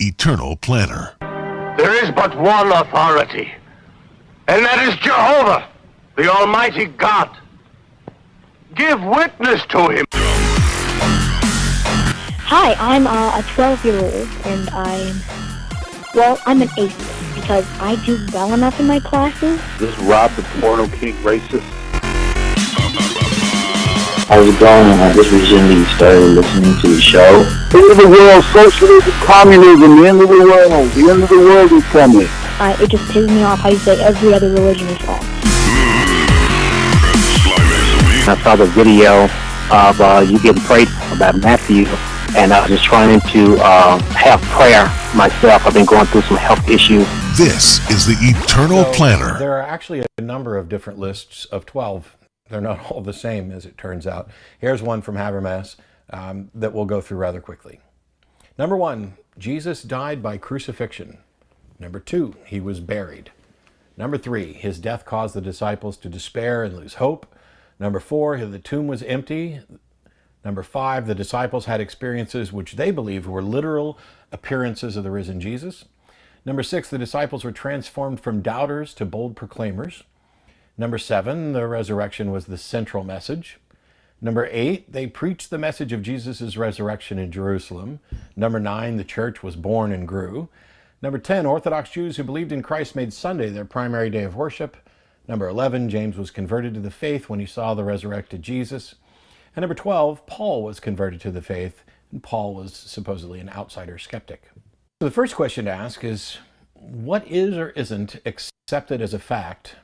eternal planner. There is but one authority, and that is Jehovah, the Almighty God. Give witness to him. Hi, I'm a 12-year-old, and I'm an atheist because I do well enough in my classes. This is Rob, the porno king racist. How's it going? I just recently started listening to the show. The end of the world, socialism, communism, the end of the world. The end of the world is coming. It just pisses me off how you say every other religion is false. I saw the video of you getting prayed for about Matthew, and I was just trying to have prayer myself. I've been going through some health issues. This is the Eternal Planner. There are actually a number of different lists of 12. They're not all the same, as it turns out. Here's one from Habermas that we'll go through rather quickly. Number 1, Jesus died by crucifixion. Number 2, he was buried. Number 3, his death caused the disciples to despair and lose hope. Number 4, the tomb was empty. Number 5, the disciples had experiences which they believed were literal appearances of the risen Jesus. Number 6, the disciples were transformed from doubters to bold proclaimers. Number 7, the resurrection was the central message. Number 8, they preached the message of Jesus' resurrection in Jerusalem. Number 9, the church was born and grew. Number 10, Orthodox Jews who believed in Christ made Sunday their primary day of worship. Number 11, James was converted to the faith when he saw the resurrected Jesus. And number 12, Paul was converted to the faith, and Paul was supposedly an outsider skeptic. So the first question to ask is, what is or isn't accepted as a fact,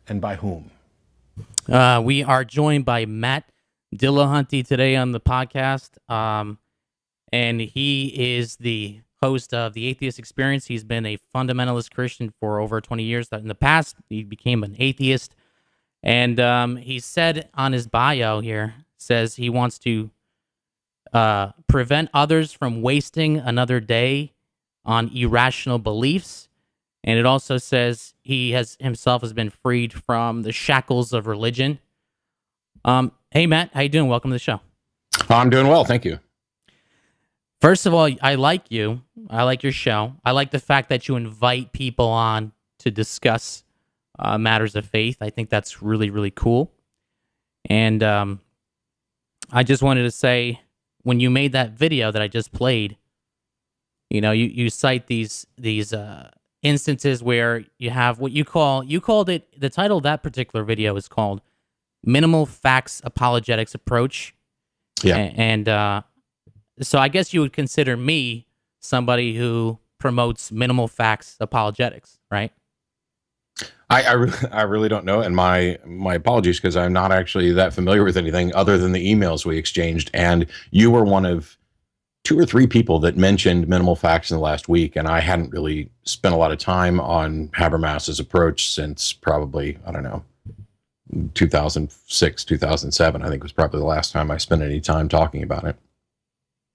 and by whom? We are joined by Matt Dillahunty today on the podcast, and he is the host of The Atheist Experience. He's been a fundamentalist Christian for over 20 years. In the past, he became an atheist, and he said on his bio here, says he wants to prevent others from wasting another day on irrational beliefs. And it also says he himself has been freed from the shackles of religion. Hey, Matt, how you doing? Welcome to the show. I'm doing well, thank you. First of all, I like you. I like your show. I like the fact that you invite people on to discuss matters of faith. I think that's really, really cool. And I just wanted to say, when you made that video that I just played, you cite these instances where you have what you called it, the title of that particular video is called Minimal Facts Apologetics Approach. Yeah. And so I guess you would consider me somebody who promotes minimal facts apologetics, right? I really don't know, and my apologies, because I'm not actually that familiar with anything other than the emails we exchanged, and you were one of 2 or 3 people that mentioned minimal facts in the last week, and I hadn't really spent a lot of time on Habermas's approach since probably, 2006, 2007, I think was probably the last time I spent any time talking about it.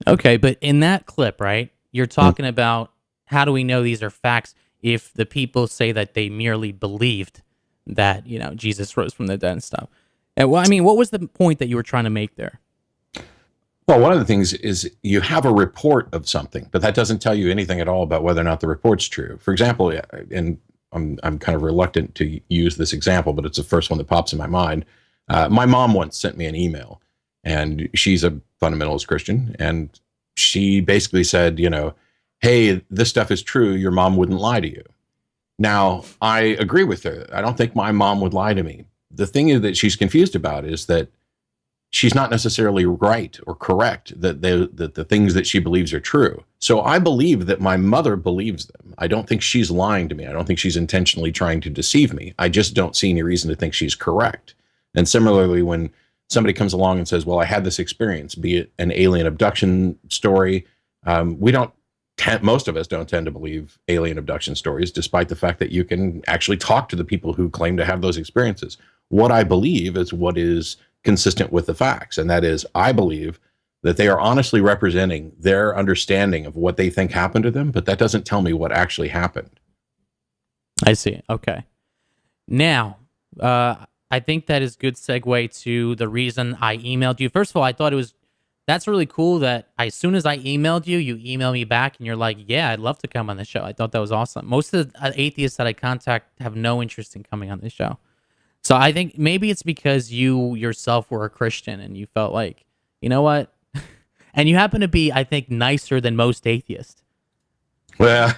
Okay, but in that clip, right, you're talking about how do we know these are facts if the people say that they merely believed that, Jesus rose from the dead and stuff. And what was the point that you were trying to make there? Well, one of the things is you have a report of something, but that doesn't tell you anything at all about whether or not the report's true. For example, and I'm kind of reluctant to use this example, but it's the first one that pops in my mind. My mom once sent me an email, and she's a fundamentalist Christian, and she basically said, hey, this stuff is true. Your mom wouldn't lie to you. Now, I agree with her. I don't think my mom would lie to me. The thing that she's confused about is that she's not necessarily right or correct that the things that she believes are true. So I believe that my mother believes them. I don't think she's lying to me. I don't think she's intentionally trying to deceive me. I just don't see any reason to think she's correct. And similarly, when somebody comes along and says, well, I had this experience, be it an alien abduction story, most of us don't tend to believe alien abduction stories, despite the fact that you can actually talk to the people who claim to have those experiences. What I believe is what is consistent with the facts, and that is, I believe that they are honestly representing their understanding of what they think happened to them, but that doesn't tell me what actually happened. I see. Okay. Now, I think that is good segue to the reason I emailed you. First of all, I thought it was that's really cool that as soon as I emailed you, you emailed me back and you're like, yeah, I'd love to come on the show. I thought that was awesome. Most of the atheists that I contact have no interest in coming on the show. So I think maybe it's because you yourself were a Christian and you felt like, you know what? And you happen to be, I think, nicer than most atheists. Well,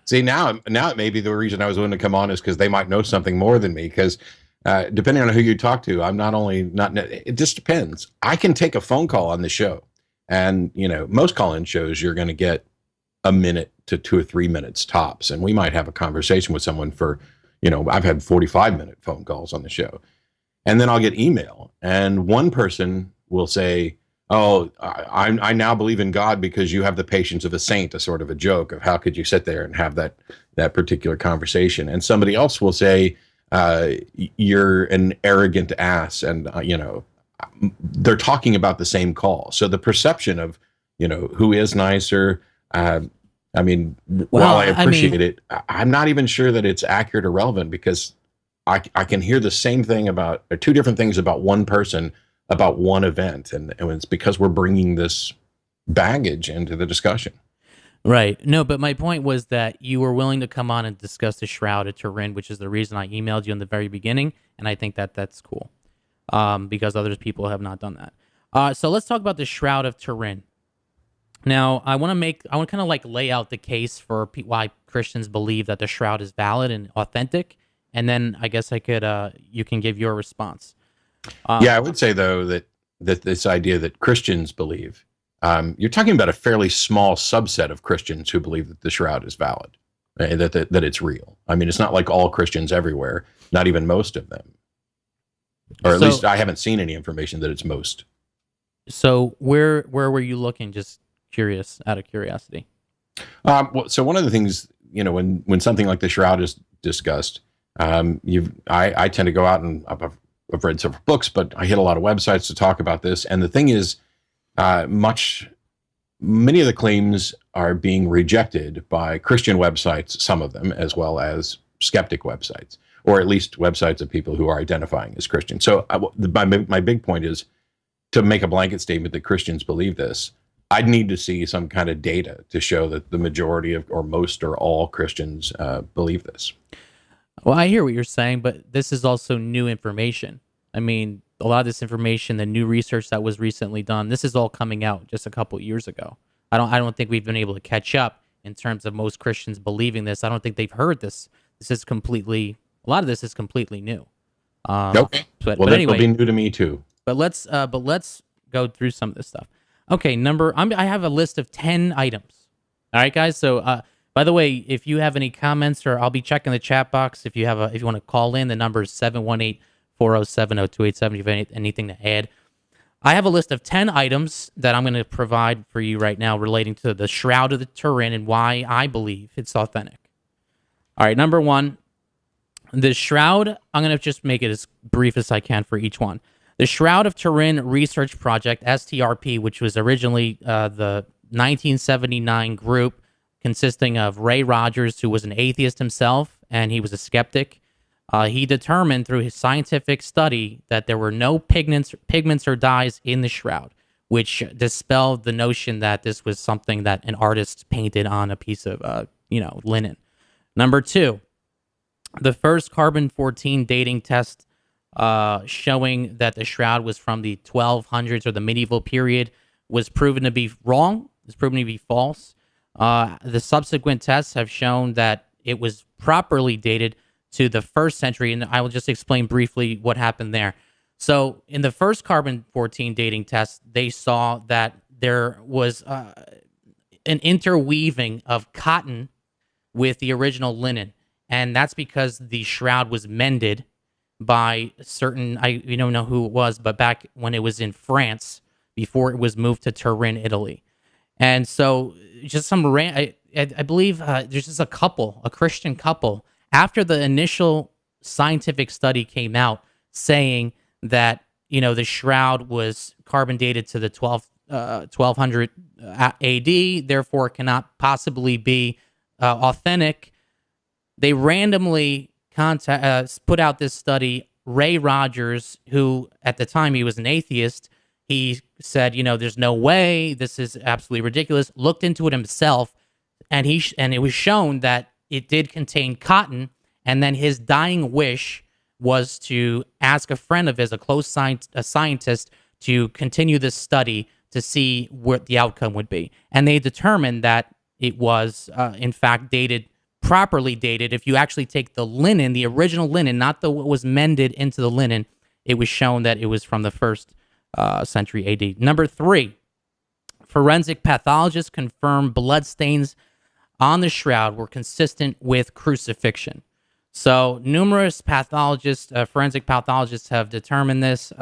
see, now it may be the reason I was willing to come on is because they might know something more than me. Because depending on who you talk to, I'm not. It just depends. I can take a phone call on the show, and most call-in shows you're going to get a minute to 2 or 3 minutes tops, and we might have a conversation with someone for, I've had 45-minute phone calls on the show, and then I'll get email, and one person will say, "Oh, I now believe in God because you have the patience of a saint," a sort of a joke of how could you sit there and have that particular conversation. And somebody else will say, "You're an arrogant ass," and they're talking about the same call. So the perception of who is nicer. While I appreciate it, I'm not even sure that it's accurate or relevant because I can hear the same thing about two different things about one person about one event, and it's because we're bringing this baggage into the discussion. Right. No, but my point was that you were willing to come on and discuss the Shroud of Turin, which is the reason I emailed you in the very beginning, and I think that that's cool because other people have not done that. So let's talk about the Shroud of Turin. Now, I want to kind of like lay out the case for why Christians believe that the Shroud is valid and authentic, and then I guess you can give your response. I would say though that this idea that Christians believe, you're talking about a fairly small subset of Christians who believe that the Shroud is valid, that it's real. I mean, it's not like all Christians everywhere, not even most of them, or at least I haven't seen any information that it's most. So where were you looking? Just curious, out of curiosity. So one of the things, when something like the Shroud is discussed, I tend to go out and I've read several books, but I hit a lot of websites to talk about this. And the thing is, many of the claims are being rejected by Christian websites, some of them, as well as skeptic websites, or at least websites of people who are identifying as Christian. So my big point is to make a blanket statement that Christians believe this. I'd need to see some kind of data to show that the majority of, or most or all Christians believe this. Well, I hear what you're saying, but this is also new information. I mean, a lot of this information, the new research that was recently done, this is all coming out just a couple years ago. I don't think we've been able to catch up in terms of most Christians believing this. I don't think they've heard this. A lot of this is completely new. Okay. But anyway, it'll be new to me too. But let's go through some of this stuff. Okay, I have a list of 10 items. All right, guys. So, by the way, if you have any comments, or I'll be checking the chat box. If you want to call in, the number is 718-407-0287. If you have anything to add, I have a list of 10 items that I'm going to provide for you right now relating to the Shroud of the Turin and why I believe it's authentic. All right, number one, the Shroud. I'm going to just make it as brief as I can for each one. The Shroud of Turin Research Project, STRP, which was originally the 1979 group consisting of Ray Rogers, who was an atheist himself, and he was a skeptic. He determined through his scientific study that there were no pigments or dyes in the shroud, which dispelled the notion that this was something that an artist painted on a piece of linen. Number two, the first carbon-14 dating test showing that the shroud was from the 1200s or the medieval period was proven to be wrong. It's proven to be false. The subsequent tests have shown that it was properly dated to the 1st century, and I will just explain briefly what happened there. So in the first carbon-14 dating test, they saw that there was an interweaving of cotton with the original linen, and that's because the shroud was mended by certain, you don't know who it was, but back when it was in France, before it was moved to Turin, Italy. And so just I believe there's just a Christian couple, after the initial scientific study came out saying that, the shroud was carbon dated to the 1200 AD, therefore cannot possibly be authentic, they randomly put out this study. Ray Rogers, who at the time he was an atheist, he said, there's no way, this is absolutely ridiculous, looked into it himself, and it was shown that it did contain cotton, and then his dying wish was to ask a friend of his, a scientist, to continue this study to see what the outcome would be. And they determined that it was, in fact, properly dated. If you actually take the linen, the original linen, not what was mended into the linen, it was shown that it was from the first century AD. Number 3, forensic pathologists confirmed bloodstains on the shroud were consistent with crucifixion. So numerous pathologists, forensic pathologists, have determined this.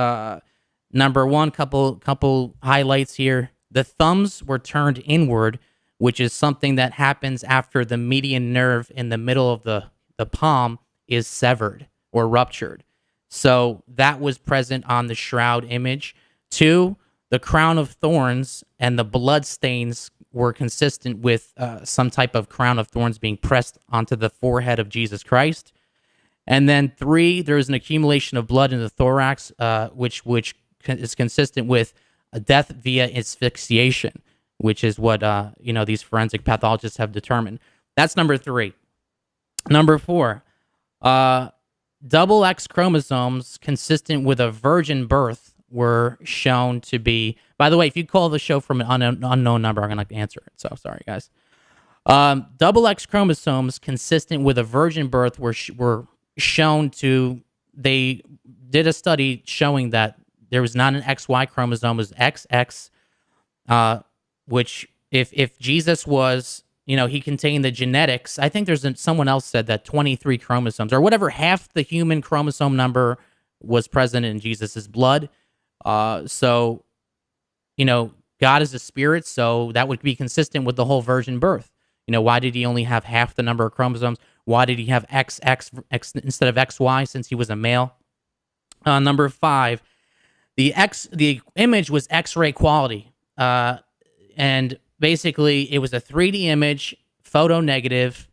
Number 1, couple highlights here. The thumbs were turned inward, which is something that happens after the median nerve in the middle of the palm is severed or ruptured. So that was present on the shroud image. 2, the crown of thorns and the blood stains were consistent with some type of crown of thorns being pressed onto the forehead of Jesus Christ. And then 3, there is an accumulation of blood in the thorax, which is consistent with a death via asphyxiation, which is what these forensic pathologists have determined. That's number 3. Number 4, double X chromosomes consistent with a virgin birth were shown to be. By the way, if you call the show from an unknown number, I'm going to answer it. So sorry, guys. Double X chromosomes consistent with a virgin birth were shown to. They did a study showing that there was not an XY chromosome, it was XX, which if Jesus was, he contained the genetics. I think someone else said that 23 chromosomes or whatever, half the human chromosome number was present in Jesus's blood. So, God is a spirit, so that would be consistent with the whole virgin birth. Why did he only have half the number of chromosomes? Why did he have XX instead of XY since he was a male? Number 5, the image was X-ray quality, and basically it was a 3D image, photo negative.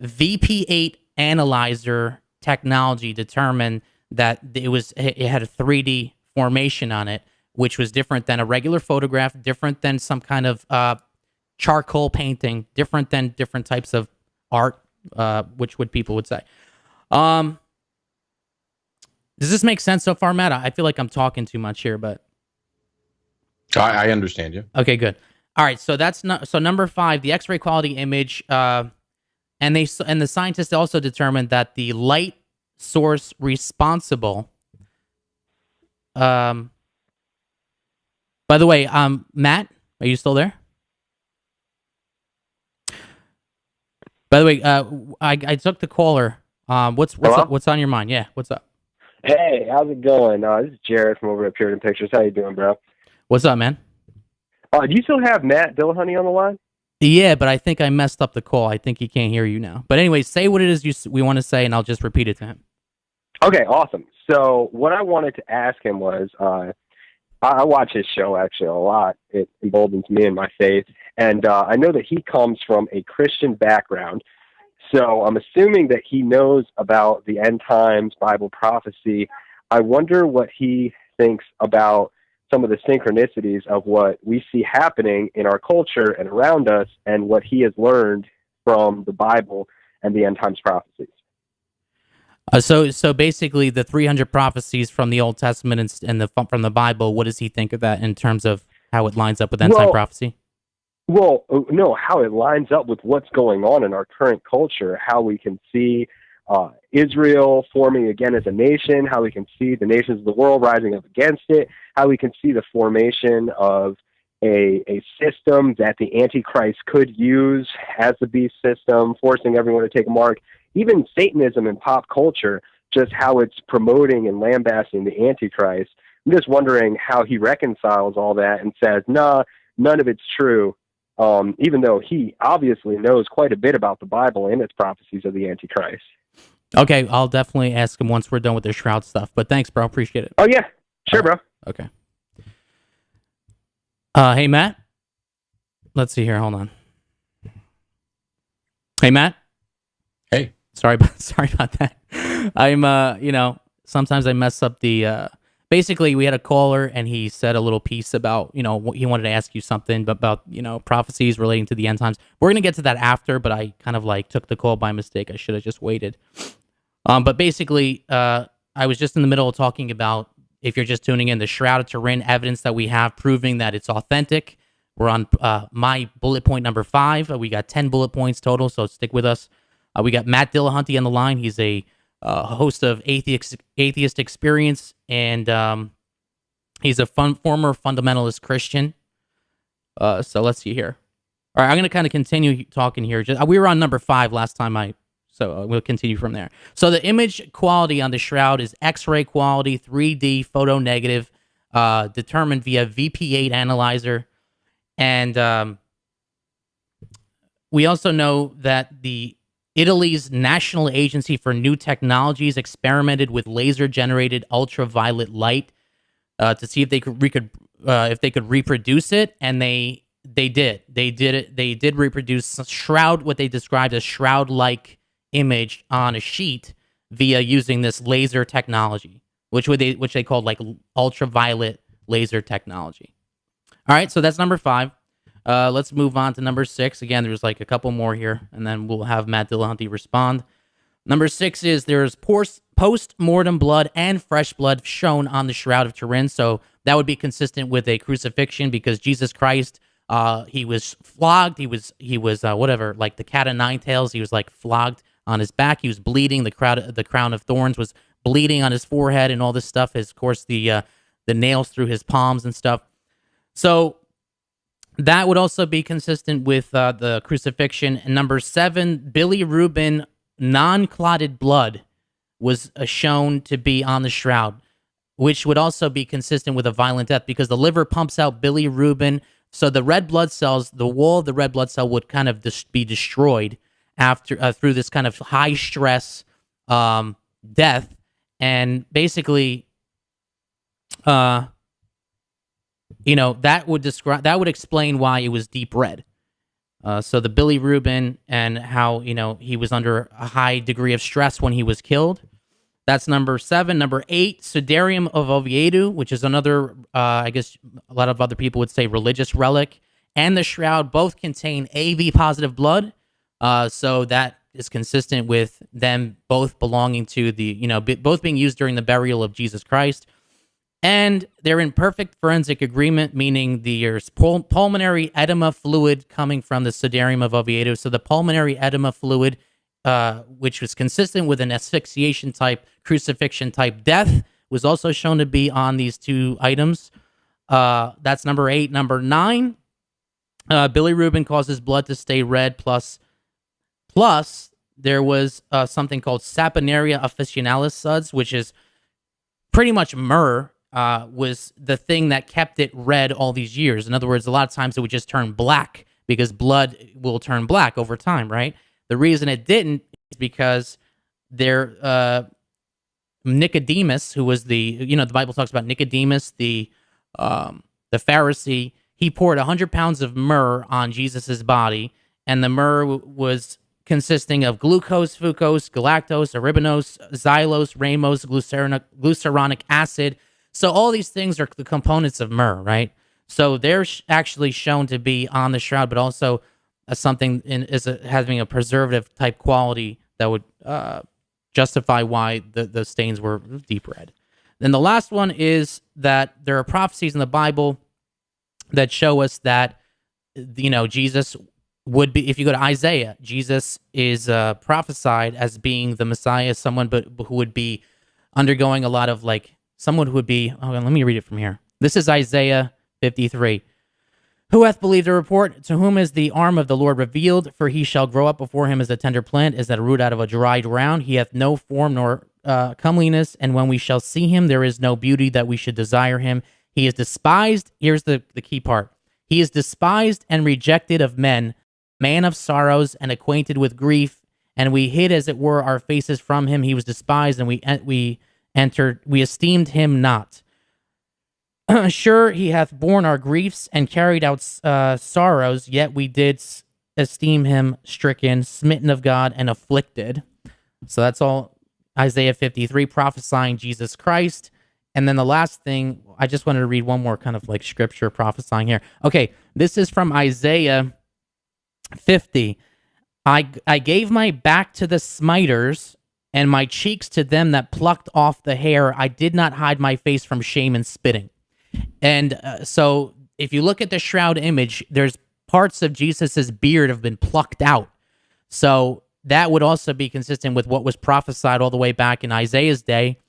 VP8 analyzer technology determined that it had a 3D formation on it, which was different than a regular photograph, different than some kind of charcoal painting, different than different types of art, which people would say. Does this make sense so far, Matt? I feel like I'm talking too much here, but I understand you. Okay, good. All right, so that's number 5, the X-ray quality image, and the scientists also determined that the light source responsible. By the way, Matt, are you still there? By the way, I took the caller. What's on your mind? Yeah, what's up? Hey, how's it going? This is Jared from over at Puritan Pictures. How you doing, bro? What's up, man? Do you still have Matt Dillahunty on the line? Yeah, but I think I messed up the call. I think he can't hear you now. But anyway, say what it is we want to say, and I'll just repeat it to him. Okay, awesome. So what I wanted to ask him was, I watch his show actually a lot. It emboldens me in my faith. And I know that he comes from a Christian background. So I'm assuming that he knows about the end times, Bible prophecy. I wonder what he thinks about some of the synchronicities of what we see happening in our culture and around us, and what he has learned from the Bible and the end times prophecies. So basically, the 300 prophecies from the Old Testament and from the Bible, what does he think of that in terms of how it lines up with end time prophecy? Well, no, how it lines up with what's going on in our current culture, how we can see Israel forming again as a nation, how we can see the nations of the world rising up against it, how we can see the formation of a system that the Antichrist could use as the beast system, forcing everyone to take a mark. Even Satanism in pop culture, just how it's promoting and lambasting the Antichrist. I'm just wondering how he reconciles all that and says, nah, none of it's true. Even though he obviously knows quite a bit about the Bible and its prophecies of the Antichrist. Okay, I'll definitely ask him once we're done with the shroud stuff. But thanks, bro. Appreciate it. Oh, yeah. Sure, bro. Okay. Hey, Matt. Let's see here. Hold on. Hey, Matt. Hey. Sorry about that. I'm, sometimes I mess up the basically, we had a caller, and he said a little piece about, he wanted to ask you something about, prophecies relating to the end times. We're going to get to that after, but I kind of like took the call by mistake. I should have just waited. But basically, I was just in the middle of talking about, if you're just tuning in, the Shroud of Turin evidence that we have proving that it's authentic. We're on my bullet point number 5. We got 10 bullet points total, so stick with us. We got Matt Dillahunty on the line. He's a host of Atheist Experience, and he's a former fundamentalist Christian. So let's see here. All right, I'm going to kind of continue talking here. We were on number 5 last time, so we'll continue from there. So the image quality on the Shroud is X-ray quality, 3D, photo negative, determined via VP8 analyzer. And we also know that Italy's National Agency for New Technologies experimented with laser-generated ultraviolet light to see if they could reproduce it, and they did. They did reproduce what they described as shroud-like image on a sheet via using this laser technology, which they called like ultraviolet laser technology. All right, so that's number 5. Let's move on to number 6. Again, there's like a couple more here, and then we'll have Matt Dillahunty respond. Number 6 is there's post-mortem blood and fresh blood shown on the Shroud of Turin. So that would be consistent with a crucifixion, because Jesus Christ, he was flogged. He was whatever, like the cat of nine tails. He was like flogged on his back. He was bleeding. The crown of thorns was bleeding on his forehead, and all this stuff. Of course, the nails through his palms and stuff. So that would also be consistent with the crucifixion. And number 7, bilirubin non-clotted blood was shown to be on the Shroud, which would also be consistent with a violent death, because the liver pumps out bilirubin. So the red blood cells, the wall of the red blood cell would kind of be destroyed after through this kind of high stress death, and basically, that would explain why it was deep red. So the bilirubin, and how he was under a high degree of stress when he was killed. That's number 7. Number 8, Sudarium of Oviedo, which is another, I guess a lot of other people would say religious relic, and the Shroud both contain AV positive blood. So that is consistent with them both belonging to both being used during the burial of Jesus Christ. And they're in perfect forensic agreement, meaning there's pulmonary edema fluid coming from the Sudarium of Oviedo. So the pulmonary edema fluid, which was consistent with an asphyxiation type, crucifixion type death, was also shown to be on these 2 items. That's number 8. Number 9, bilirubin causes blood to stay red, plus there was something called Saponaria officinalis suds, which is pretty much myrrh, was the thing that kept it red all these years. In other words, a lot of times it would just turn black, because blood will turn black over time, right? The reason it didn't is because Nicodemus, who was the Bible talks about Nicodemus, the Pharisee, he poured 100 pounds of myrrh on Jesus's body, and the myrrh was consisting of glucose, fucose, galactose, arabinose, xylose, ramose, gluceronic acid. So all these things are the components of myrrh, right? So they're actually shown to be on the Shroud, but also something having a preservative type quality that would justify why the stains were deep red. Then the last one is that there are prophecies in the Bible that show us that Jesus would be, if you go to Isaiah, Jesus is prophesied as being the Messiah, someone who would be undergoing a lot of someone who would be, let me read it from here. This is Isaiah 53. Who hath believed a report? To whom is the arm of the Lord revealed? For he shall grow up before him as a tender plant, as a root out of a dry ground. He hath no form nor comeliness, and when we shall see him, there is no beauty that we should desire him. He is despised. Here's the key part. He is despised and rejected of men, man of sorrows and acquainted with grief, and we hid, as it were, our faces from him. He was despised, and we esteemed him not. Sure, he hath borne our griefs and carried out sorrows, yet we did esteem him stricken, smitten of God, and afflicted. So that's all Isaiah 53, prophesying Jesus Christ. And then the last thing, I just wanted to read one more kind of like scripture prophesying here. Okay, this is from Isaiah 50. I gave my back to the smiters and my cheeks to them that plucked off the hair. I did not hide my face from shame and spitting. And so if you look at the shroud image, there's parts of Jesus's beard have been plucked out. So that would also be consistent with what was prophesied all the way back in Isaiah's day.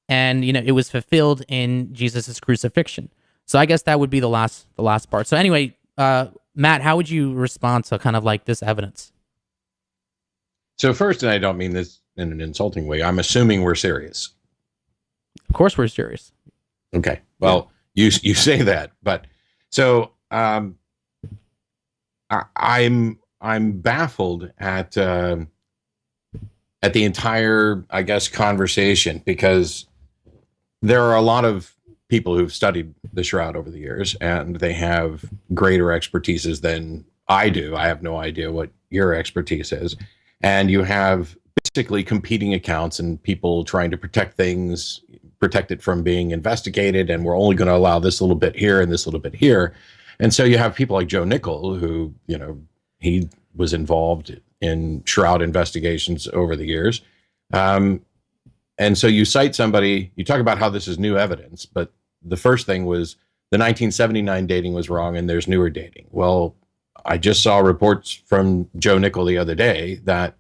And, you know, it was fulfilled in Jesus's crucifixion. So I guess that would be the last part. So anyway, Matt, how would you respond to kind of like this evidence? So first, and I don't mean this in an insulting way, I'm assuming we're serious. Of course we're serious. Okay. Well, you say that, but so I'm baffled at the entire, I guess, conversation, because there are a lot of people who've studied the shroud over the years, and they have greater expertises than I do. I have no idea what your expertise is. And you have basically competing accounts and people trying to protect things, protect it from being investigated, and we're only going to allow this little bit here and this little bit here. And so you have people like Joe Nickel, who, you know, he was involved in shroud investigations over the years. And so you cite somebody, you talk about how this is new evidence, but the first thing was the 1979 dating was wrong and there's newer dating. Well, I just saw reports from Joe Nickel the other day that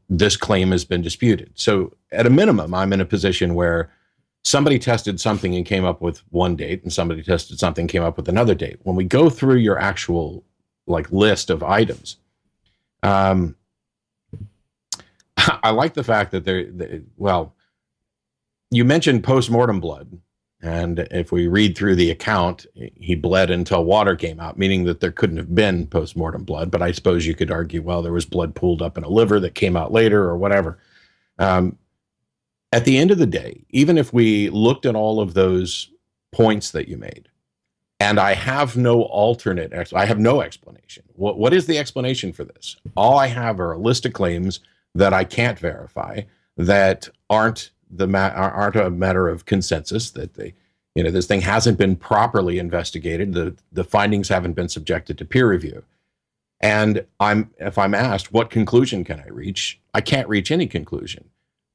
this claim has been disputed. So at a minimum, I'm in a position where somebody tested something and came up with one date, and somebody tested something and came up with another date. When we go through your actual like list of items, I like the fact that well, you mentioned post-mortem blood. And if we read through the account, he bled until water came out, meaning that there couldn't have been post-mortem blood. But I suppose you could argue, well, there was blood pooled up in a liver that came out later or whatever. At the end of the day, even if we looked at all of those points that you made, and I have no alternate, I have no explanation. What is the explanation for this? All I have are a list of claims that I can't verify, that aren't a matter of consensus, that this thing hasn't been properly investigated. The findings haven't been subjected to peer review. And if I'm asked, what conclusion can I reach? I can't reach any conclusion.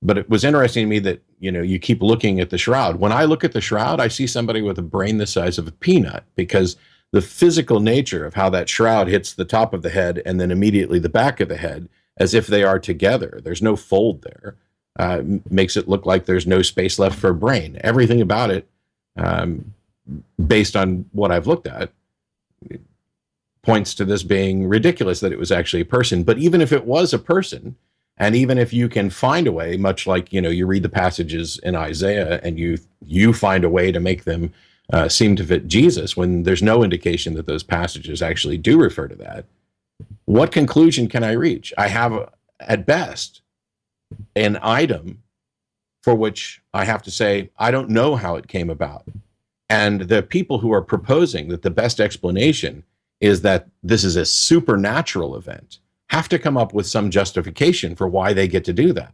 But it was interesting to me that, you keep looking at the shroud. When I look at the shroud, I see somebody with a brain the size of a peanut, because the physical nature of how that shroud hits the top of the head and then immediately the back of the head, as if they are together. There's no fold there. Makes it look like there's no space left for a brain. Everything about it, based on what I've looked at, points to this being ridiculous that it was actually a person. But even if it was a person, and even if you can find a way, much like, you read the passages in Isaiah and you find a way to make them seem to fit Jesus, when there's no indication that those passages actually do refer to that, what conclusion can I reach? I have, at best, an item for which I have to say, I don't know how it came about. And the people who are proposing that the best explanation is that this is a supernatural event have to come up with some justification for why they get to do that.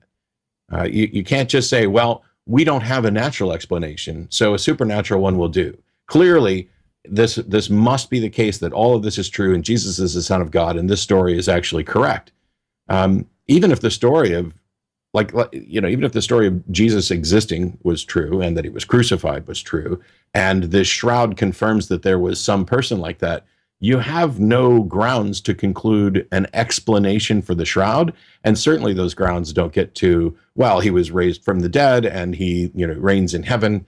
You can't just say, well, we don't have a natural explanation, so a supernatural one will do. Clearly, this must be the case, that all of this is true and Jesus is the Son of God and this story is actually correct. Even if the story of even if the story of Jesus existing was true and that he was crucified was true, and this shroud confirms that there was some person like that, you have no grounds to conclude an explanation for the shroud. And certainly those grounds don't get to, well, he was raised from the dead and he, reigns in heaven.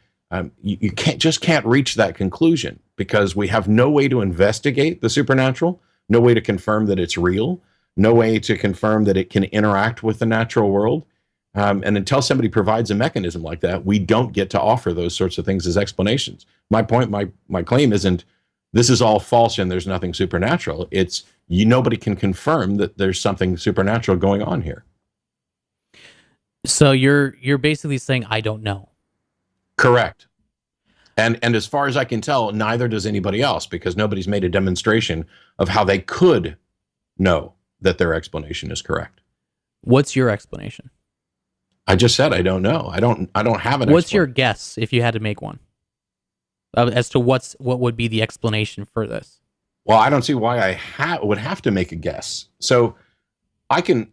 You can't reach that conclusion, because we have no way to investigate the supernatural, no way to confirm that it's real, no way to confirm that it can interact with the natural world. And until somebody provides a mechanism like that, we don't get to offer those sorts of things as explanations. My point, my claim isn't, this is all false and there's nothing supernatural. It's nobody can confirm that there's something supernatural going on here. So you're basically saying, I don't know. Correct. And as far as I can tell, neither does anybody else, because nobody's made a demonstration of how they could know that their explanation is correct. What's your explanation? I just said I don't know. I don't have an. What's your guess if you had to make one? I don't have an. What's your guess if you had to make one? As to what would be the explanation for this? Well, I don't see why I would have to make a guess. So I can,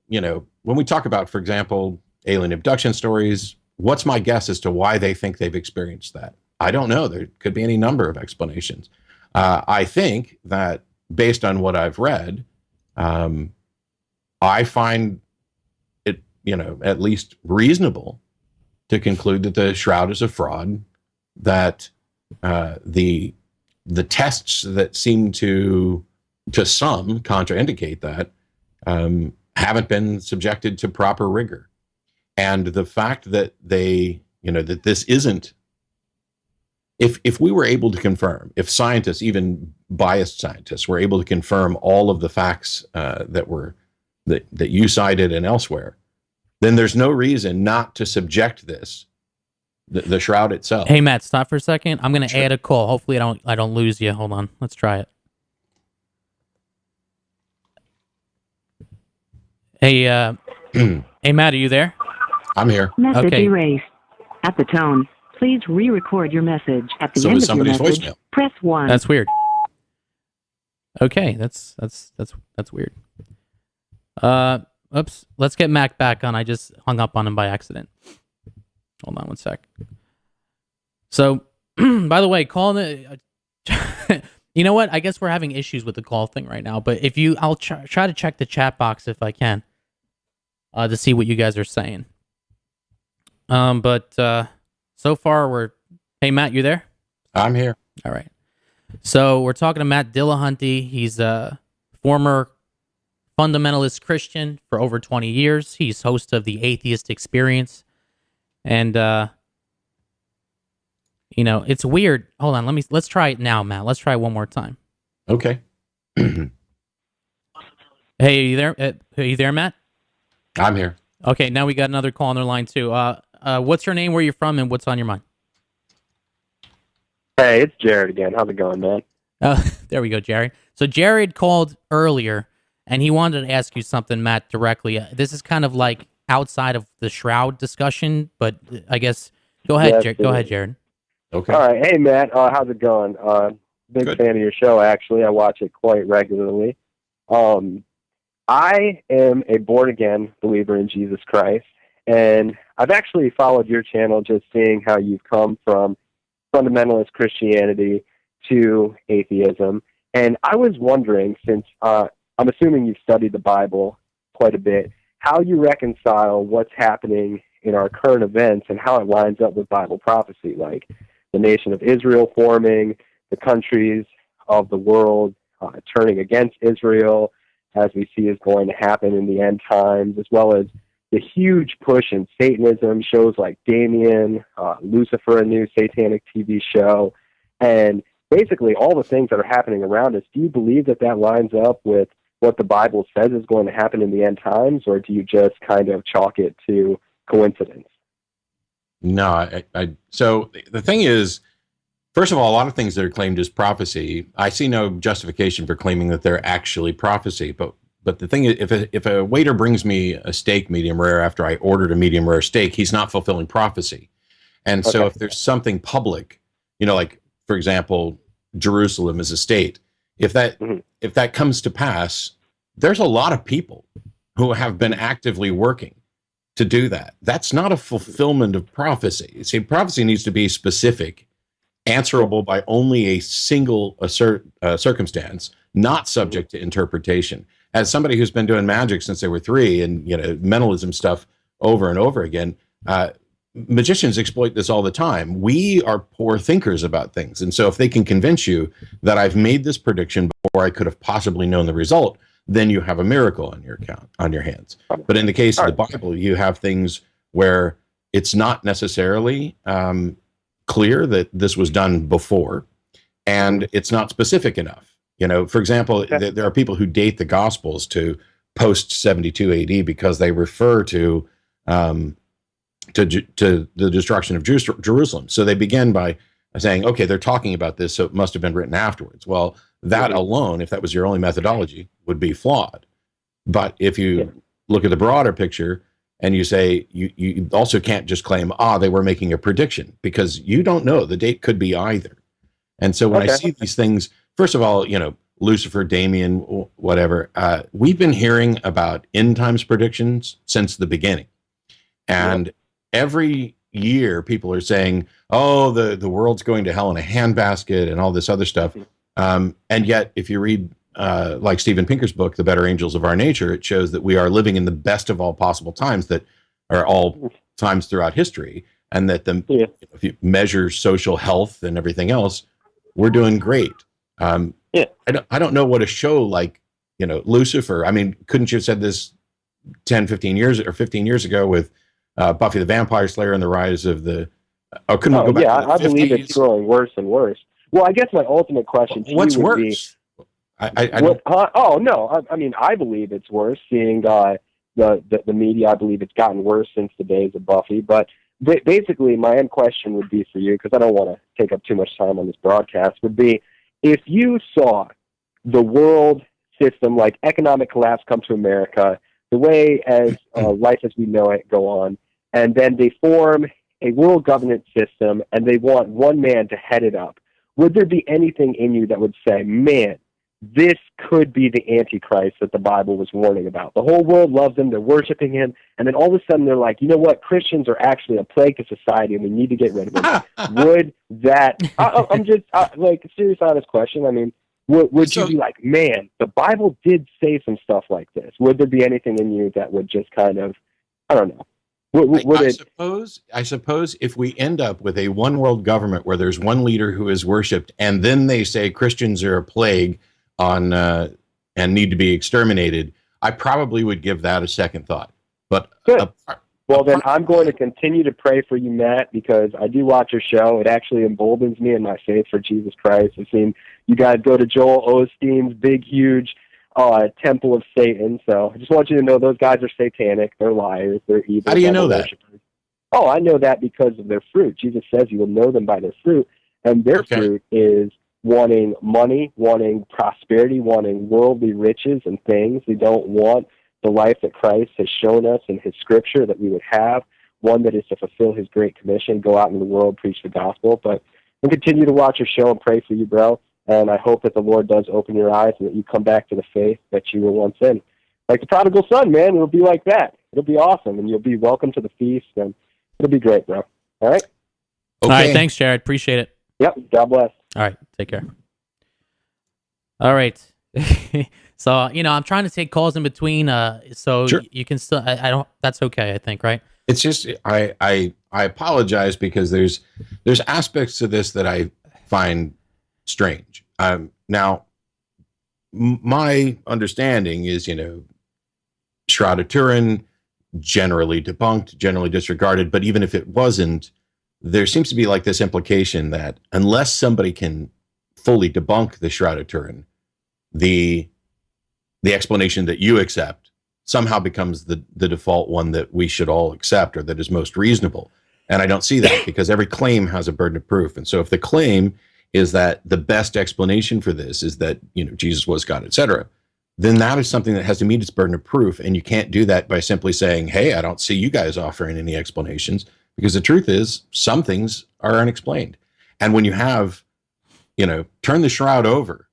when we talk about, for example, alien abduction stories, what's my guess as to why they think they've experienced that? I don't know. There could be any number of explanations. I think that based on what I've read, I find it, at least reasonable to conclude that the shroud is a fraud, that the tests that seem to some contraindicate that haven't been subjected to proper rigor. And the fact that that this isn't, if we were able to confirm, if scientists, even biased scientists, were able to confirm all of the facts that you cited and elsewhere, then there's no reason not to subject this, the shroud itself. Hey Matt, stop for a second. I'm gonna add a call. Hopefully I don't lose you. Hold on. Let's try it. Hey hey Matt, are you there? I'm here. Message erased. At the tone, please re-record your message. At the end of your message, voicemail. Press 1. That's weird. Okay, that's weird. Oops. Let's get Mac back on. I just hung up on him by accident. Hold on one sec. So, by the way, call the. You know what? I guess we're having issues with the call thing right now. But I'll try to check the chat box if I can, to see what you guys are saying. But so far Hey Matt, you there? I'm here. All right. So we're talking to Matt Dillahunty. He's a former fundamentalist Christian for over 20 years. He's host of the Atheist Experience. And, it's weird. Hold on. Let's try it now, Matt. Let's try it one more time. Okay. Hey, are you there, Matt? I'm here. Okay, now we got another call on their line too. What's your name, where you're from, and what's on your mind? Hey, it's Jared again. How's it going, man? There we go, Jared. So Jared called earlier, and he wanted to ask you something, Matt, directly. This is kind of like outside of the shroud discussion, but I guess go ahead, go ahead, Jared. Okay. All right. Hey, Matt. How's it going? Big Good. fan of your show, actually. I watch it quite regularly. I am a born-again believer in Jesus Christ, and I've actually followed your channel just seeing how you've come from fundamentalist Christianity to atheism. And I was wondering, since I'm assuming you've studied the Bible quite a bit, how you reconcile what's happening in our current events and how it lines up with Bible prophecy, like the nation of Israel forming, the countries of the world turning against Israel, as we see is going to happen in the end times, as well as the huge push in Satanism, shows like Damien, Lucifer, a new satanic TV show, and basically all the things that are happening around us. Do you believe that lines up with what the Bible says is going to happen in the end times, or do you just kind of chalk it to coincidence? No, so the thing is, first of all, a lot of things that are claimed as prophecy, I see no justification for claiming that they're actually prophecy. But the thing is, if a waiter brings me a steak medium rare after I ordered a medium rare steak, he's not fulfilling prophecy. And so if there's something public, like, for example, Jerusalem as a state, if that comes to pass, there's a lot of people who have been actively working to do that. That's not a fulfillment of prophecy. See, prophecy needs to be specific, answerable by only a single circumstance, not subject to interpretation. As somebody who's been doing magic since they were 3 and mentalism stuff over and over again, magicians exploit this all the time. We are poor thinkers about things, and so if they can convince you that I've made this prediction before I could have possibly known the result, then you have a miracle on your hands. But in the case of the Bible, you have things where it's not necessarily clear that this was done before, and it's not specific enough. For example, there are people who date the Gospels to post 72 AD because they refer to the destruction of Jerusalem. So they begin by saying, okay, they're talking about this, so it must have been written afterwards. Well, that alone, if that was your only methodology, would be flawed. But if you look at the broader picture, and you say you also can't just claim, they were making a prediction, because you don't know. The date could be either. And so when I see these things, first of all, Lucifer, Damien, whatever, we've been hearing about end times predictions since the beginning. And every year people are saying, the world's going to hell in a handbasket and all this other stuff. And yet, if you read like Steven Pinker's book, The Better Angels of Our Nature, it shows that we are living in the best of all possible times, that are all times throughout history, and that if you measure social health and everything else, we're doing great. I don't know what a show like, Lucifer, I mean, couldn't you have said this 10, 15 years or 15 years ago with Buffy the Vampire Slayer and the rise of the... I believe it's growing worse and worse. Well, I guess my ultimate question to What's you would worse? I mean, I believe it's worse, seeing the media. I believe it's gotten worse since the days of Buffy. But basically, my end question would be for you, because I don't want to take up too much time on this broadcast, would be, if you saw the world system, like economic collapse, come to America, the way as life as we know it go on, and then they form a world governance system and they want one man to head it up, would there be anything in you that would say, man, this could be the Antichrist that the Bible was warning about? The whole world loves him, they're worshiping him, and then all of a sudden they're like, you know what, Christians are actually a plague to society and we need to get rid of them. Would that, I'm just, like, a serious, honest question. I mean, would you be like, man, the Bible did say some stuff like this? Would there be anything in you that would just kind of, I don't know. I suppose if we end up with a one world government where there's one leader who is worshipped, and then they say Christians are a plague on and need to be exterminated, I probably would give that a second thought. But well, then I'm going to continue to pray for you, Matt, because I do watch your show. It actually emboldens me in my faith for Jesus Christ. I've seen you guys go to Joel Osteen's big, huge temple of Satan. So I just want you to know those guys are satanic. They're liars. They're evil. How do you know that? Oh, I know that because of their fruit. Jesus says you will know them by their fruit. And their fruit is wanting money, wanting prosperity, wanting worldly riches and things. They don't want the life that Christ has shown us in his scripture that we would have, one that is to fulfill his great commission, go out in the world, preach the gospel. But I'll continue to watch your show and pray for you, bro. And I hope that the Lord does open your eyes and that you come back to the faith that you were once in. Like the prodigal son, man, it'll be like that. It'll be awesome, and you'll be welcome to the feast, and it'll be great, bro. All right? Okay. All right, thanks, Jared. Appreciate it. Yep, God bless. All right, take care. All right. So, I'm trying to take calls in between, so sure. You can still, I don't, that's okay, I think, right? It's just, I apologize because there's aspects to this that I find strange. Now, my understanding is, Shroud of Turin, generally debunked, generally disregarded, but even if it wasn't, there seems to be like this implication that unless somebody can fully debunk the Shroud of Turin, the explanation that you accept somehow becomes the default one that we should all accept, or that is most reasonable. And I don't see that, because every claim has a burden of proof. And so if the claim is that the best explanation for this is that, Jesus was God, etc., then that is something that has to meet its burden of proof. And you can't do that by simply saying, hey, I don't see you guys offering any explanations, because the truth is some things are unexplained. And when you have, turn the shroud over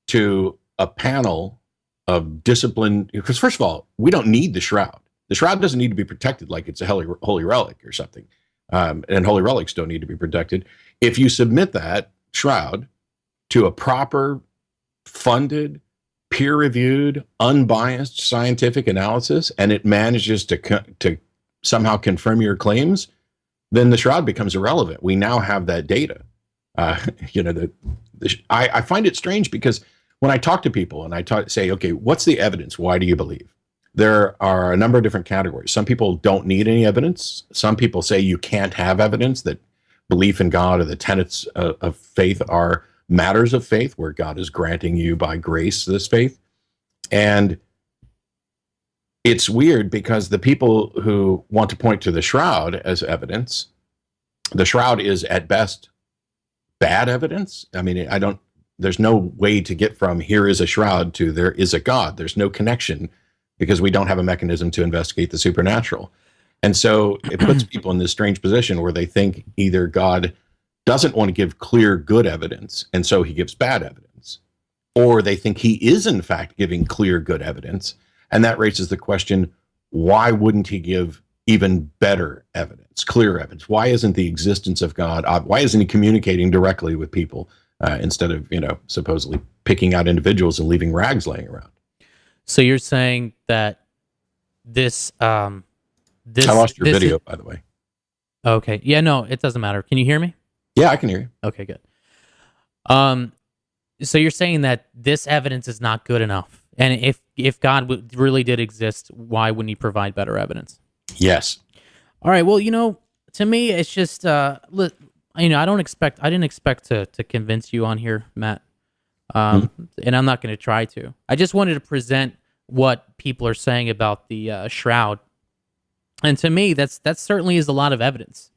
to a panel of discipline, because first of all, we don't need the shroud. The shroud doesn't need to be protected like it's a holy relic or something. And holy relics don't need to be protected. If you submit that shroud to a proper, funded, peer-reviewed, unbiased scientific analysis, and it manages to somehow confirm your claims, then the shroud becomes irrelevant. We now have that data. I find it strange because when I talk to people and I say, okay, what's the evidence? Why do you believe? There are a number of different categories. Some people don't need any evidence. Some people say you can't have evidence, that belief in God or the tenets of faith are matters of faith, where God is granting you by grace this faith. And it's weird because the people who want to point to the shroud as evidence, the shroud is at best bad evidence. I mean, there's no way to get from here is a shroud to there is a God. There's no connection because we don't have a mechanism to investigate the supernatural. And so it puts people in this strange position where they think either God doesn't want to give clear good evidence, and so he gives bad evidence, or they think he is in fact giving clear good evidence, and that raises the question, why wouldn't he give even better evidence, clear evidence? Why isn't the existence of God, why isn't he communicating directly with people instead of, supposedly picking out individuals and leaving rags laying around? So you're saying that I lost your video, by the way. Okay. Yeah, no, it doesn't matter. Can you hear me? Yeah, I can hear you. Okay, good. So you're saying that this evidence is not good enough, and if God really did exist, why wouldn't he provide better evidence? Yes. All right. Well, to me, it's just I didn't expect to convince you on here, Matt, and I'm not going to try to. I just wanted to present what people are saying about the shroud, and to me, that certainly is a lot of evidence.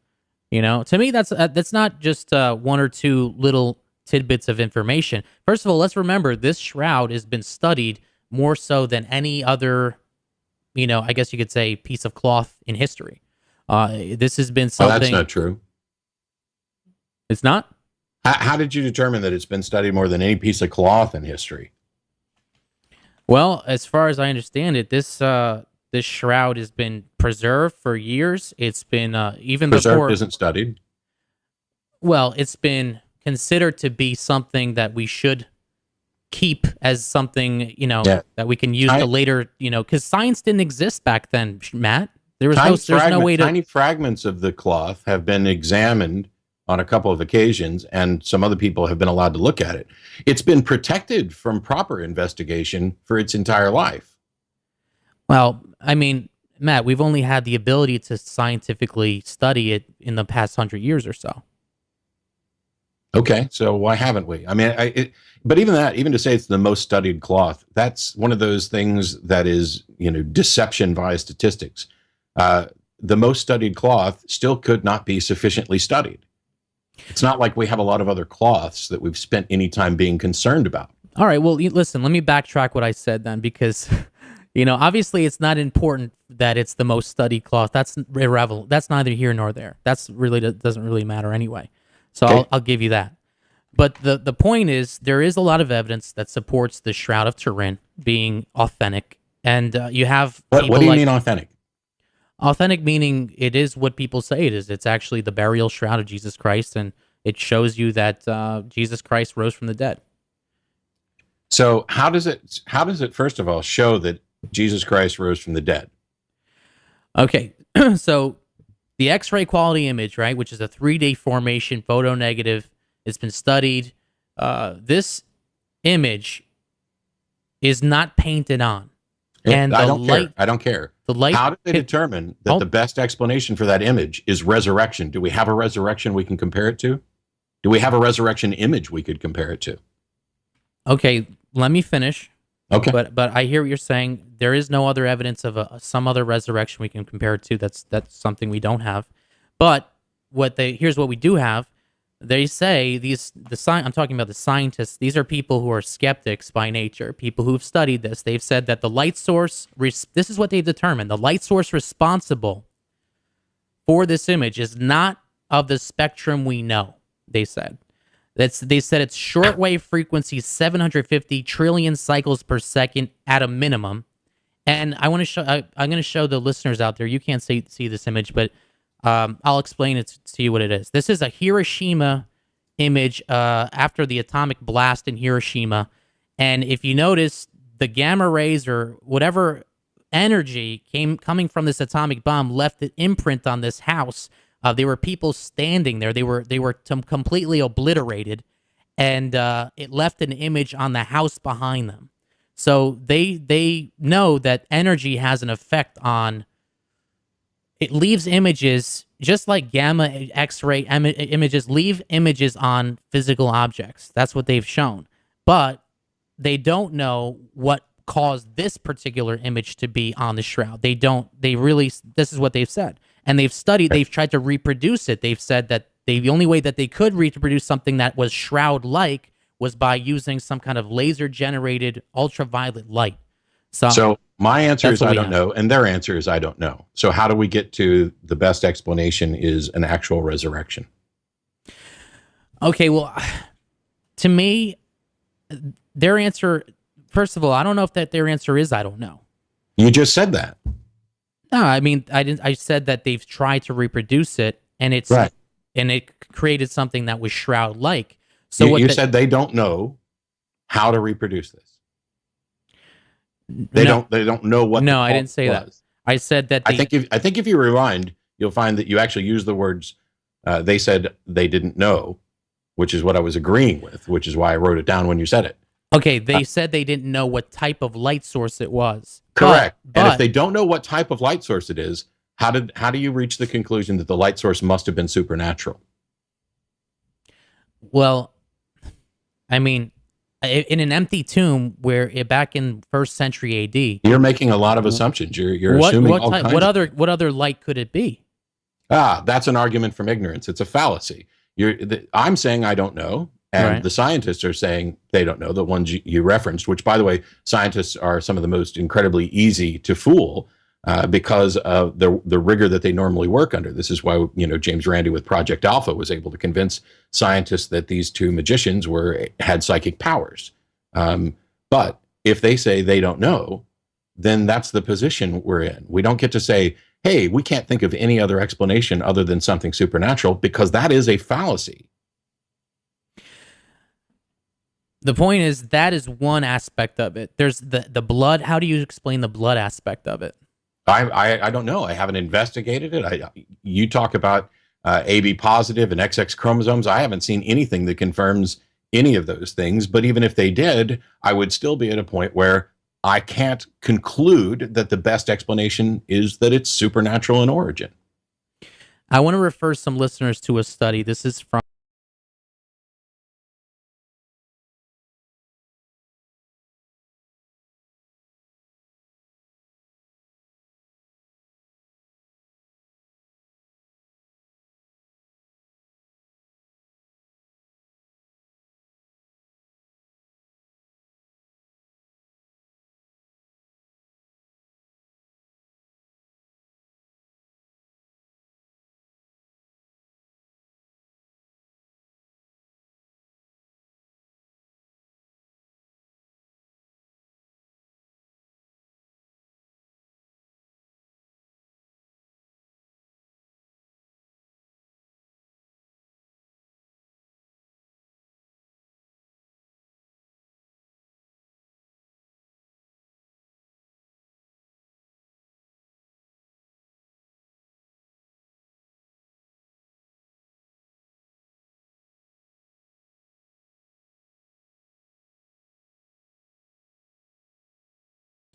To me, that's not just one or two little tidbits of information. First of all, let's remember this shroud has been studied more so than any other, I guess you could say, piece of cloth in history. This has been something. Oh, that's not true. It's not? How did you determine that it's been studied more than any piece of cloth in history? Well, as far as I understand it, this shroud has been preserved for years. It's been even preserved before isn't studied. Well, it's been considered to be something that we should keep as something that we can use to later, because science didn't exist back then, Matt. There's no way to. Tiny fragments of the cloth have been examined on a couple of occasions, and some other people have been allowed to look at it. It's been protected from proper investigation for its entire life. Well, I mean, Matt, we've only had the ability to scientifically study it in the past 100 years or so. Okay, so why haven't we? I mean, but even to say it's the most studied cloth, that's one of those things that is, deception via statistics. The most studied cloth still could not be sufficiently studied. It's not like we have a lot of other cloths that we've spent any time being concerned about. All right, well, listen, let me backtrack what I said then, because, obviously it's not important that it's the most studied cloth. That's irrelevant. That's neither here nor there. Doesn't really matter anyway. So okay. I'll give you that. But the point is, there is a lot of evidence that supports the Shroud of Turin being authentic. And you have... What do you mean authentic? Authentic meaning it is what people say it is. It's actually the burial shroud of Jesus Christ, and it shows you that Jesus Christ rose from the dead. So how does it first of all show that Jesus Christ rose from the dead? Okay, so the X-ray quality image, right, which is a 3D formation, photo negative, it's been studied. This image is not painted on. And I don't care. The light. How did they determine that the best explanation for that image is resurrection? Do we have a resurrection we can compare it to? Do we have a resurrection image we could compare it to? Okay, let me finish. Okay. But I hear what you're saying. There is no other evidence of some other resurrection we can compare it to. That's something we don't have. But here's what we do have. They say I'm talking about the scientists. These are people who are skeptics by nature, people who've studied this. They've said that the light source, this is what they've determined. The light source responsible for this image is not of the spectrum we know, they said. They said it's shortwave frequency 750 trillion cycles per second at a minimum. And I'm going to show the listeners out there. You can't see this image, but I'll explain it to you what it is. This is a Hiroshima image after the atomic blast in Hiroshima. And if you notice, the gamma rays or whatever energy coming from this atomic bomb left an imprint on this house. There were people standing there. They were completely obliterated, and it left an image on the house behind them. So they know that energy has an effect on. It leaves images, just like gamma X-ray images leave images on physical objects. That's what they've shown. But they don't know what caused this particular image to be on the shroud. This is what they've said. And they've tried to reproduce it. They've said that the only way that they could reproduce something that was shroud-like was by using some kind of laser-generated ultraviolet light. So my answer That's is what I we don't have. know, and their answer is I don't know. So how do we get to the best explanation is an actual resurrection? Okay, well, to me, their answer, first of all, I don't know if their answer is I don't know. You just said that. No, I mean, I didn't. I said that they've tried to reproduce it, and it's Right. and it created something that was shroud-like. So You, what you said they don't know how to reproduce this. They no, don't know what. No, the I didn't say cause that. was. I said that I think if you rewind, you'll find that you actually use the words. They said they didn't know, which is what I was agreeing with, which is why I wrote it down when you said it. Okay, they said they didn't know what type of light source it was. Correct. But And if they don't know what type of light source it is, how do you reach the conclusion that the light source must have been supernatural? well, I mean, in an empty tomb where back in 1st century AD, You're making a lot of assumptions. You're assuming all kinds what of what other light could it be? that's an argument from ignorance. It's a fallacy. I'm saying I don't know, and Right. the scientists are saying they don't know. The ones you referenced, which, by the way, scientists are some of the most incredibly easy to fool because of the rigor that they normally work under. This is why James Randi with Project Alpha was able to convince scientists that these two magicians had psychic powers. But if they say they don't know, then that's the position we're in. We don't get to say, hey, we can't think of any other explanation other than something supernatural, because that is a fallacy. The point is that is one aspect of it. There's the blood. How do you explain the blood aspect of it? I don't know. I haven't investigated it. You talk about AB positive and XX chromosomes. I haven't seen anything that confirms any of those things. But even if they did, I would still be at a point where I can't conclude that the best explanation is that it's supernatural in origin. I want to refer some listeners to a study. This is from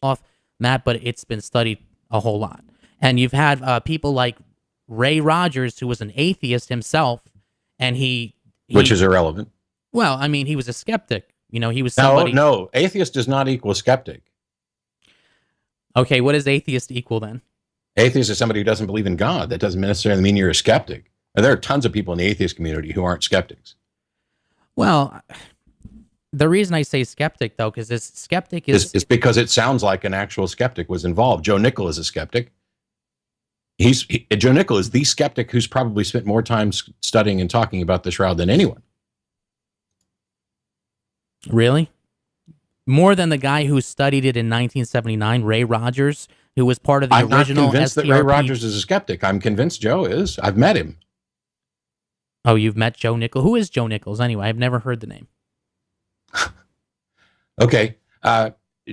off Matt, but it's been studied a whole lot. And you've had people like Ray Rogers, who was an atheist himself, and he Which is irrelevant. well, I mean, he was a skeptic. He was somebody. No, atheist does not equal skeptic. Okay, what does atheist equal then? Atheist is somebody who doesn't believe in God. That doesn't necessarily mean you're a skeptic. And there are tons of people in the atheist community who aren't skeptics. Well, the reason I say skeptic, though, because this skeptic is It's because it sounds like an actual skeptic was involved. Joe Nickell is a skeptic. Joe Nickell is the skeptic who's probably spent more time studying and talking about the shroud than anyone. really more than the guy who studied it in 1979, Ray Rogers, who was part of the I'm original not convinced that STRP. Ray Rogers is a skeptic. I'm convinced Joe is. I've met him. Oh, you've met Joe Nickell. Who is Joe Nichols anyway? I've never heard the name. Okay.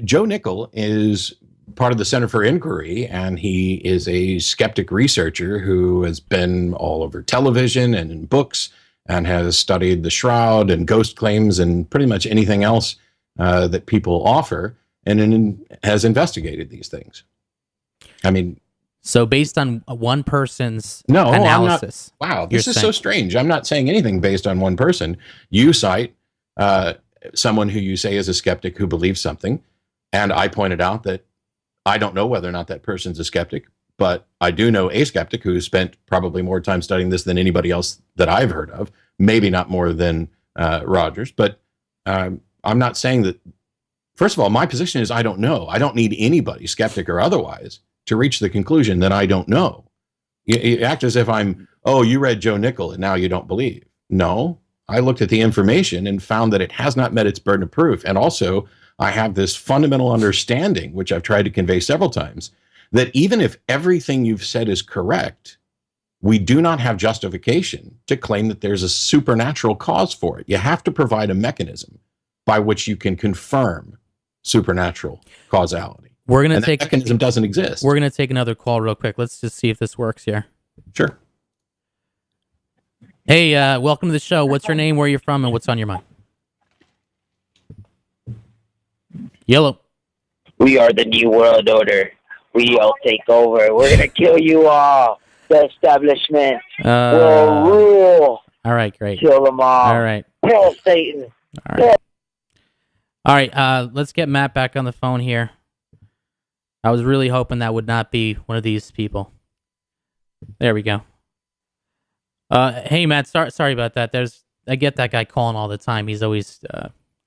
Joe Nickell is part of the Center for Inquiry, and he is a skeptic researcher who has been all over television and in books and has studied the shroud and ghost claims and pretty much anything else that people offer, and has investigated these things. I mean, so based on one person's no, analysis. I'm not, wow, this is so strange. I'm not saying anything based on one person. You cite someone who you say is a skeptic who believes something, and I pointed out that I don't know whether or not that person's a skeptic, but I do know a skeptic who spent probably more time studying this than anybody else that I've heard of. Maybe not more than Rogers, but I'm not saying that. first of all, my position is I don't know. I don't need anybody, skeptic or otherwise, to reach the conclusion that I don't know. You act as if you read Joe Nickel and now you don't believe. No, I looked at the information and found that it has not met its burden of proof. And also, I have this fundamental understanding, which I've tried to convey several times, that even if everything you've said is correct, we do not have justification to claim that there's a supernatural cause for it. You have to provide a mechanism by which you can confirm supernatural causality. That mechanism doesn't exist. We're going to take another call real quick. Let's just see if this works here. Sure. Hey, welcome to the show. What's your name, where you're from, and what's on your mind? Yellow. We are the New World Order. We all take over. We're going to kill you all. The establishment will rule. All right, great. Kill them all. All right. Hail Satan. All right, let's get Matt back on the phone here. I was really hoping that would not be one of these people. There we go. Hey, Matt, sorry about that. I get that guy calling all the time. He's always...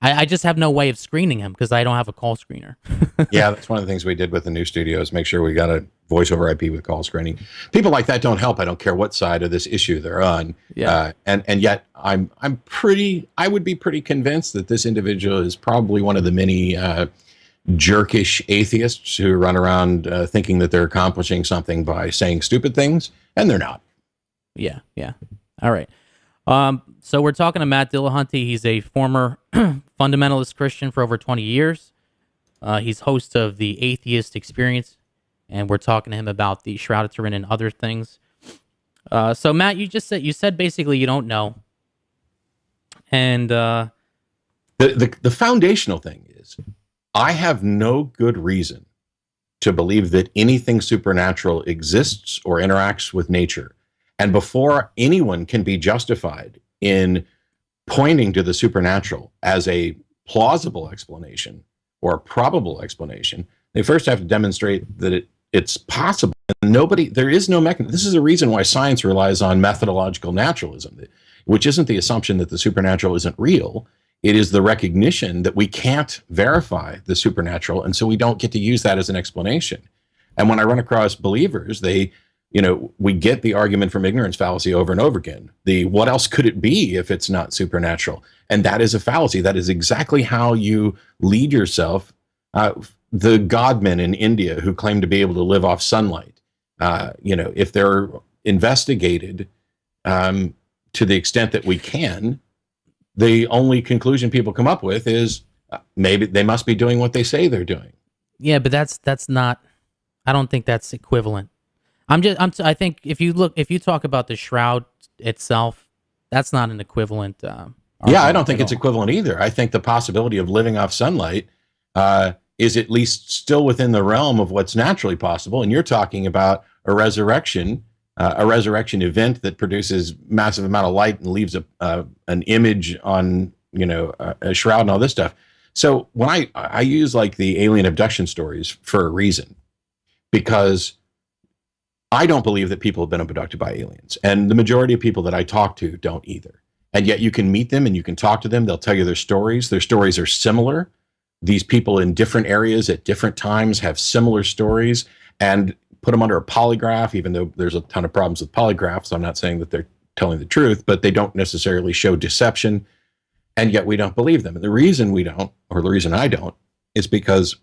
I just have no way of screening him because I don't have a call screener. Yeah, that's one of the things we did with the new studio is make sure we got a voice over IP with call screening. People like that don't help. I don't care what side of this issue they're on. Yeah. And yet I would be pretty convinced that this individual is probably one of the many jerkish atheists who run around thinking that they're accomplishing something by saying stupid things, and they're not. Yeah. All right. So we're talking to Matt Dillahunty. He's a former fundamentalist Christian for over 20 years. He's host of the Atheist Experience, and we're talking to him about the Shroud of Turin and other things. So Matt, you said basically you don't know, and the foundational thing is I have no good reason to believe that anything supernatural exists or interacts with nature. And before anyone can be justified in pointing to the supernatural as a plausible explanation or a probable explanation, they first have to demonstrate that it's possible. And there is no mechanism. This is a reason why science relies on methodological naturalism, which isn't the assumption that the supernatural isn't real. It is the recognition that we can't verify the supernatural, and so we don't get to use that as an explanation. And when I run across believers, we get the argument from ignorance fallacy over and over again. What else could it be if it's not supernatural? And that is a fallacy. That is exactly how you lead yourself. The godmen in India who claim to be able to live off sunlight, if they're investigated to the extent that we can, the only conclusion people come up with is maybe they must be doing what they say they're doing. Yeah, but that's not. I don't think that's equivalent. I think if you talk about the shroud itself, that's not an equivalent. Yeah, I don't think it's equivalent either. I think the possibility of living off sunlight is at least still within the realm of what's naturally possible. And you're talking about a resurrection event that produces massive amount of light and leaves an image on a shroud and all this stuff. So when I use like the alien abduction stories for a reason, because I don't believe that people have been abducted by aliens, and the majority of people that I talk to don't either. And yet you can meet them and you can talk to them. They'll tell you their stories. Their stories are similar. These people in different areas at different times have similar stories, and put them under a polygraph, even though there's a ton of problems with polygraphs. I'm not saying that they're telling the truth, but they don't necessarily show deception. And yet we don't believe them. And the reason we don't, or the reason I don't, is because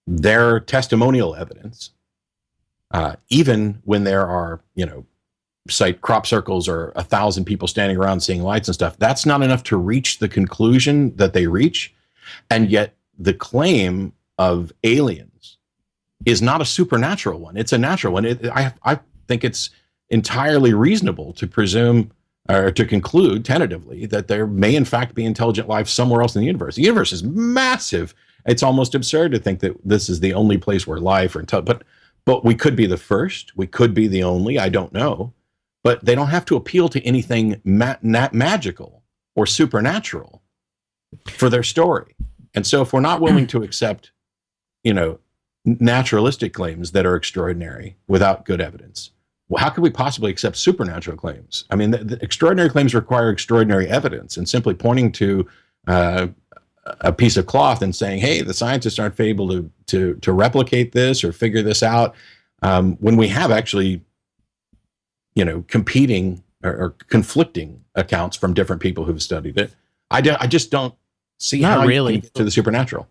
their testimonial evidence, even when there are, cite crop circles or 1,000 people standing around seeing lights and stuff, that's not enough to reach the conclusion that they reach. And yet the claim of aliens is not a supernatural one. It's a natural one. I think it's entirely reasonable to presume or to conclude tentatively that there may in fact be intelligent life somewhere else in the universe. The universe is massive. It's almost absurd to think that this is the only place where life or but we could be the first. We could be the only. I don't know. But they don't have to appeal to anything magical or supernatural for their story. And so if we're not willing to accept, naturalistic claims that are extraordinary without good evidence, well, how could we possibly accept supernatural claims? I mean, the extraordinary claims require extraordinary evidence, and simply pointing to a piece of cloth and saying, "Hey, the scientists aren't able to replicate this or figure this out," when we have actually, competing or conflicting accounts from different people who've studied it. I just don't see Not how really. you can get to the supernatural.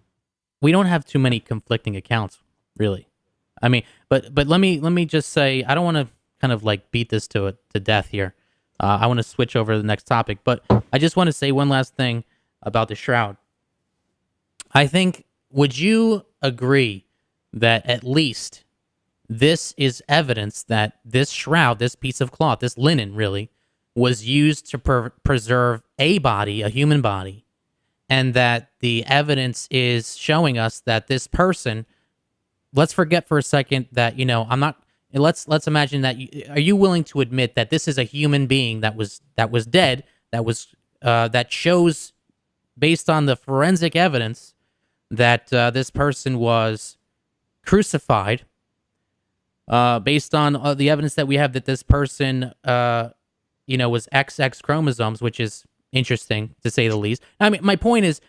We don't have too many conflicting accounts, really. I mean, but let me just say, I don't want to kind of like beat this to death here. I want to switch over to the next topic, but I just want to say one last thing about the shroud. I think, would you agree that at least this is evidence that this shroud, this piece of cloth, this linen really, was used to preserve a body, a human body, and that the evidence is showing us that this person, let's forget for a second that, I'm not, let's imagine that, are you willing to admit that this is a human being that was dead, that shows, based on the forensic evidence, that this person was crucified, based on the evidence that we have that this person, was XX chromosomes, which is interesting to say the least. I mean, my point is,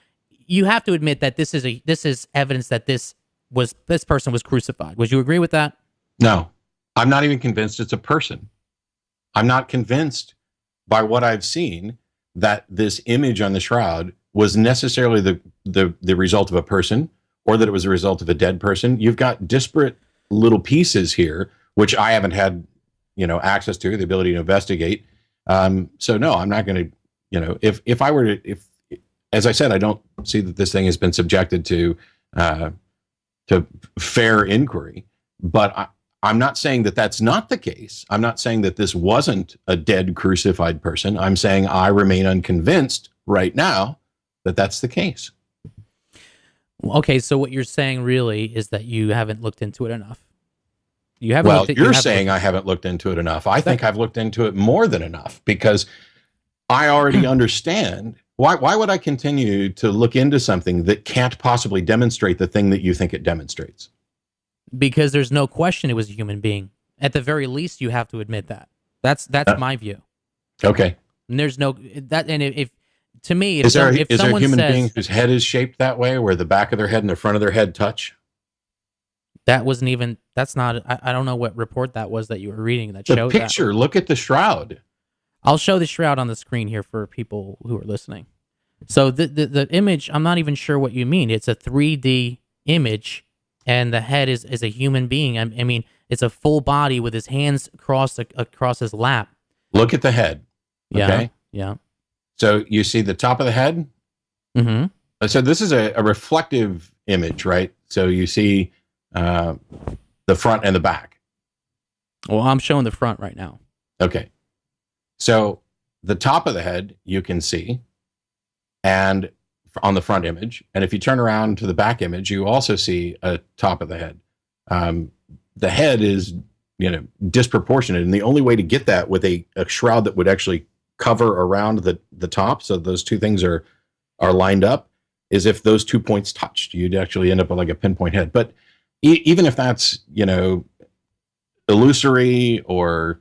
you have to admit that this is evidence that this person was crucified. Would you agree with that? No, I'm not even convinced it's a person. I'm not convinced by what I've seen that this image on the shroud was necessarily the result of a person, or that it was a result of a dead person. You've got disparate little pieces here, which I haven't had, access to, the ability to investigate. So no, I'm not going to, if I were to, as I said, I don't see that this thing has been subjected to fair inquiry, but I'm not saying that that's not the case. I'm not saying that this wasn't a dead crucified person. I'm saying I remain unconvinced right now that that's the case. Okay, so what you're saying really is that you haven't looked into it enough. You haven't. Well, you're saying I haven't looked into it enough. I think I've looked into it more than enough, because I already understand. Why would I continue to look into something that can't possibly demonstrate the thing that you think it demonstrates? Because there's no question it was a human being. At the very least, you have to admit that. That's my view. Okay. And there's no that, and if to me, is there a someone human says, being whose head is shaped that way, where the back of their head and the front of their head touch? That wasn't even. That's not. I don't know what report that was that you were reading that showed the picture. That. Look at the shroud. I'll show the shroud on the screen here for people who are listening. So the image, I'm not even sure what you mean. It's a 3D image, and the head is a human being. I mean, it's a full body with his hands across his lap. Look at the head. Okay? Yeah. So you see the top of the head? Mm-hmm. So this is a reflective image, right? So you see the front and the back. Well, I'm showing the front right now. Okay. So the top of the head you can see, and on the front image. And if you turn around to the back image, you also see a top of the head. The head is, disproportionate. And the only way to get that with a shroud that would actually cover around the top, so those two things are lined up, is if those 2 points touched. You'd actually end up with like a pinpoint head. But even if that's, illusory or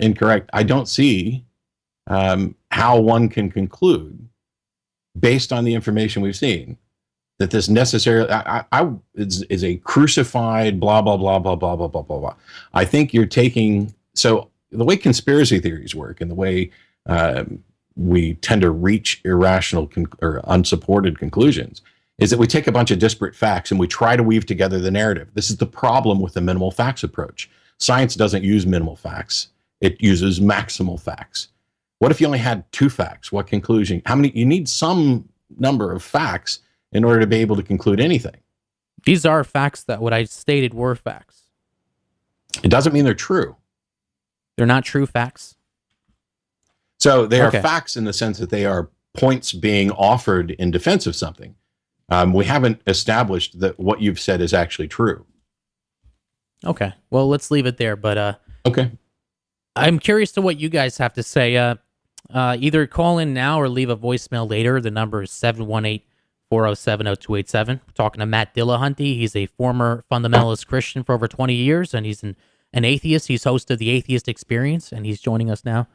incorrect, I don't see how one can conclude, based on the information we've seen, that this necessarily is a crucified blah blah blah blah blah blah blah blah blah. I think you're taking, so the way conspiracy theories work and the way we tend to reach irrational or unsupported conclusions is that we take a bunch of disparate facts and we try to weave together the narrative. This is the problem with the minimal facts approach. Science doesn't use minimal facts; it uses maximal facts. What if you only had 2 facts? What conclusion? How many? You need some number of facts in order to be able to conclude anything. These are facts that what I stated were facts. It doesn't mean they're true. They're not true facts. So they are facts in the sense that they are points being offered in defense of something. We haven't established that what you've said is actually true. Okay. Well, let's leave it there. But okay. I'm curious to what you guys have to say. Either call in now or leave a voicemail later. The number is 718-407-0287. We're talking to Matt Dillahunty. He's a former fundamentalist Christian for over 20 years, and he's an atheist. He's host of the Atheist Experience, and he's joining us now.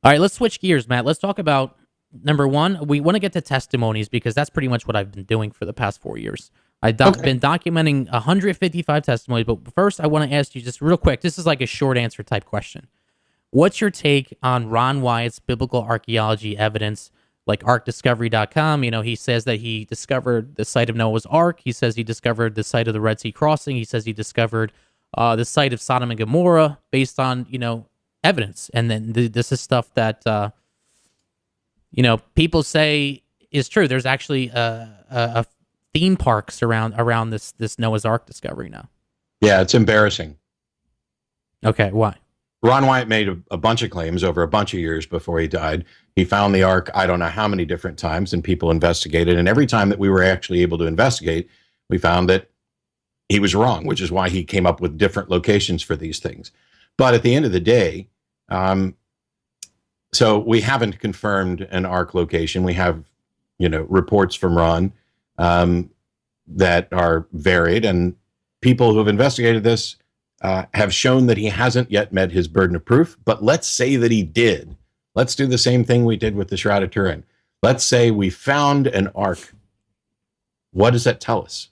All right, let's switch gears, Matt. Let's talk about number one, we want to get to testimonies because that's pretty much what I've been doing for the past 4 years. I've been documenting 155 testimonies, but first I want to ask you just real quick. This is like a short answer type question. What's your take on Ron Wyatt's biblical archaeology evidence, like ArkDiscovery.com? He says that he discovered the site of Noah's Ark. He says he discovered the site of the Red Sea crossing. He says he discovered the site of Sodom and Gomorrah based on, evidence. And then this is stuff that, people say is true. There's actually a theme parks around this Noah's Ark discovery now. Yeah, it's embarrassing. Okay, why? Ron Wyatt made a bunch of claims over a bunch of years before he died. He found the Ark I don't know how many different times, and people investigated. And every time that we were actually able to investigate, we found that he was wrong, which is why he came up with different locations for these things. But at the end of the day, so we haven't confirmed an Ark location. We have, reports from Ron that are varied, and people who have investigated this have shown that he hasn't yet met his burden of proof. But let's say that he did. Let's do the same thing we did with the Shroud of Turin. Let's say we found an Ark. What does that tell us?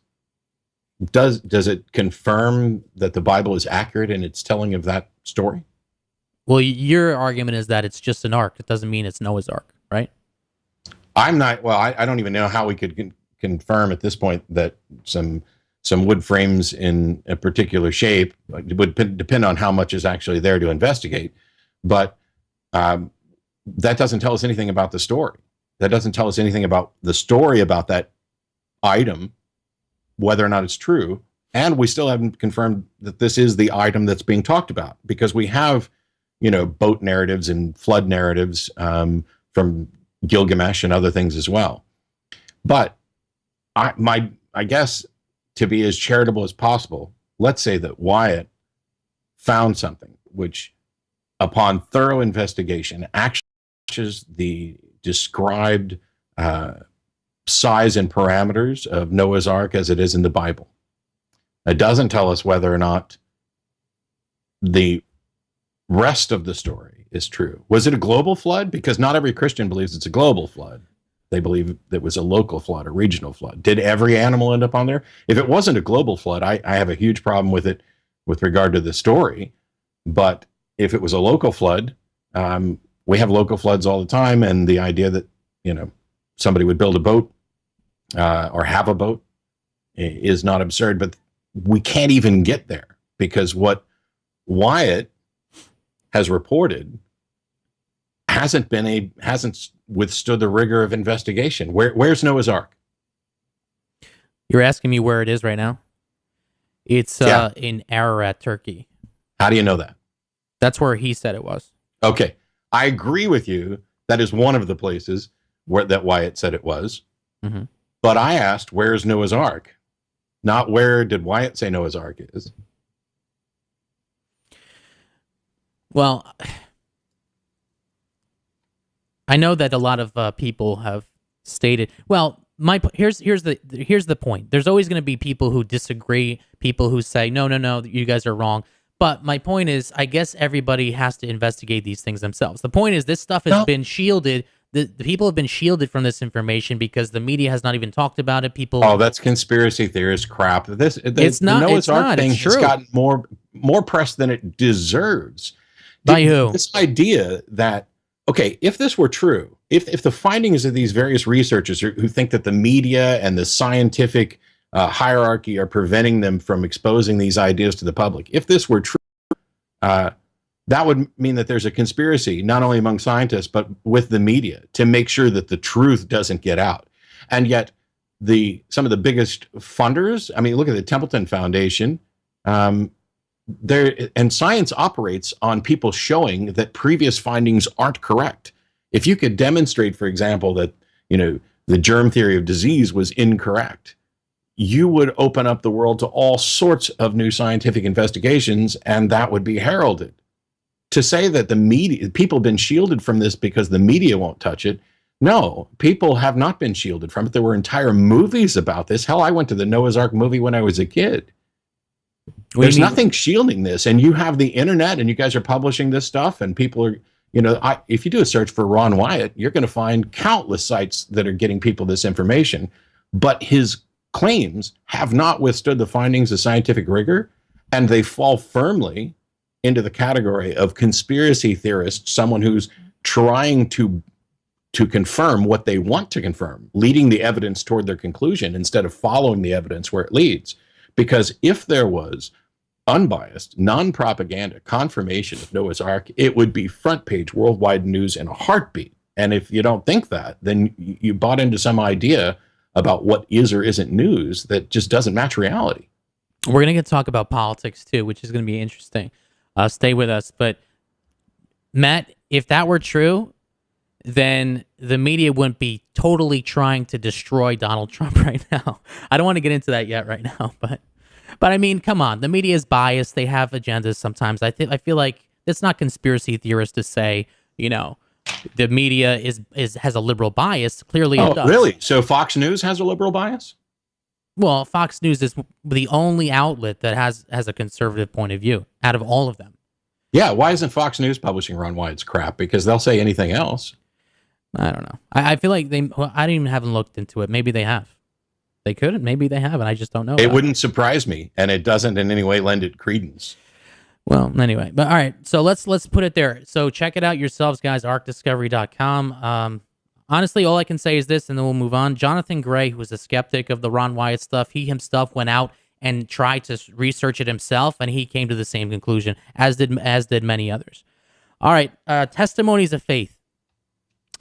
Does it confirm that the Bible is accurate in its telling of that story? Well, your argument is that it's just an Ark. It doesn't mean it's Noah's Ark, right? I'm not. Well, I don't even know how we could confirm at this point that some wood frames in a particular shape would depend on how much is actually there to investigate. But that doesn't tell us anything about the story. That doesn't tell us anything about the story about that item, whether or not it's true. And we still haven't confirmed that this is the item that's being talked about, because we have, boat narratives and flood narratives from Gilgamesh and other things as well. But I guess, to be as charitable as possible, let's say that Wyatt found something which, upon thorough investigation, matches the described size and parameters of Noah's Ark as it is in the Bible. It doesn't tell us whether or not the rest of the story is true. Was it a global flood? Because not every Christian believes it's a global flood. They believe it was a local flood, a regional flood. Did every animal end up on there? If it wasn't a global flood, I have a huge problem with it with regard to the story. But if it was a local flood, we have local floods all the time. And the idea that, somebody would build a boat or have a boat is not absurd. But we can't even get there, because what Wyatt has reported hasn't withstood the rigor of investigation. Where's Noah's Ark? You're asking me where it is right now? It's in Ararat, Turkey. How do you know that? That's where he said it was. Okay. I agree with you. That is one of the places that Wyatt said it was. Mm-hmm. But I asked, where's Noah's Ark? Not where did Wyatt say Noah's Ark is? Well, I know that a lot of people have stated. Well, here's the point. There's always going to be people who disagree, people who say no, you guys are wrong. But my point is, I guess everybody has to investigate these things themselves. The point is, this stuff has been shielded. The people have been shielded from this information because the media has not even talked about it. People. That's conspiracy theorist crap. It's not. The Noah's Ark thing has gotten more press than it deserves. By who? This idea that, okay, if this were true, if the findings of these various researchers who think that the media and the scientific hierarchy are preventing them from exposing these ideas to the public, if this were true, that would mean that there's a conspiracy, not only among scientists, but with the media, to make sure that the truth doesn't get out. And yet, some of the biggest funders, I mean, look at the Templeton Foundation, and science operates on people showing that previous findings aren't correct. If you could demonstrate, for example, that the germ theory of disease was incorrect, you would open up the world to all sorts of new scientific investigations, and that would be heralded. To say that the media, people have been shielded from this because the media won't touch it. No, people have not been shielded from it. There were entire movies about this. Hell, I went to the Noah's Ark movie when I was a kid. There's nothing shielding this. And you have the internet, and you guys are publishing this stuff, and people are, if you do a search for Ron Wyatt, you're going to find countless sites that are getting people this information, but his claims have not withstood the findings of scientific rigor, and they fall firmly into the category of conspiracy theorist, someone who's trying to confirm what they want to confirm, leading the evidence toward their conclusion instead of following the evidence where it leads. Because if there was unbiased, non-propaganda confirmation of Noah's Ark, it would be front page worldwide news in a heartbeat. And if you don't think that, then you bought into some idea about what is or isn't news that just doesn't match reality. We're going to talk about politics too, which is going to be interesting. Stay with us. But Matt, if that were true, then the media wouldn't be totally trying to destroy Donald Trump right now. I don't want to get into that yet right now, but I mean, come on, the media is biased. They have agendas sometimes. I feel like it's not conspiracy theorists to say, the media has a liberal bias. Clearly, it does. Really? So Fox News has a liberal bias? Well, Fox News is the only outlet that has a conservative point of view out of all of them. Yeah, why isn't Fox News publishing Ron Wyatt's crap? Because they'll say anything else. I don't know. I feel like I didn't even haven't looked into it. Maybe they have. They could. Maybe they have, and I just don't know. It wouldn't surprise me, and it doesn't in any way lend it credence. Well, anyway, but all right. So let's put it there. So check it out yourselves, guys. ArkDiscovery.com. Honestly, all I can say is this, and then we'll move on. Jonathan Gray, who was a skeptic of the Ron Wyatt stuff, he himself went out and tried to research it himself, and he came to the same conclusion, as did many others. All right, testimonies of faith.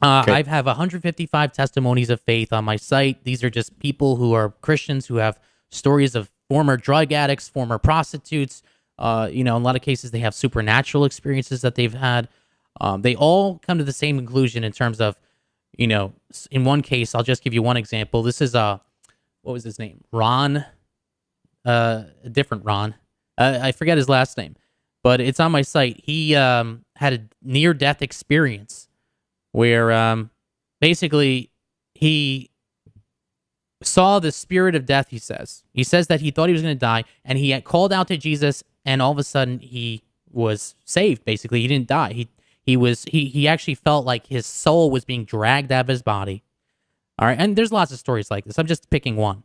Okay. I have 155 testimonies of faith on my site. These are just people who are Christians who have stories of former drug addicts, former prostitutes. In a lot of cases, they have supernatural experiences that they've had. They all come to the same conclusion in terms of, in one case, I'll just give you one example. This is what was his name? Ron, a different Ron. I forget his last name, but it's on my site. He had a near-death experience where basically he saw the spirit of death, he says. He says that he thought he was going to die, and he had called out to Jesus, and all of a sudden he was saved, basically. He didn't die. He actually felt like his soul was being dragged out of his body. All right, and there's lots of stories like this. I'm just picking one.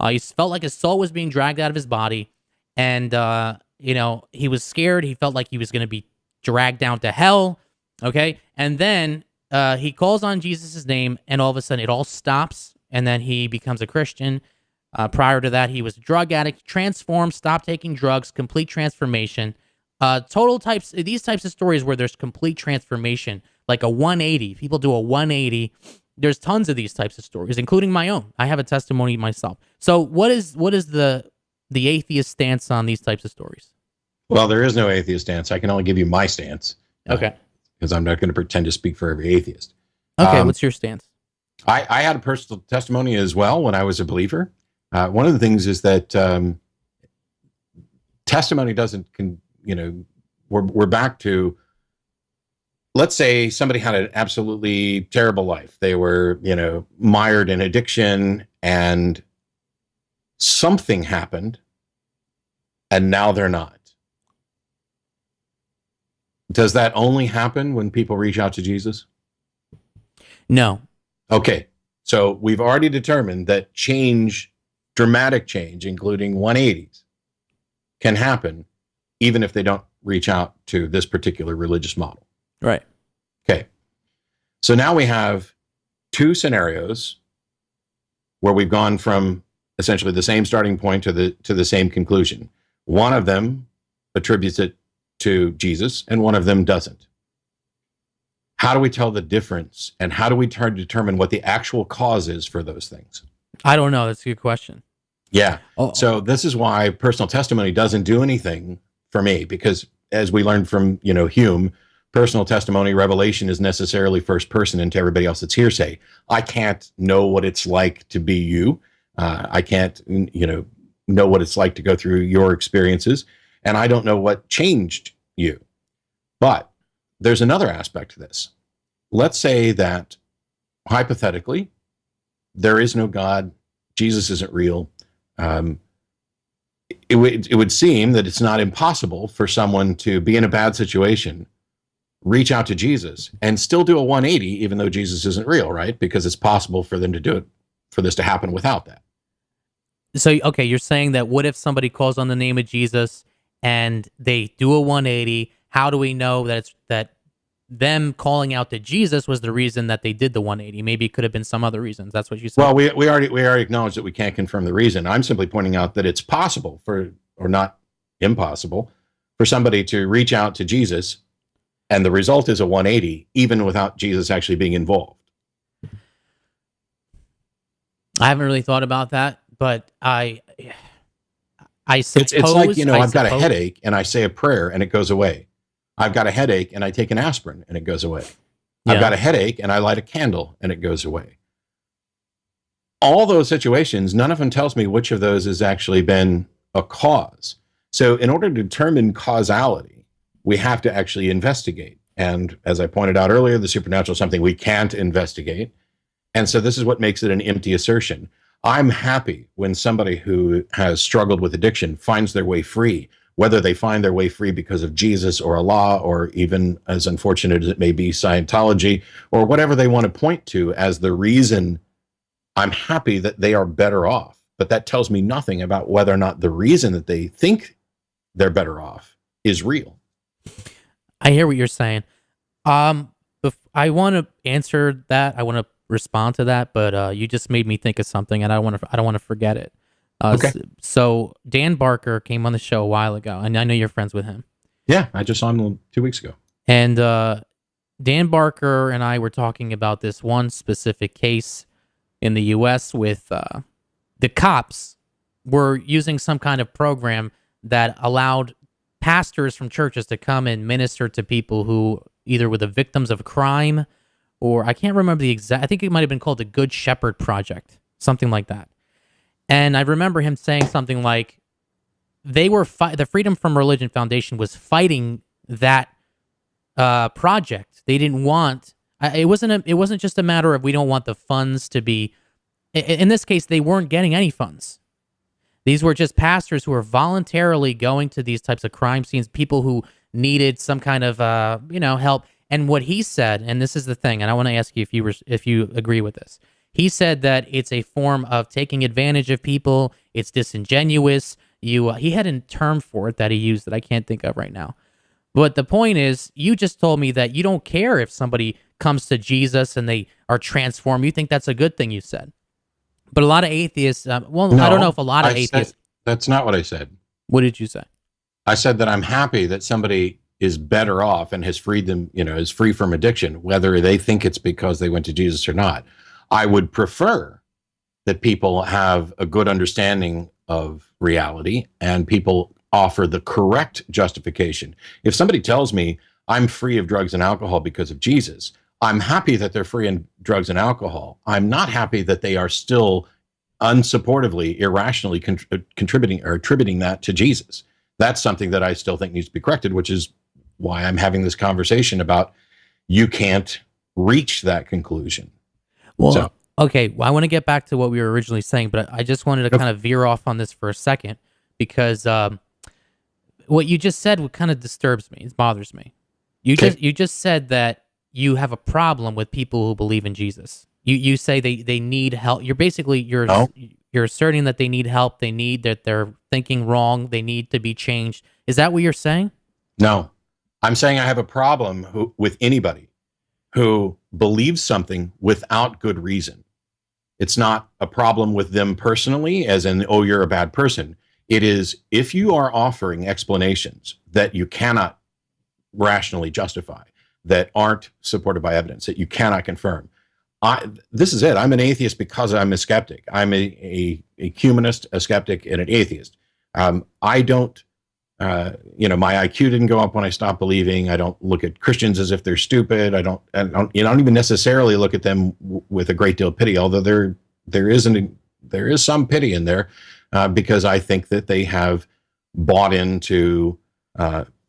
He felt like his soul was being dragged out of his body, and he was scared. He felt like he was going to be dragged down to hell. Okay, and then he calls on Jesus' name, and all of a sudden it all stops, and then he becomes a Christian. Prior to that, he was a drug addict, transformed, stopped taking drugs, complete transformation. These types of stories where there's complete transformation, like a 180. People do a 180. There's tons of these types of stories, including my own. I have a testimony myself. So what is the atheist stance on these types of stories? Well, there is no atheist stance. I can only give you my stance. Okay. Because I'm not going to pretend to speak for every atheist. Okay, what's your stance? I had a personal testimony as well when I was a believer. One of the things is that testimony doesn't, we're back to, let's say somebody had an absolutely terrible life. They were, mired in addiction, and something happened, and now they're not. Does that only happen when people reach out to Jesus? No. Okay. So we've already determined that dramatic change, including 180s, can happen even if they don't reach out to this particular religious model. Right. Okay. So now we have two scenarios where we've gone from essentially the same starting point to the same conclusion. One of them attributes it to Jesus, and one of them doesn't. How do we tell the difference, and how do we try to determine what the actual cause is for those things? I don't know. That's a good question. Yeah. So this is why personal testimony doesn't do anything for me, because as we learned from, Hume, personal testimony, revelation is necessarily first person, and to everybody else it's hearsay. I can't know what it's like to be you. I can't, know what it's like to go through your experiences. And I don't know what changed you. But there's another aspect to this. Let's say that, hypothetically, there is no God, Jesus isn't real. It would seem that it's not impossible for someone to be in a bad situation, reach out to Jesus and still do a 180, even though Jesus isn't real, right? Because it's possible for them to do it, for this to happen without that. So, okay, you're saying that what if somebody calls on the name of Jesus and they do a 180? How do we know that it's that them calling out to Jesus was the reason that they did the 180? Maybe it could have been some other reasons. That's what you said. Well, we already acknowledged that we can't confirm the reason. I'm simply pointing out that it's possible or not impossible, for somebody to reach out to Jesus, and the result is a 180, even without Jesus actually being involved. I haven't really thought about that, but I suppose it's like, I've got a headache and I say a prayer and it goes away. I've got a headache and I take an aspirin and it goes away. Yeah. I've got a headache and I light a candle and it goes away. All those situations, none of them tells me which of those has actually been a cause. So in order to determine causality, we have to actually investigate. And as I pointed out earlier, the supernatural is something we can't investigate. And so this is what makes it an empty assertion. I'm happy when somebody who has struggled with addiction finds their way free, whether they find their way free because of Jesus or Allah, or even, as unfortunate as it may be, Scientology, or whatever they want to point to as the reason. I'm happy that they are better off. But that tells me nothing about whether or not the reason that they think they're better off is real. I hear what you're saying. I want to answer that. I want to respond to that, but you just made me think of something, and I don't want to forget it. Okay. So Dan Barker came on the show a while ago, and I know you're friends with him. Yeah, I just saw him 2 weeks ago. And Dan Barker and I were talking about this one specific case in the U.S. with the cops were using some kind of program that allowed pastors from churches to come and minister to people who either were the victims of crime, or I can't remember the exact, I think it might have been called the Good Shepherd Project, something like that. And I remember him saying something like they were the Freedom from Religion Foundation was fighting that project. They didn't want, it wasn't just a matter of we don't want the funds to be, in this case, they weren't getting any funds. These were just pastors who were voluntarily going to these types of crime scenes, people who needed some kind of, help. And what he said, and this is the thing, and I want to ask you if you agree with this. He said that it's a form of taking advantage of people. It's disingenuous. He had a term for it that he used that I can't think of right now. But the point is, you just told me that you don't care if somebody comes to Jesus and they are transformed. You think that's a good thing, you said. But a lot of atheists, no, I don't know if a lot of atheists... That's not what I said. What did you say? I said that I'm happy that somebody is better off and has freed them, is free from addiction, whether they think it's because they went to Jesus or not. I would prefer that people have a good understanding of reality and people offer the correct justification. If somebody tells me I'm free of drugs and alcohol because of Jesus, I'm happy that they're free in drugs and alcohol. I'm not happy that they are still unsupportively, irrationally contributing or attributing that to Jesus. That's something that I still think needs to be corrected, which is why I'm having this conversation about you can't reach that conclusion. Well, okay, well, I want to get back to what we were originally saying, but I just wanted to kind of veer off on this for a second because what you just said kind of disturbs me. It bothers me. You just said that you have a problem with people who believe in Jesus. You say they need help. You're asserting that they need help. They need that they're thinking wrong. They need to be changed. Is that what you're saying? No, I'm saying I have a problem with anybody who believes something without good reason. It's not a problem with them personally, as in, oh, you're a bad person. It is if you are offering explanations that you cannot rationally justify, that aren't supported by evidence, that you cannot confirm. This is it. I'm an atheist because I'm a skeptic. I'm a humanist, a skeptic, and an atheist. I don't, my IQ didn't go up when I stopped believing. I don't look at Christians as if they're stupid. I don't even necessarily look at them with a great deal of pity, although there is some pity in there because I think that they have bought into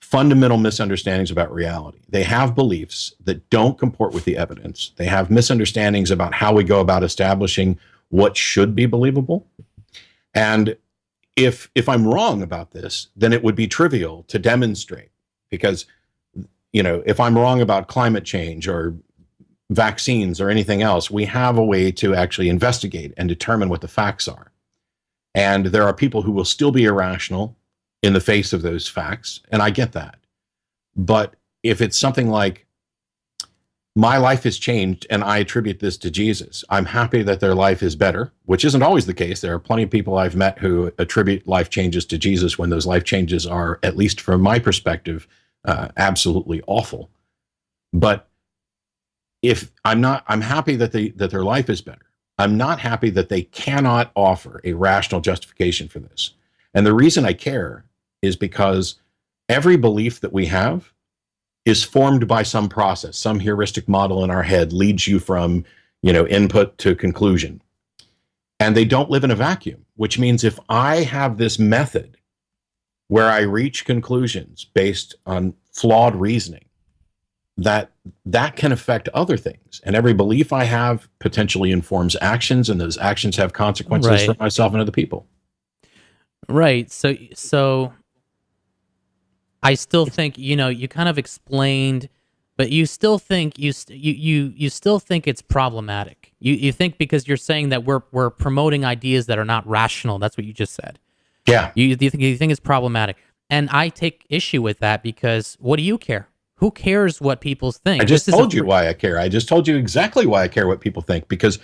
fundamental misunderstandings about reality. They have beliefs that don't comport with the evidence. They have misunderstandings about how we go about establishing what should be believable. And if I'm wrong about this, then it would be trivial to demonstrate, because if I'm wrong about climate change or vaccines or anything else, we have a way to actually investigate and determine what the facts are. And there are people who will still be irrational in the face of those facts, and I get that. But if it's something like, my life has changed and I attribute this to Jesus, I'm happy that their life is better, which isn't always the case. There are plenty of people I've met who attribute life changes to Jesus when those life changes are, at least from my perspective, absolutely awful. But if I'm happy that their life is better. I'm not happy that they cannot offer a rational justification for this. And the reason I care is because every belief that we have is formed by some process. Some heuristic model in our head leads you from, input to conclusion. And they don't live in a vacuum, which means if I have this method where I reach conclusions based on flawed reasoning, that can affect other things. And every belief I have potentially informs actions, and those actions have consequences for myself and other people. Right. So I still think, you kind of explained, but you still think you still think it's problematic. You think because you're saying that we're promoting ideas that are not rational. That's what you just said. Yeah. You think it's problematic, and I take issue with that because what do you care? Who cares what people think? I just told you why I care. I just told you exactly why I care what people think, because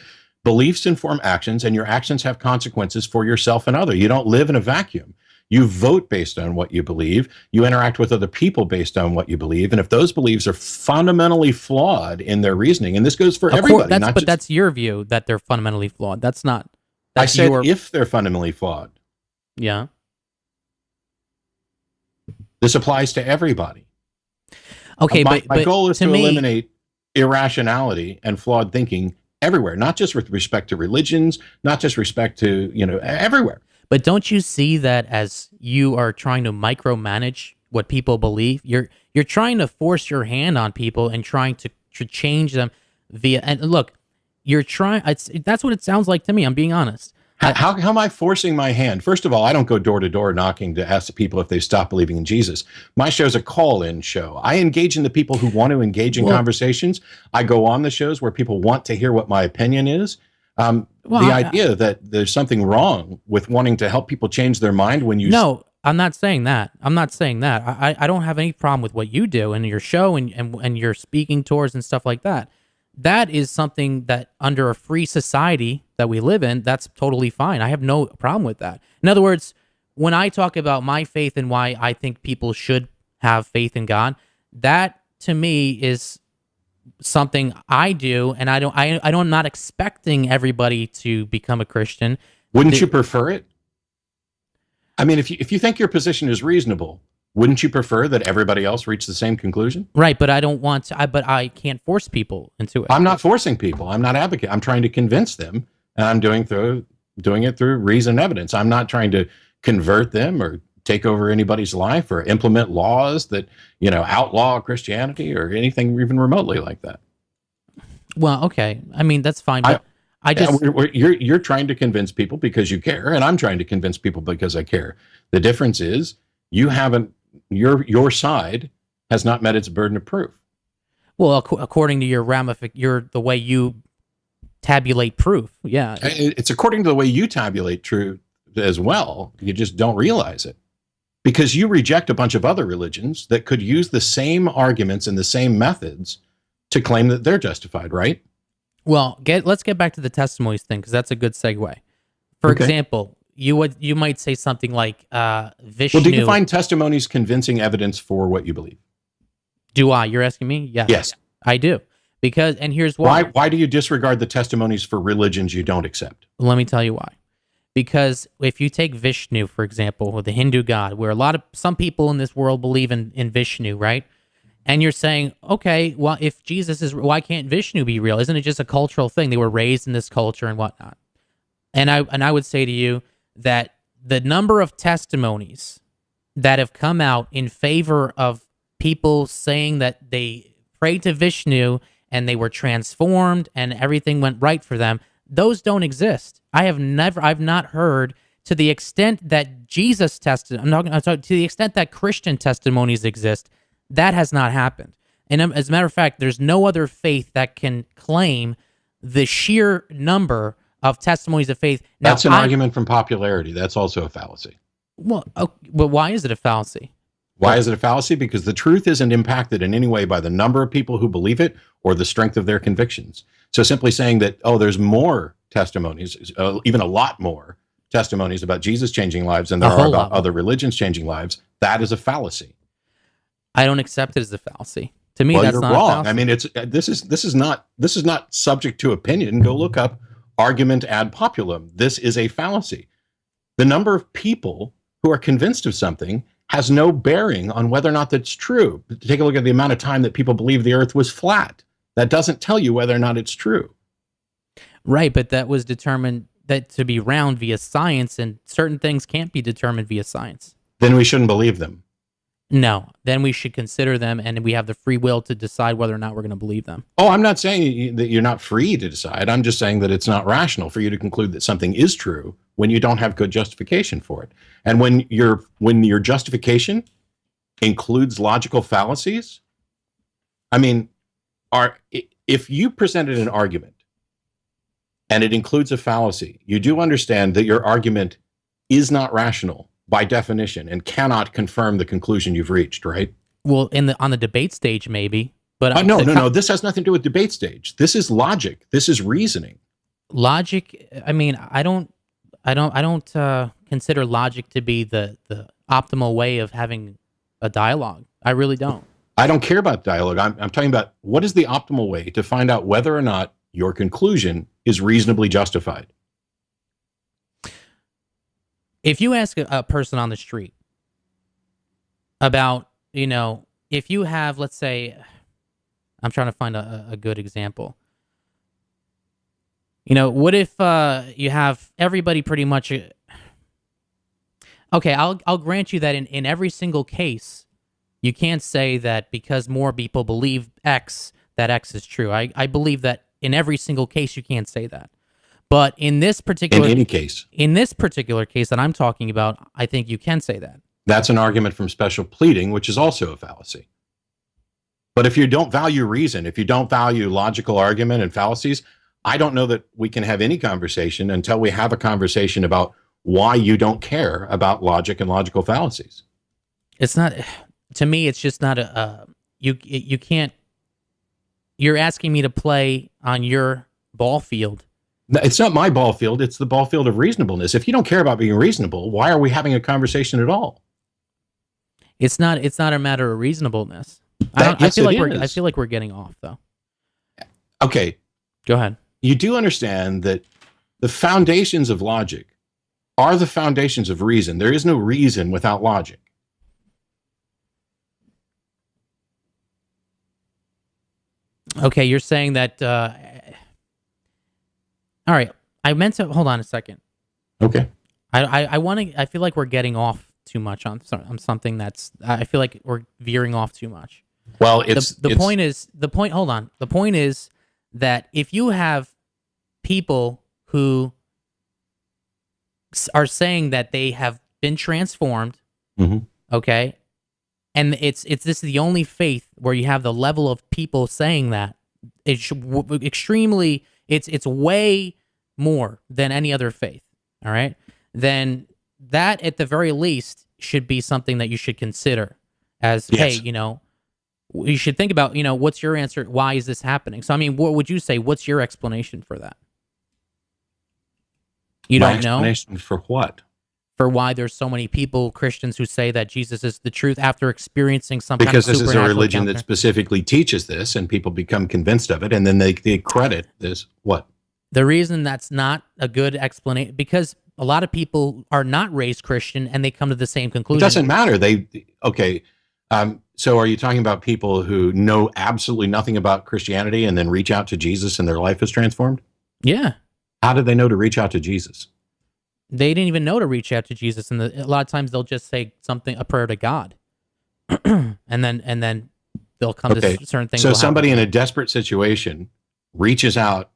beliefs inform actions, and your actions have consequences for yourself and others. You don't live in a vacuum. You vote based on what you believe. You interact with other people based on what you believe. And if those beliefs are fundamentally flawed in their reasoning, and this goes for everybody. But that's your view that they're fundamentally flawed. That's not. I said if they're fundamentally flawed. Yeah. This applies to everybody. Okay, my but goal is to to me, eliminate irrationality and flawed thinking everywhere, not just with respect to religions, not just respect to, everywhere. But don't you see that as you are trying to micromanage what people believe? You're trying to force your hand on people and trying to change them via. And look, you're trying. That's what it sounds like to me. I'm being honest. How am I forcing my hand? First of all, I don't go door to door knocking to ask the people if they stop believing in Jesus. My show's a call-in show. I engage in the people who want to engage in conversations. I go on the shows where people want to hear what my opinion is. The idea that there's something wrong with wanting to help people change their mind when you... No, I'm not saying that. I'm not saying that. I don't have any problem with what you do in your show and your speaking tours and stuff like that. That is something that under a free society that we live in, that's totally fine. I have no problem with that. In other words, when I talk about my faith and why I think people should have faith in God, that to me is something I do, and I'm not expecting everybody to become a Christian. Wouldn't you prefer it? I mean, if you think your position is reasonable, wouldn't you prefer that everybody else reach the same conclusion? Right, but I don't want to. But I can't force people into it. I'm not forcing people. I'm not advocating. I'm trying to convince them, and I'm doing it through reason and evidence. I'm not trying to convert them or take over anybody's life or implement laws that outlaw Christianity or anything even remotely like that. Well, okay. I mean, that's fine. But you're trying to convince people because you care, and I'm trying to convince people because I care. The difference is you haven't. Your side has not met its burden of proof. Well, according to your the way you tabulate proof, yeah. It's according to the way you tabulate truth as well. You just don't realize it because you reject a bunch of other religions that could use the same arguments and the same methods to claim that they're justified, right? Well, let's get back to the testimonies thing because that's a good segue. For example, you might say something like Vishnu. Well, do you find testimonies convincing evidence for what you believe? Do I? You're asking me? Yes. Yes. I do. And here's why. Why do you disregard the testimonies for religions you don't accept? Let me tell you why. Because if you take Vishnu, for example, or the Hindu god, where some people in this world believe in Vishnu, right? And you're saying, okay, well, if Jesus is, why can't Vishnu be real? Isn't it just a cultural thing? They were raised in this culture and whatnot. And I would say to you that the number of testimonies that have come out in favor of people saying that they prayed to Vishnu and they were transformed and everything went right for them, those don't exist. I've not heard, to the extent that Jesus tested, to the extent that Christian testimonies exist, That has not happened. And as a matter of fact, there's no other faith that can claim the sheer number of testimonies of faith. Now, that's an argument from popularity. That's also a fallacy. Well, why is it a fallacy? Why is it a fallacy? Because the truth isn't impacted in any way by the number of people who believe it or the strength of their convictions. So simply saying that, there's more testimonies, even a lot more testimonies about Jesus changing lives than there are about other religions changing lives, that is a fallacy. I don't accept it as a fallacy. To me, that's you're not wrong. I mean, this is not subject to opinion. Go look up argument ad populum. This is a fallacy. The number of people who are convinced of something has no bearing on whether or not that's true. Take a look at the amount of time that people believe the earth was flat. That doesn't tell you whether or not it's true. Right, but that was determined that to be round via science, and certain things can't be determined via science. Then we shouldn't believe them. No, then we should consider them, and we have the free will to decide whether or not we're going to believe them. Oh, I'm not saying that you're not free to decide. I'm just saying that it's not rational for you to conclude that something is true when you don't have good justification for it. And when your justification includes logical fallacies, I mean, if you presented an argument and it includes a fallacy, you do understand that your argument is not rational by definition and cannot confirm the conclusion you've reached, right? Well, on the debate stage, maybe, but no. This has nothing to do with debate stage. This is logic. This is reasoning. Logic. I mean, I don't consider logic to be the optimal way of having a dialogue. I really don't. I don't care about dialogue. I'm talking about what is the optimal way to find out whether or not your conclusion is reasonably justified. If you ask a person on the street about, if you have, let's say, I'm trying to find a good example. What if you have everybody pretty much... Okay, I'll grant you that in every single case, you can't say that because more people believe X, that X is true. I believe that in every single case, you can't say that. But in this particular... In any case. In this particular case that I'm talking about, I think you can say that. That's an argument from special pleading, which is also a fallacy. But if you don't value reason, if you don't value logical argument and fallacies, I don't know that we can have any conversation until we have a conversation about why you don't care about logic and logical fallacies. It's not... To me, it's just not you can't... You're asking me to play on your ball field. It's not my ball field. It's the ball field of reasonableness. If you don't care about being reasonable, why are we having a conversation at all? It's not a matter of reasonableness. I feel like we're getting off, though. Okay. Go ahead. You do understand that the foundations of logic are the foundations of reason. There is no reason without logic. Okay, you're saying that... All right, I meant to... Hold on a second. Okay. I feel like we're getting off too much on something that's... I feel like we're veering off too much. Well, The point is that if you have people who are saying that they have been transformed, okay, and this is the only faith where you have the level of people saying that, it's extremely, it's way more than any other faith, all right? Then that, at the very least, should be something that you should consider as, yes. Hey, you should think about, what's your answer? Why is this happening? So, I mean, what would you say? What's your explanation for that? You My don't know? Explanation for what? For why there's so many people, Christians, who say that Jesus is the truth after experiencing some kind of Because this is a supernatural religion encounter. that specifically teaches this, and people become convinced of it, and then they credit this. What? The reason that's not a good explanation, because a lot of people are not raised Christian, and they come to the same conclusion. It doesn't matter. So are you talking about people who know absolutely nothing about Christianity and then reach out to Jesus and their life is transformed? Yeah. How did they know to reach out to Jesus? They didn't even know to reach out to Jesus, and a lot of times they'll just say a prayer to God, and then they'll come to certain things. So somebody in a desperate situation reaches out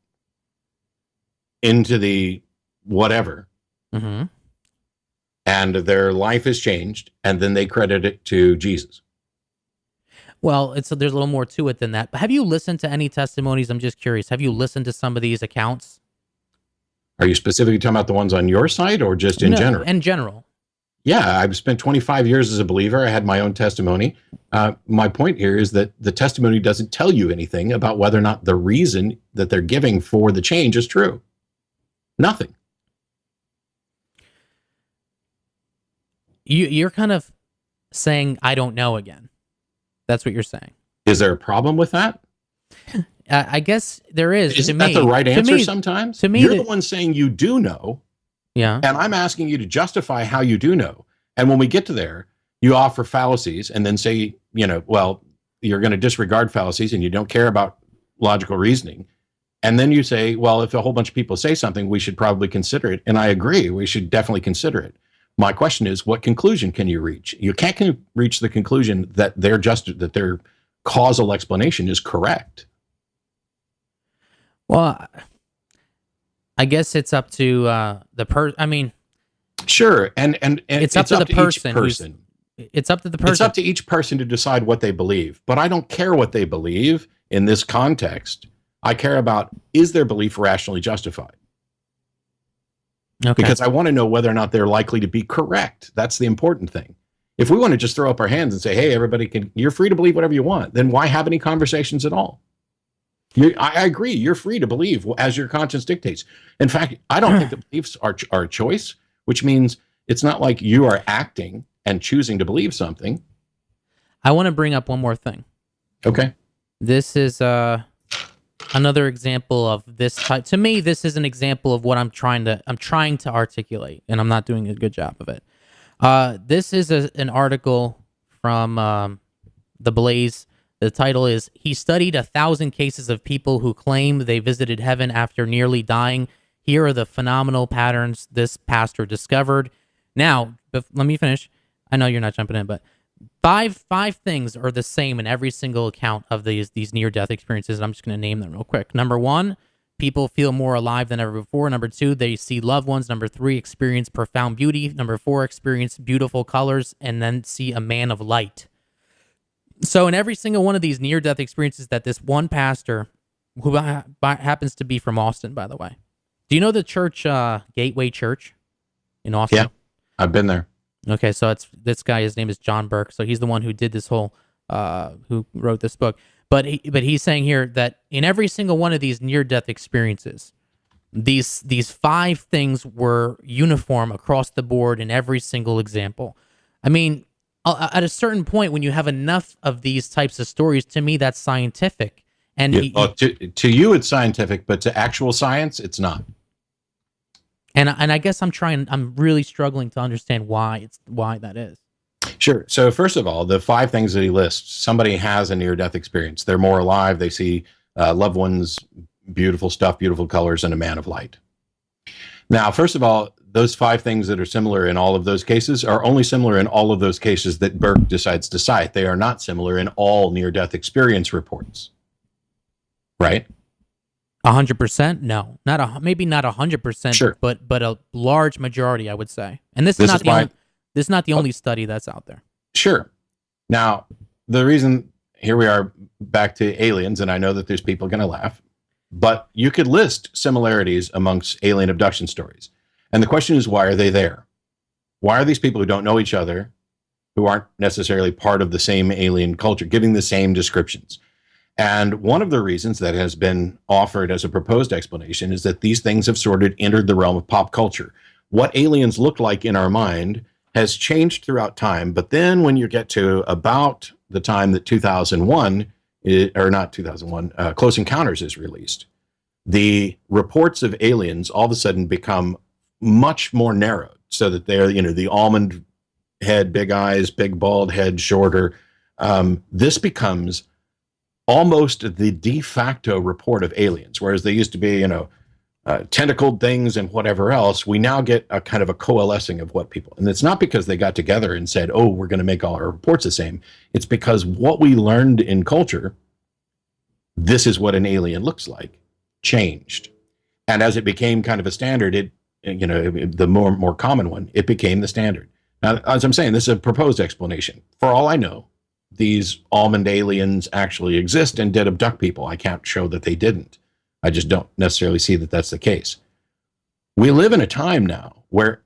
into the whatever, and their life is changed, and then they credit it to Jesus. Well, there's a little more to it than that. But have you listened to any testimonies? I'm just curious. Have you listened to some of these accounts? Are you specifically talking about the ones on your site or just in general? In general. Yeah, I've spent 25 years as a believer. I had my own testimony. My point here is that the testimony doesn't tell you anything about whether or not the reason that they're giving for the change is true. Nothing. You're kind of saying, I don't know again. That's what you're saying. Is there a problem with that? I guess there is. Isn't that the right answer sometimes? To me, you're the one saying you do know. Yeah. And I'm asking you to justify how you do know. And when we get to there, you offer fallacies and then say, well, you're going to disregard fallacies and you don't care about logical reasoning. And then you say, well, if a whole bunch of people say something, we should probably consider it. And I agree, we should definitely consider it. My question is, what conclusion can you reach? You can't reach the conclusion that their causal explanation is correct. Well, I guess it's up to the person. I mean, sure, and it's up to the person. It's up to the person. It's up to each person to decide what they believe. But I don't care what they believe in this context. I care about, is their belief rationally justified? Okay. Because I want to know whether or not they're likely to be correct. That's the important thing. If we want to just throw up our hands and say, hey, you're free to believe whatever you want, then why have any conversations at all? I agree. You're free to believe as your conscience dictates. In fact, I don't think that beliefs are a choice, which means it's not like you are acting and choosing to believe something. I want to bring up one more thing. Okay. This is another example of this type. To me, this is an example of what I'm trying to articulate, and I'm not doing a good job of it. This is an article from The Blaze. The title is, "He studied 1,000 cases of people who claim they visited heaven after nearly dying. Here are the phenomenal patterns this pastor discovered." Now, let me finish. I know you're not jumping in, but five things are the same in every single account of these near-death experiences. I'm just going to name them real quick. Number 1, people feel more alive than ever before. Number 2, they see loved ones. Number 3, experience profound beauty. Number 4, experience beautiful colors, and then see a man of light. So in every single one of these near-death experiences that this one pastor, who happens to be from Austin, by the way. Do you know the church, Gateway Church in Austin? Yeah, I've been there. Okay, so it's this guy. His name is John Burke. So he's the one who did this whole, who wrote this book. But he's saying here that in every single one of these near-death experiences, these 5 things were uniform across the board in every single example. I mean, at a certain point, when you have enough of these types of stories, to me, that's scientific. And to you, it's scientific, but to actual science, it's not. And I guess I'm really struggling to understand why that is. Sure. So first of all, the 5 things that he lists, somebody has a near-death experience. They're more alive. They see loved ones, beautiful stuff, beautiful colors, and a man of light. Now, first of all, those 5 things that are similar in all of those cases are only similar in all of those cases that Burke decides to cite. They are not similar in all near-death experience reports. Right? 100%? No, maybe not 100%. Sure. but a large majority, I would say. And this is not the only study that's out there. Sure. Now, the reason here we are back to aliens, and I know that there's people going to laugh, but you could list similarities amongst alien abduction stories. And the question is, why are they there? Why are these people who don't know each other, who aren't necessarily part of the same alien culture, giving the same descriptions? And one of the reasons that has been offered as a proposed explanation is that these things have sort of entered the realm of pop culture. What aliens look like in our mind has changed throughout time, but then when you get to about the time that 2001, or not 2001, Close Encounters is released, the reports of aliens all of a sudden become much more narrowed, so that they're, the almond head, big eyes, big bald head, shorter. This becomes almost the de facto report of aliens, whereas they used to be, tentacled things and whatever else. We now get a kind of a coalescing of what people, and it's not because they got together and said, oh, we're going to make all our reports the same. It's because what we learned in culture, this is what an alien looks like, changed. And as it became kind of a standard, the more common one, it became the standard. Now, as I'm saying, this is a proposed explanation. For all I know, these almond aliens actually exist and did abduct people. I can't show that they didn't. I just don't necessarily see that that's the case. We live in a time now where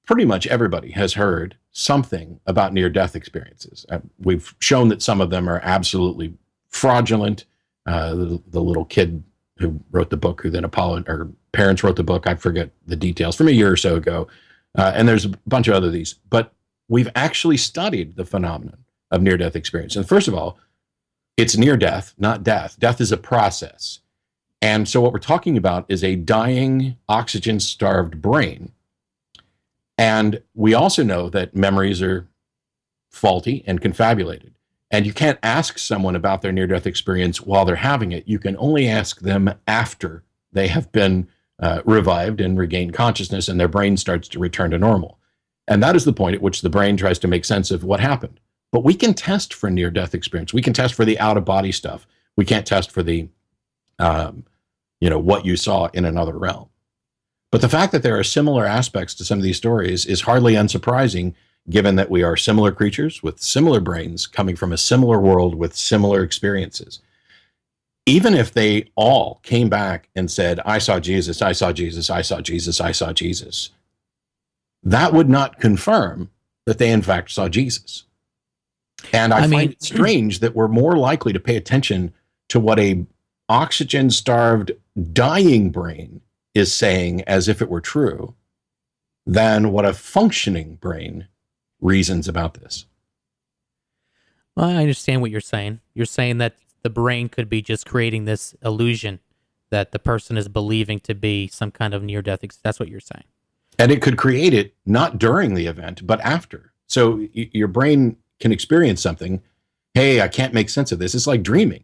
pretty much everybody has heard something about near-death experiences. We've shown that some of them are absolutely fraudulent. The little kid who wrote the book, who then her parents wrote the book, I forget the details, from a year or so ago. And there's a bunch of other these. But we've actually studied the phenomenon of near-death experience. And first of all, it's near death, not death. Death is a process. And so what we're talking about is a dying, oxygen-starved brain. And we also know that memories are faulty and confabulated. And you can't ask someone about their near-death experience while they're having it. You can only ask them after they have been revived and regained consciousness and their brain starts to return to normal. And that is the point at which the brain tries to make sense of what happened. But we can test for near-death experience. We can test for the out-of-body stuff. We can't test for the, what you saw in another realm. But the fact that there are similar aspects to some of these stories is hardly unsurprising, given that we are similar creatures with similar brains coming from a similar world with similar experiences. Even if they all came back and said, I saw Jesus, I saw Jesus, I saw Jesus, I saw Jesus, that would not confirm that they in fact saw Jesus. And I find it strange that we're more likely to pay attention to what a oxygen-starved, dying brain is saying as if it were true than what a functioning brain reasons about this. Well, I understand what you're saying. You're saying that the brain could be just creating this illusion that the person is believing to be some kind of near-death. That's what you're saying. And it could create it not during the event, but after. So your brain can experience something. Hey, I can't make sense of this. It's like dreaming.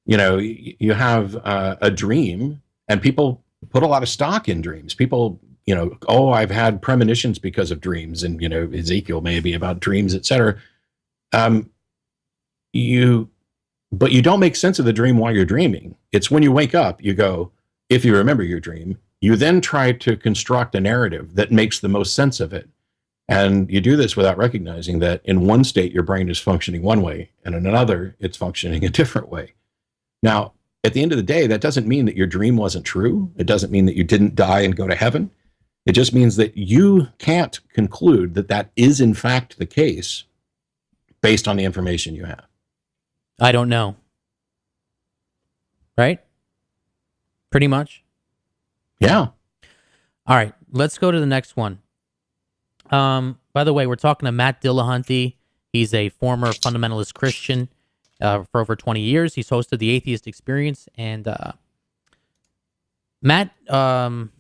You have a dream, and people put a lot of stock in dreams. People, I've had premonitions because of dreams, and, Ezekiel maybe about dreams, etc. But you don't make sense of the dream while you're dreaming. It's when you wake up, you go, if you remember your dream, you then try to construct a narrative that makes the most sense of it. And you do this without recognizing that in one state, your brain is functioning one way, and in another, it's functioning a different way. Now, at the end of the day, that doesn't mean that your dream wasn't true. It doesn't mean that you didn't die and go to heaven. It just means that you can't conclude that that is in fact the case based on the information you have. I don't know. Right? Pretty much? Yeah. All right, let's go to the next one. By the way, we're talking to Matt Dillahunty. He's a former fundamentalist Christian for over 20 years. He's hosted the Atheist Experience. And Matt, the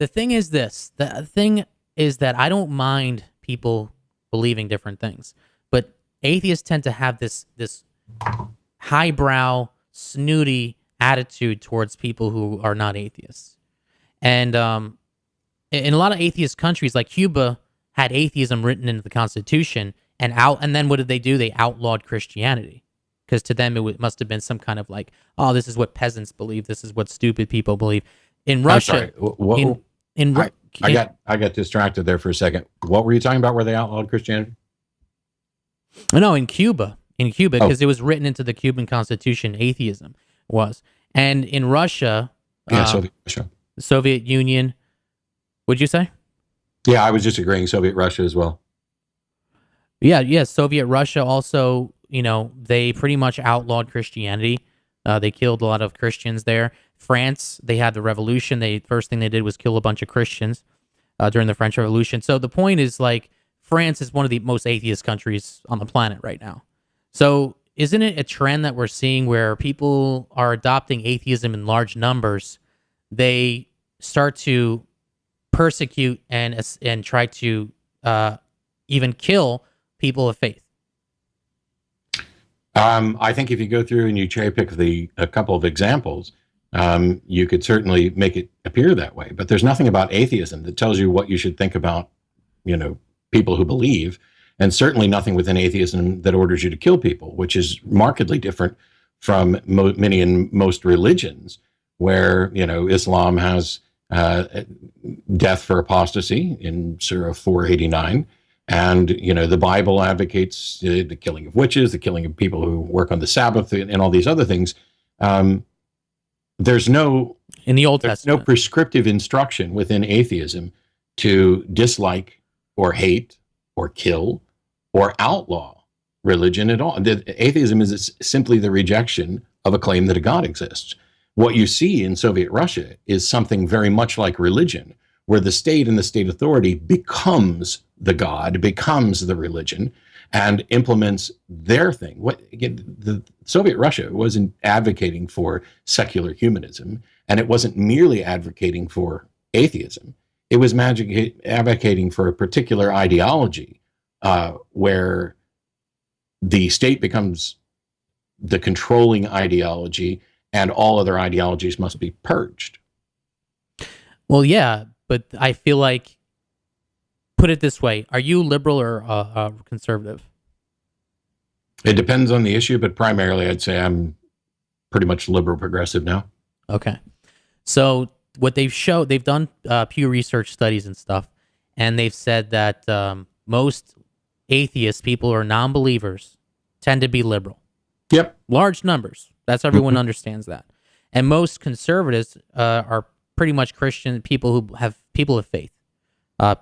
thing is this. The thing is that I don't mind people believing different things. But atheists tend to have this highbrow, snooty attitude towards people who are not atheists. And in a lot of atheist countries, like Cuba, had atheism written into the Constitution, and then what did they do? They outlawed Christianity, because to them it must have been some kind of like, oh, this is what peasants believe, this is what stupid people believe. In Russia, I got distracted there for a second. What were you talking about? Where they outlawed Christianity? No, in Cuba, because it was written into the Cuban Constitution. Atheism was, and in Russia, Soviet Russia, the Soviet Union. What'd you say? Yeah, I was just agreeing. Soviet Russia as well. Yeah. Soviet Russia also, they pretty much outlawed Christianity. They killed a lot of Christians there. France, they had the revolution. First thing they did was kill a bunch of Christians during the French Revolution. So the point is, like, France is one of the most atheist countries on the planet right now. So isn't it a trend that we're seeing where people are adopting atheism in large numbers? They start to persecute and try to even kill people of faith. I think if you go through and you cherry pick a couple of examples, you could certainly make it appear that way. But there's nothing about atheism that tells you what you should think about, people who believe, and certainly nothing within atheism that orders you to kill people, which is markedly different from many and most religions, where Islam has death for apostasy in Surah 489. And, the Bible advocates the killing of witches, the killing of people who work on the Sabbath, and all these other things. There's no, in the Old Testament, no prescriptive instruction within atheism to dislike or hate or kill or outlaw religion at all. Atheism is simply the rejection of a claim that a God exists. What you see in Soviet Russia is something very much like religion, where the state and the state authority becomes the God, becomes the religion, and implements their thing. The Soviet Russia wasn't advocating for secular humanism, and it wasn't merely advocating for atheism. It was advocating for a particular ideology where the state becomes the controlling ideology, and all other ideologies must be purged. Well, yeah, but I feel like, put it this way, are you liberal or conservative? It depends on the issue, but primarily I'd say I'm pretty much liberal progressive now. Okay. So what they've done Pew Research studies and stuff, and they've said that most atheists, people who are non-believers, tend to be liberal. Yep. Large numbers. That's everyone understands that. And most conservatives are pretty much Christian people who have people of faith.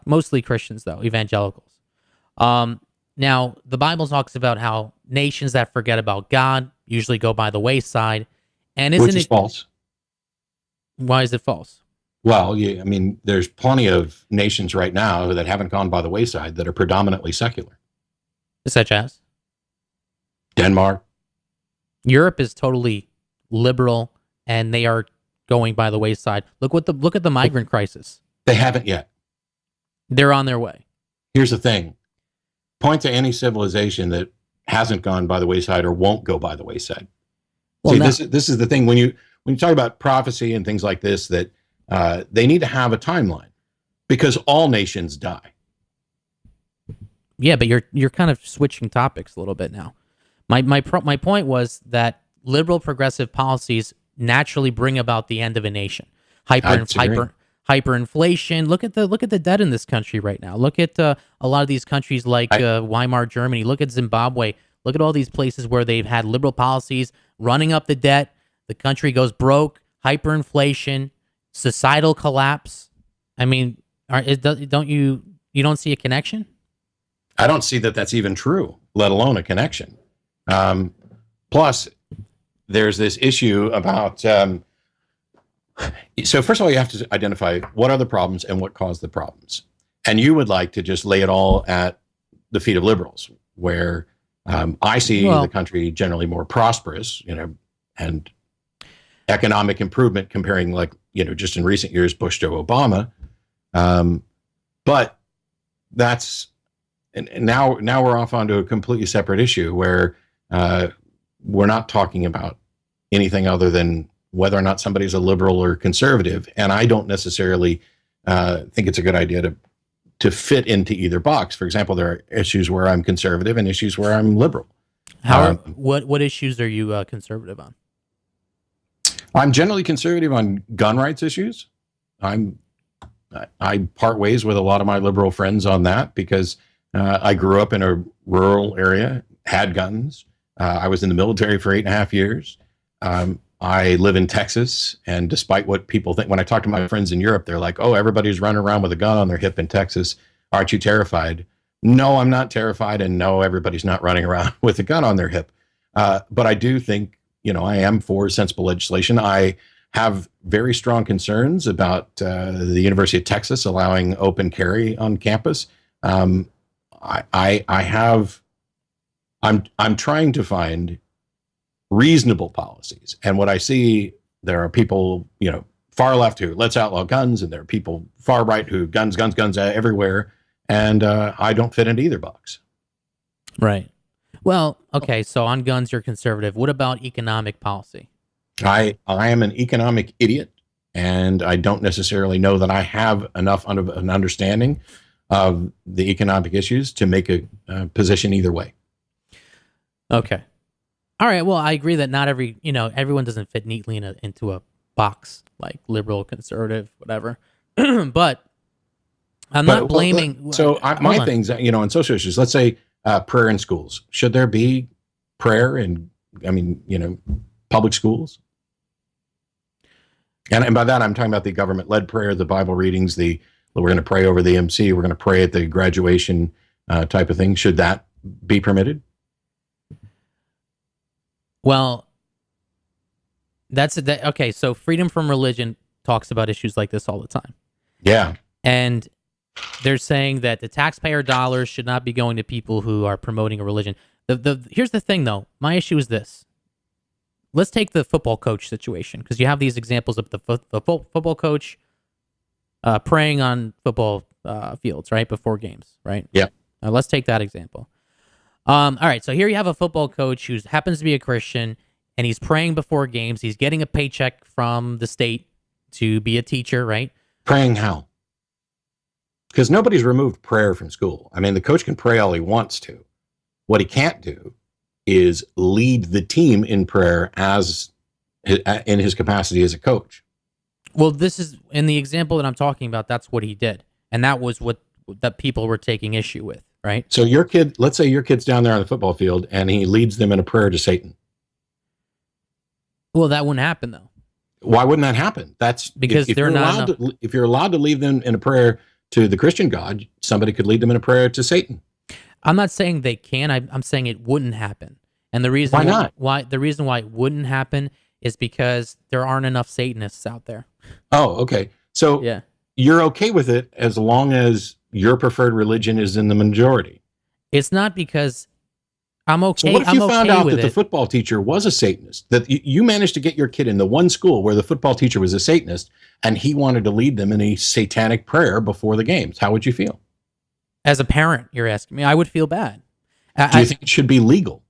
Mostly Christians, though, evangelicals. Now, the Bible talks about how nations that forget about God usually go by the wayside. And Which is false. Why is it false? Well, there's plenty of nations right now that haven't gone by the wayside that are predominantly secular. Such as? Denmark. Europe is totally liberal, and they are going by the wayside. Look at the migrant crisis. They haven't yet. They're on their way. Here's the thing. Point to any civilization that hasn't gone by the wayside or won't go by the wayside. Well, this is the thing. When you talk about prophecy and things like this, that they need to have a timeline, because all nations die. Yeah, but you're kind of switching topics a little bit now. My point was that liberal progressive policies naturally bring about the end of a nation. Hyperinflation. Look at the debt in this country right now. Look at a lot of these countries like Weimar Germany. Look at Zimbabwe. Look at all these places where they've had liberal policies running up the debt. The country goes broke. Hyperinflation. Societal collapse. I mean, don't you don't see a connection? I don't see that that's even true, let alone a connection. Plus, there's this issue about. So first of all, you have to identify what are the problems and what caused the problems. And you would like to just lay it all at the feet of liberals, where I see the country generally more prosperous, and economic improvement comparing just in recent years, Bush to Obama. But that's, and now we're off onto a completely separate issue where we're not talking about anything other than whether or not somebody's a liberal or conservative. And I don't necessarily think it's a good idea to fit into either box. For example, there are issues where I'm conservative and issues where I'm liberal. What issues are you conservative on? I'm generally conservative on gun rights issues. I part ways with a lot of my liberal friends on that because I grew up in a rural area, had guns. I was in the military for 8.5 years. I live in Texas, and despite what people think, when I talk to my friends in Europe, they're like, oh, everybody's running around with a gun on their hip in Texas. Aren't you terrified? No, I'm not terrified, and no, everybody's not running around with a gun on their hip. But I do think, I am for sensible legislation. I have very strong concerns about the University of Texas allowing open carry on campus. I'm trying to find reasonable policies. And what I see, there are people, far left who let's outlaw guns, and there are people far right who guns everywhere. And I don't fit into either box. Right. Well, okay. So on guns, you're conservative. What about economic policy? I am an economic idiot, and I don't necessarily know that I have enough of an understanding of the economic issues to make a position either way. Okay. All right. Well, I agree that not everyone doesn't fit neatly into a box like liberal, conservative, whatever. But I'm not blaming. My things, on social issues, let's say prayer in schools. Should there be prayer in, public schools? And by that, I'm talking about the government-led prayer, the Bible readings, we're going to pray over the MC, we're going to pray at the graduation type of thing. Should that be permitted? Well, okay, so freedom from religion talks about issues like this all the time. Yeah. And they're saying that the taxpayer dollars should not be going to people who are promoting a religion. Here's the thing, though. My issue is this. Let's take the football coach situation, because you have these examples of the football coach praying on football fields, right, before games, right? Yeah. Let's take that example. All right, so here you have a football coach who happens to be a Christian, and he's praying before games. He's getting a paycheck from the state to be a teacher, right? Praying how? Because nobody's removed prayer from school. I mean, the coach can pray all he wants to. What he can't do is lead the team in prayer in his capacity as a coach. Well, this is, in the example that I'm talking about, that's what he did. And that was what that people were taking issue with, right? So let's say your kid's down there on the football field and he leads them in a prayer to Satan. Well, that wouldn't happen, though. Why wouldn't that happen? That's because if you're allowed to lead them in a prayer to the Christian God, somebody could lead them in a prayer to Satan. I'm not saying they can. I'm saying it wouldn't happen. And the reason why not? The reason why it wouldn't happen is because there aren't enough Satanists out there. Oh, okay. So yeah, you're okay with it as long as your preferred religion is in the majority. It's not because I'm okay. So what if you found out that the football teacher was a Satanist? That you managed to get your kid in the one school where the football teacher was a Satanist, and he wanted to lead them in a satanic prayer before the games. How would you feel? As a parent, you're asking me. I would feel bad. Do you think it should be legal?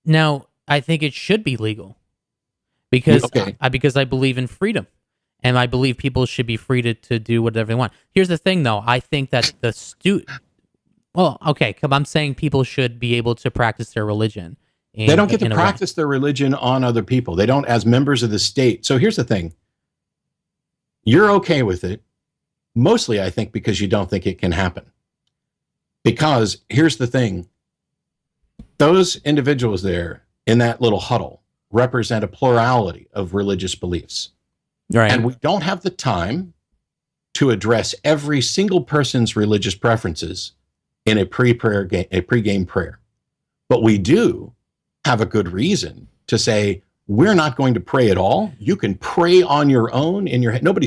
No, I think it should be legal because I believe in freedom, and I believe people should be free to do whatever they want. Here's the thing, though. I think that I'm saying people should be able to practice their religion. They don't get to practice their religion on other people. They don't as members of the state. So here's the thing. You're okay with it, mostly, I think, because you don't think it can happen. Because here's the thing. Those individuals there in that little huddle represent a plurality of religious beliefs. Right. And we don't have the time to address every single person's religious preferences in a pregame prayer. But we do have a good reason to say, we're not going to pray at all. You can pray on your own in your head. Nobody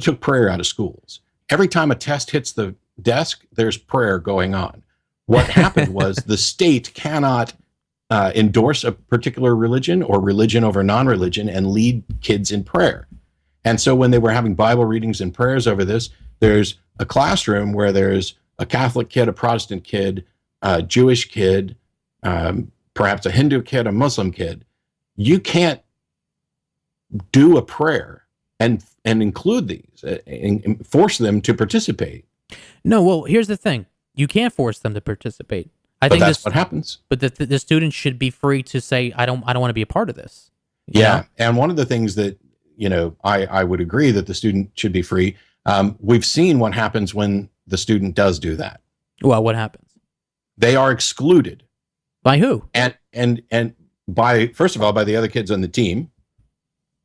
took prayer out of schools. Every time a test hits the desk, there's prayer going on. What happened was the state cannot endorse a particular religion or religion over non-religion and lead kids in prayer. And so when they were having Bible readings and prayers over this, there's a classroom where there's a Catholic kid, a Protestant kid, a Jewish kid, perhaps a Hindu kid, a Muslim kid. You can't do a prayer and include these and force them to participate. No, well, here's the thing. You can't force them to participate. I think that's what happens. But the students should be free to say, I don't want to be a part of this. Yeah. And one of the things that, I would agree that the student should be free. We've seen what happens when the student does do that. Well, what happens? They are excluded. By who? And by, first of all, by the other kids on the team.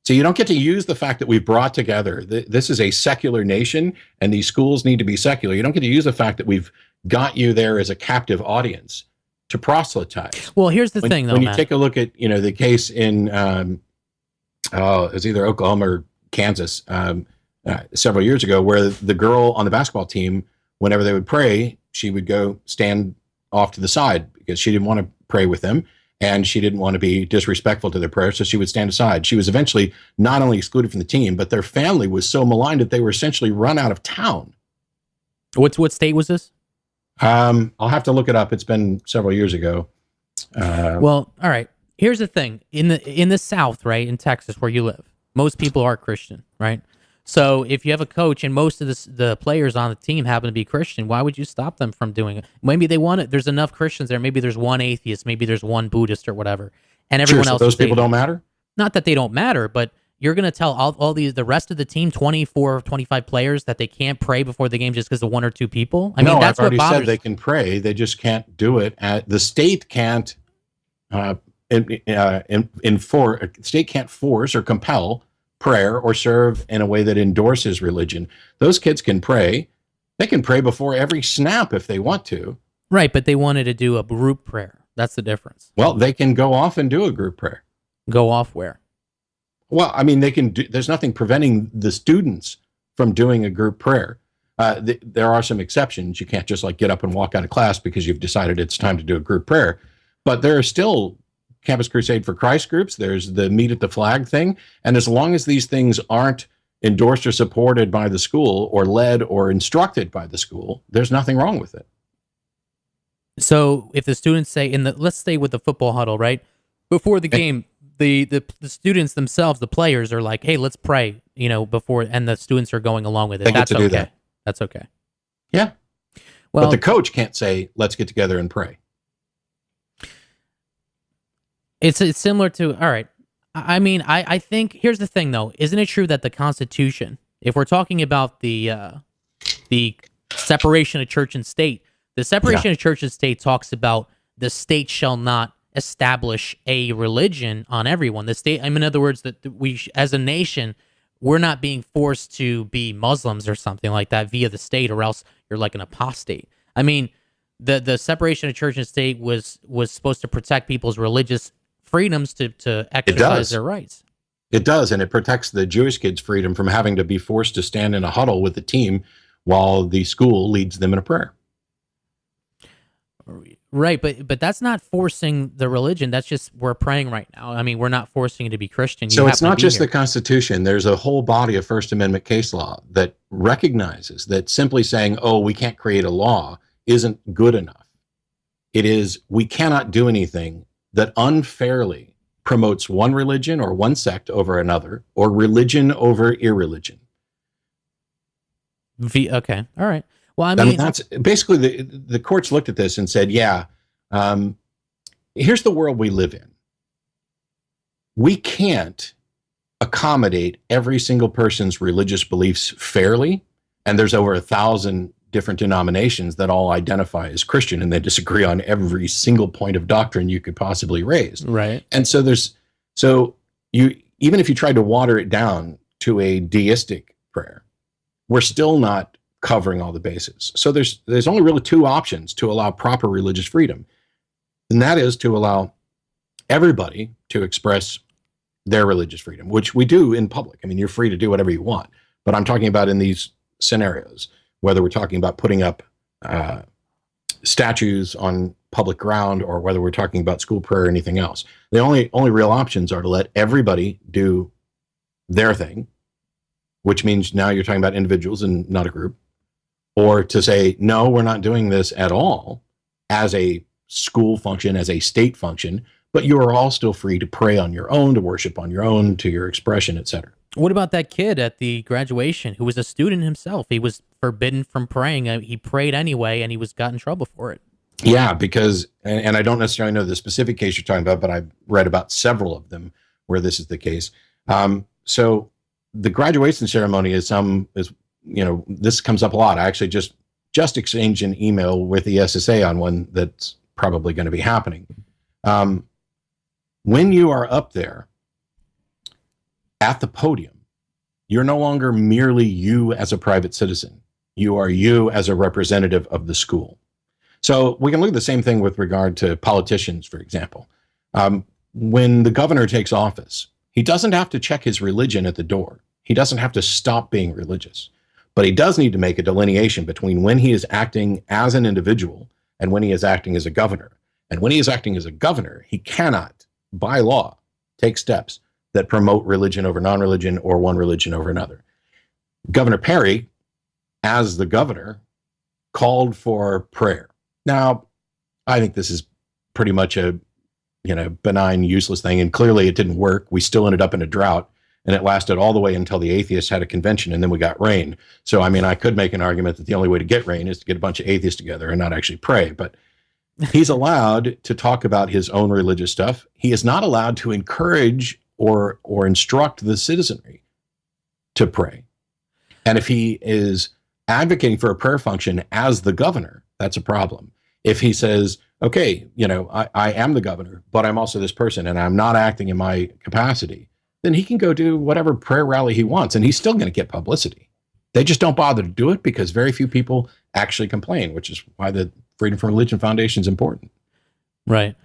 So you don't get to use the fact that we've brought together, this is a secular nation and these schools need to be secular. You don't get to use the fact that we've got you there as a captive audience to proselytize. Well, here's the thing, though, when you take a look at, the case in, it's either Oklahoma or Kansas several years ago, where the girl on the basketball team, whenever they would pray, she would go stand off to the side because she didn't want to pray with them. And she didn't want to be disrespectful to their prayer, so she would stand aside. She was eventually not only excluded from the team, but their family was so maligned that they were essentially run out of town. What state was this? I'll have to look it up. It's been several years ago. Well, all right. Here's the thing. In the South, right, in Texas, where you live, most people are Christian, right? So if you have a coach and most of the players on the team happen to be Christian, why would you stop them from doing it? Maybe they want it. There's enough Christians there. Maybe there's one atheist. Maybe there's one Buddhist or whatever. And everyone else. Those people don't matter? Not that they don't matter, but you're gonna tell all the rest of the team, 24, 25 players, that they can't pray before the game just because of one or two people? I mean, that's I've already what bothers. said they can pray. They just can't do it. The state can't state can't force or compel prayer or serve in a way that endorses religion. Those kids can pray. They can pray before every snap if they want to. Right, but they wanted to do a group prayer. That's the difference. Well, they can go off and do a group prayer. Go off where? Well, I mean, they can do, there's nothing preventing the students from doing a group prayer. There are some exceptions. You can't just like get up and walk out of class because you've decided it's time to do a group prayer. But there are still Campus Crusade for Christ groups. There's the Meet at the Flag thing. And as long as these things aren't endorsed or supported by the school or led or instructed by the school, there's nothing wrong with it. So if the students say let's stay with the football huddle, right? Before the game, the students themselves, the players are like, hey, let's pray, before, and the students are going along with it. That's okay. That. That's okay. Yeah. Well, but the coach can't say, let's get together and pray. It's similar to, all right. I mean, I think, here's the thing though. Isn't it true that the Constitution, if we're talking about the separation of church and state, the separation of church and state talks about the state shall not establish a religion on everyone. The state, in other words, that we, as a nation, we're not being forced to be Muslims or something like that via the state, or else you're like an apostate. I mean, the separation of church and state was supposed to protect people's religious freedoms to exercise their rights. It does, and it protects the Jewish kids' freedom from having to be forced to stand in a huddle with the team while the school leads them in a prayer. Right, but that's not forcing the religion. That's just, we're praying right now. I mean, we're not forcing you to be Christian. So it's not just the Constitution. There's a whole body of First Amendment case law that recognizes that simply saying, oh, we can't create a law isn't good enough. It is, we cannot do anything that unfairly promotes one religion or one sect over another, or religion over irreligion. Okay, all right. Well, I mean, that's basically the courts looked at this and said, yeah, here's the world we live in. We can't accommodate every single person's religious beliefs fairly. And there's over 1,000 different denominations that all identify as Christian, and they disagree on every single point of doctrine you could possibly raise. Right. And so even if you tried to water it down to a deistic prayer, we're still not covering all the bases. So there's only really two options to allow proper religious freedom. And that is to allow everybody to express their religious freedom, which we do in public. I mean, you're free to do whatever you want, but I'm talking about in these scenarios, whether we're talking about putting up statues on public ground, or whether we're talking about school prayer or anything else. The only real options are to let everybody do their thing, which means now you're talking about individuals and not a group, or to say, no, we're not doing this at all as a school function, as a state function, but you are all still free to pray on your own, to worship on your own, to your expression, etc. What about that kid at the graduation who was a student himself? He was forbidden from praying. He prayed anyway, and he got in trouble for it. Yeah, because, and I don't necessarily know the specific case you're talking about, but I've read about several of them where this is the case. So the graduation ceremony is this comes up a lot. I actually just exchanged an email with the SSA on one that's probably going to be happening. When you are up there at the podium, you're no longer merely you as a private citizen. You are you as a representative of the school. So we can look at the same thing with regard to politicians, for example. When the governor takes office, he doesn't have to check his religion at the door. He doesn't have to stop being religious. But he does need to make a delineation between when he is acting as an individual and when he is acting as a governor. And when he is acting as a governor, he cannot, by law, take steps that promote religion over non-religion or one religion over another. Governor Perry, as the governor, called for prayer. Now, I think this is pretty much a benign, useless thing, and clearly it didn't work. We still ended up in a drought, and it lasted all the way until the atheists had a convention, and then we got rain. So, I mean, I could make an argument that the only way to get rain is to get a bunch of atheists together and not actually pray, but he's allowed to talk about his own religious stuff. He is not allowed to encourage or instruct the citizenry to pray. And if he is advocating for a prayer function as the governor, that's a problem. If he says, okay, I am the governor, but I'm also this person and I'm not acting in my capacity, then he can go do whatever prayer rally he wants and he's still going to get publicity. They just don't bother to do it because very few people actually complain, which is why the Freedom from Religion Foundation is important. Right.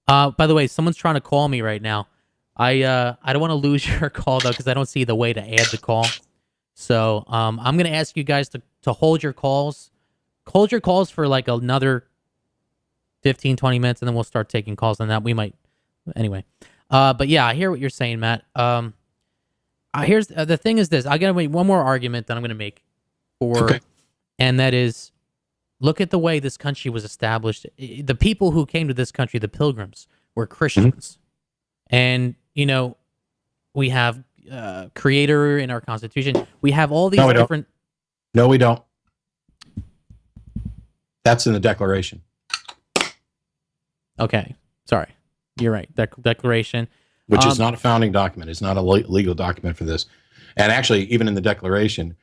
By the way, someone's trying to call me right now. I don't want to lose your call, though, because I don't see the way to add the call. So I'm going to ask you guys to hold your calls. Hold your calls for like another 15, 20 minutes, and then we'll start taking calls on that. We might... Anyway. But yeah, I hear what you're saying, Matt. Here's the thing is this. I got to make one more argument that I'm going to make and that is, look at the way this country was established. The people who came to this country, the Pilgrims, were Christians. And, we have Creator in our Constitution. We have all these different... No, we don't. That's in the Declaration. Okay. Sorry. You're right. Declaration. Which is not a founding document. It's not a legal document for this. And actually, even in the Declaration,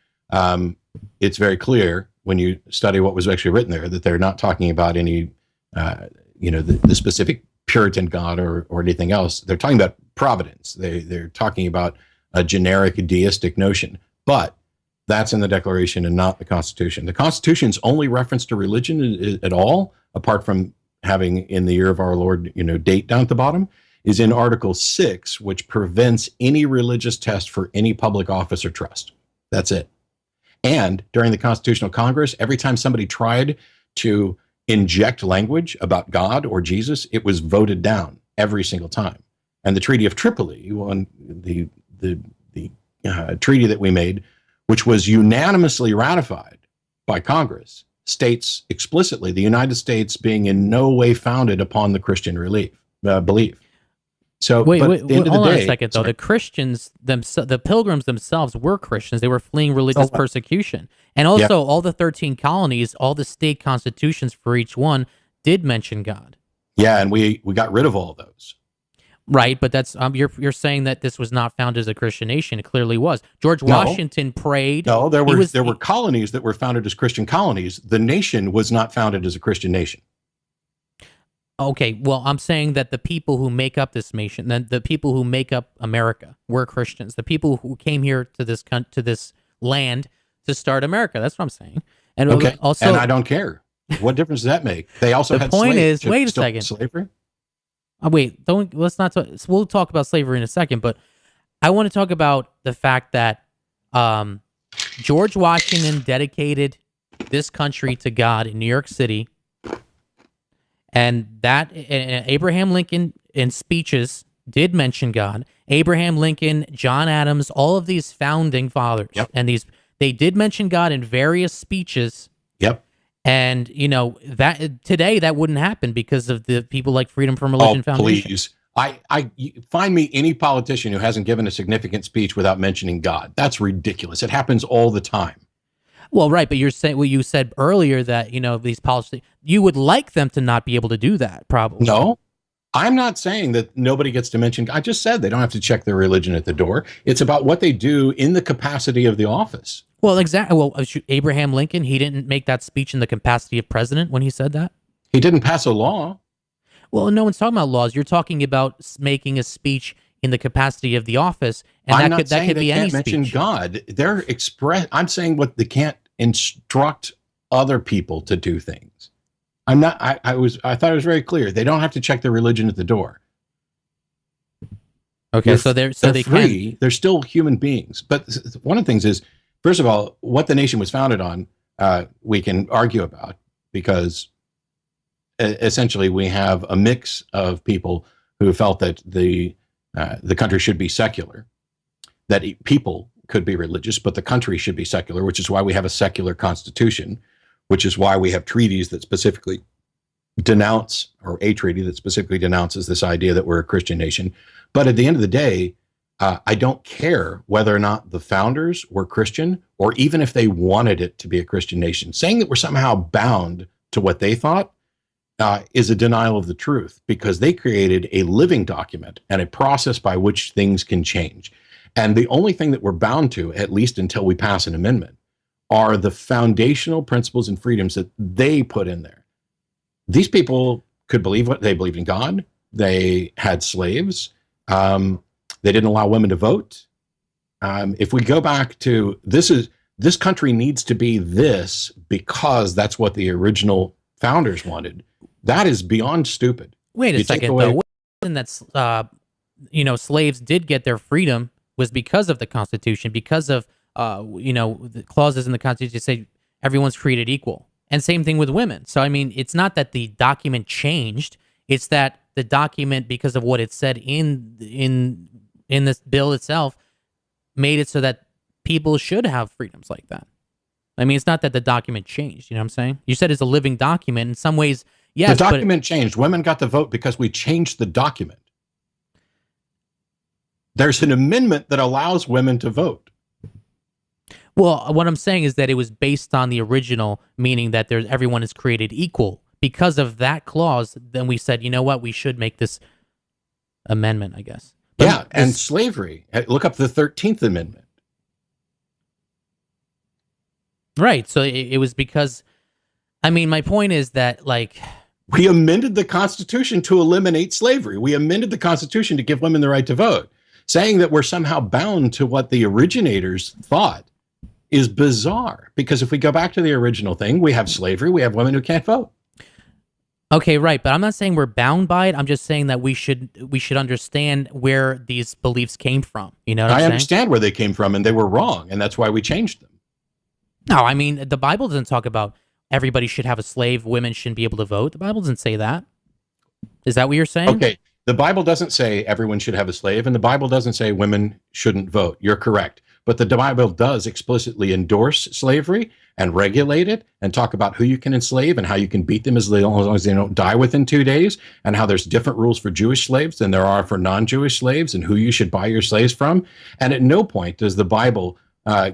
it's very clear when you study what was actually written there that they're not talking about any, the specific Puritan God or anything else. They're talking about providence. They're talking about a generic deistic notion. But that's in the Declaration and not the Constitution. The Constitution's only reference to religion at all, apart from having in the year of our Lord, date down at the bottom, is in Article 6, which prevents any religious test for any public office or trust. That's it. And during the Constitutional Congress, every time somebody tried to inject language about God or Jesus, it was voted down every single time. And the Treaty of Tripoli, the treaty that we made, which was unanimously ratified by Congress, states explicitly the United States being in no way founded upon the Christian belief. So, wait, hold on a second, though. The Christians the Pilgrims themselves were Christians. They were fleeing religious persecution. And also, all the 13 colonies, all the state constitutions for each one did mention God. Yeah, and we got rid of all of those. Right, but that's you're saying that this was not founded as a Christian nation. It clearly was. George Washington prayed. No, there were colonies that were founded as Christian colonies. The nation was not founded as a Christian nation. Okay, well, I'm saying that the people who make up this nation, the people who make up America, were Christians. The people who came here to this land to start America. That's what I'm saying. And also, and I don't care. What difference does that make? They also had point slaves. Is, wait a second. Slavery. Let's not talk. We'll talk about slavery in a second, but I want to talk about the fact that George Washington dedicated this country to God in New York City. And that Abraham Lincoln in speeches did mention God. Abraham Lincoln, John Adams, all of these founding fathers, and they did mention God in various speeches. Yep. And that today that wouldn't happen because of the people like Freedom from Religion Foundation. Please, find me any politician who hasn't given a significant speech without mentioning God. That's ridiculous. It happens all the time. Well, right, but you're saying you said earlier that these policies, you would like them to not be able to do that, probably. No, I'm not saying that nobody gets to mention. I just said they don't have to check their religion at the door. It's about what they do in the capacity of the office. Well, exactly. Well, Abraham Lincoln, he didn't make that speech in the capacity of president when he said that. He didn't pass a law. Well, no one's talking about laws. You're talking about making a speech in the capacity of the office, and that could be any speech. Mention God. I'm saying what they can't instruct other people to do things. I'm not. I thought it was very clear. They don't have to check their religion at the door. Okay, they're free. They're still human beings. But one of the things is, first of all, what the nation was founded on, we can argue about because essentially we have a mix of people who felt that the country should be secular, that people could be religious, but the country should be secular, which is why we have a secular constitution, which is why we have treaties that specifically denounce, or a treaty that specifically denounces this idea that we're a Christian nation. But at the end of the day, I don't care whether or not the founders were Christian, or even if they wanted it to be a Christian nation. Saying that we're somehow bound to what they thought is a denial of the truth, because they created a living document and a process by which things can change. And the only thing that we're bound to, at least until we pass an amendment, are the foundational principles and freedoms that they put in there. These people could believe what they believed in God. They had slaves. They didn't allow women to vote. If we go back to this country needs to be this because that's what the original founders wanted. That is beyond stupid. Wait a second, though. That's slaves did get their freedom was because of the Constitution, because of the clauses in the Constitution that say everyone's created equal, and same thing with women. So I mean, it's not that the document changed; it's that the document, because of what it said in this bill itself, made it so that people should have freedoms like that. I mean, it's not that the document changed. You know what I'm saying? You said it's a living document. In some ways, yes. The document changed. Women got the vote because we changed the document. There's an amendment that allows women to vote. Well, what I'm saying is that it was based on the original, meaning that everyone is created equal. Because of that clause, then we said, you know what, we should make this amendment, I guess. But and slavery. Look up the 13th Amendment. Right. So it was because, I mean, my point is that, like, we amended the Constitution to eliminate slavery. We amended the Constitution to give women the right to vote. Saying that we're somehow bound to what the originators thought is bizarre, because if we go back to the original thing, we have slavery, we have women who can't vote. Okay, right, but I'm not saying we're bound by it. I'm just saying that we should understand where these beliefs came from. You know what I'm saying? I understand where they came from, and they were wrong, and that's why we changed them. No, I mean, the Bible doesn't talk about everybody should have a slave, women shouldn't be able to vote. The Bible doesn't say that. Is that what you're saying? Okay, the Bible doesn't say everyone should have a slave, and the Bible doesn't say women shouldn't vote. You're correct. But the Bible does explicitly endorse slavery and regulate it and talk about who you can enslave and how you can beat them as long as they don't die within 2 days, and how there's different rules for Jewish slaves than there are for non-Jewish slaves, and who you should buy your slaves from. And at no point does the Bible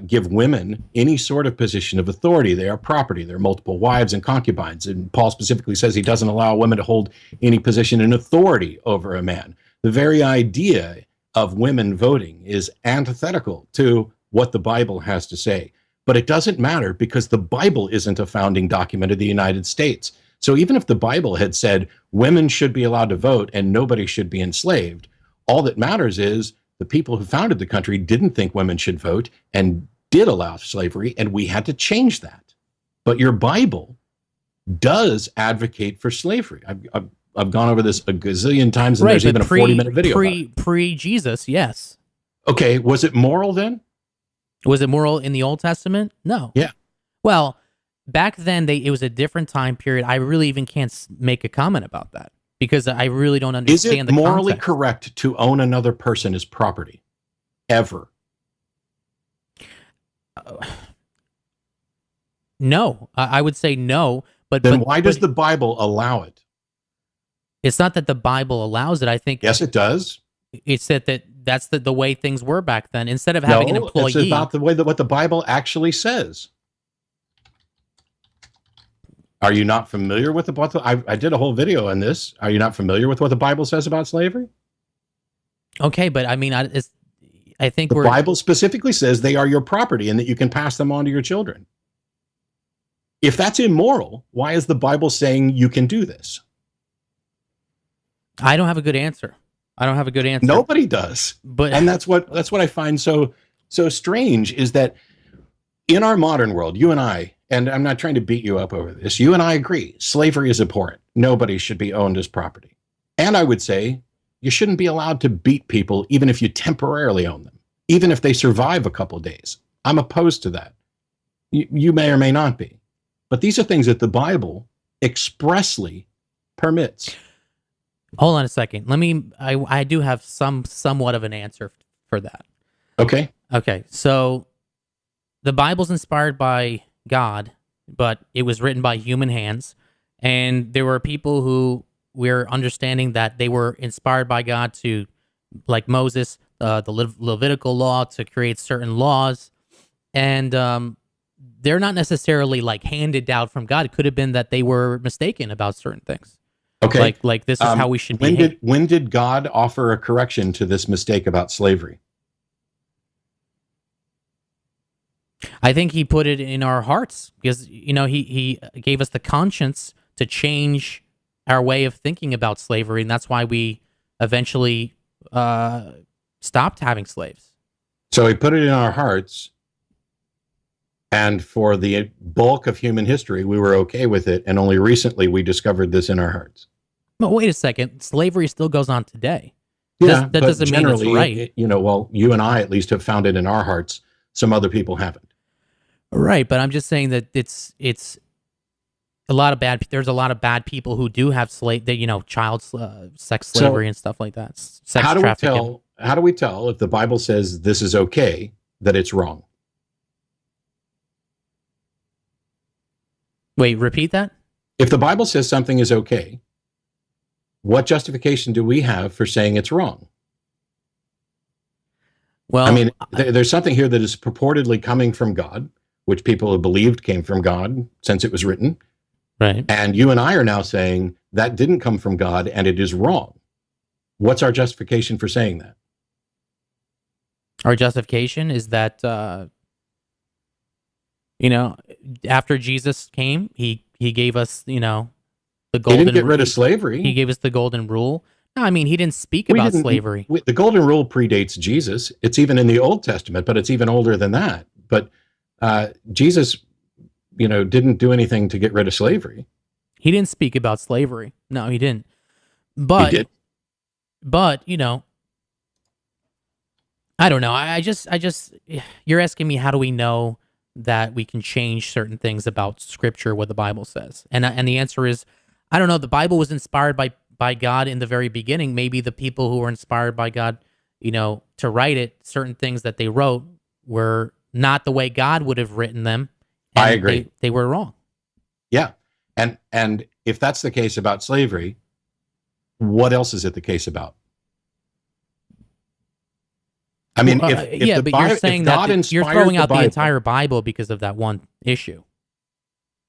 give women any sort of position of authority. They are property. There are multiple wives and concubines. And Paul specifically says he doesn't allow women to hold any position in authority over a man. The very idea of women voting is antithetical to what the Bible has to say. But it doesn't matter, because the Bible isn't a founding document of the United States. So even if the Bible had said women should be allowed to vote and nobody should be enslaved, all that matters is the people who founded the country didn't think women should vote and did allow slavery, and we had to change that. But your Bible does advocate for slavery. I've gone over this a gazillion times, and there's even a 40-minute video about it. Pre-Jesus, yes. Okay, was it moral then? Was it moral in the Old Testament? No. Yeah. Well, back then, it was a different time period. I really even can't make a comment about that, because I really don't understand the context. Is it morally correct to own another person as property? Ever? No. I would say no. But then why does the Bible allow it? It's not that the Bible allows it. I think... Yes, it does. It's that's the way things were back then. Instead of having an employee... it's about the way that what the Bible actually says. Are you not familiar with I did a whole video on this. Are you not familiar with what the Bible says about slavery? Okay, but I mean, I think the Bible specifically says they are your property and that you can pass them on to your children. If that's immoral, why is the Bible saying you can do this? I don't have a good answer. Nobody does. And that's what I find so strange, is that in our modern world, you and I, and I'm not trying to beat you up over this, you and I agree, slavery is abhorrent. Nobody should be owned as property. And I would say you shouldn't be allowed to beat people even if you temporarily own them, even if they survive a couple of days. I'm opposed to that. You may or may not be. But these are things that the Bible expressly permits. Hold on a second. I do have somewhat of an answer for that. Okay. Okay. So the Bible's inspired by God, but it was written by human hands. And there were people who were understanding that they were inspired by God to, like Moses, the Levitical law, to create certain laws. And they're not necessarily like handed down from God. It could have been that they were mistaken about certain things. Okay. Like this is how we should behave. When did God offer a correction to this mistake about slavery? I think he put it in our hearts because, he gave us the conscience to change our way of thinking about slavery. And that's why we eventually stopped having slaves. So he put it in our hearts. And for the bulk of human history, we were okay with it. And only recently we discovered this in our hearts. But wait a second. Slavery still goes on today. Yeah, that doesn't mean it's right. You and I at least have found it in our hearts. Some other people haven't. Right, but I'm just saying that it's a lot of bad. There's a lot of bad people who do have child sex slavery and stuff like that. Sex trafficking. How do we tell if the Bible says this is okay that it's wrong? Wait, repeat that? If the Bible says something is okay, what justification do we have for saying it's wrong? Well, I mean, there's something here that is purportedly coming from God, which people have believed came from God since it was written. Right. And you and I are now saying that didn't come from God and it is wrong. What's our justification for saying that? Our justification is that, after Jesus came, he gave us, the golden. He didn't get rid of slavery. He gave us the golden rule. No, I mean, he didn't speak about slavery. The golden rule predates Jesus. It's even in the Old Testament, but it's even older than that. But Jesus, didn't do anything to get rid of slavery. He didn't speak about slavery. No, he didn't. But he did. But, I don't know. I just you're asking me how do we know that we can change certain things about Scripture, what the Bible says? And the answer is, I don't know. The Bible was inspired by God in the very beginning. Maybe the people who were inspired by God, to write it, certain things that they wrote were not the way God would have written them. I agree. They were wrong. Yeah. And if that's the case about slavery, what else is it the case about? I mean, but you're saying that you're throwing out the entire Bible because of that one issue.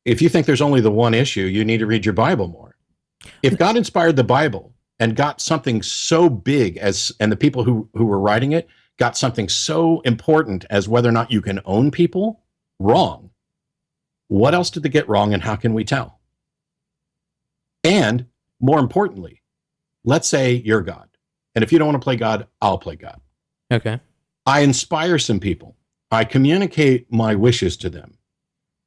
If you think there's only the one issue, you need to read your Bible more. If God inspired the Bible and got something so big and the people who were writing it got something so important as whether or not you can own people wrong, what else did they get wrong and how can we tell? And more importantly, let's say you're God. And if you don't want to play God, I'll play God. Okay. I inspire some people. I communicate my wishes to them.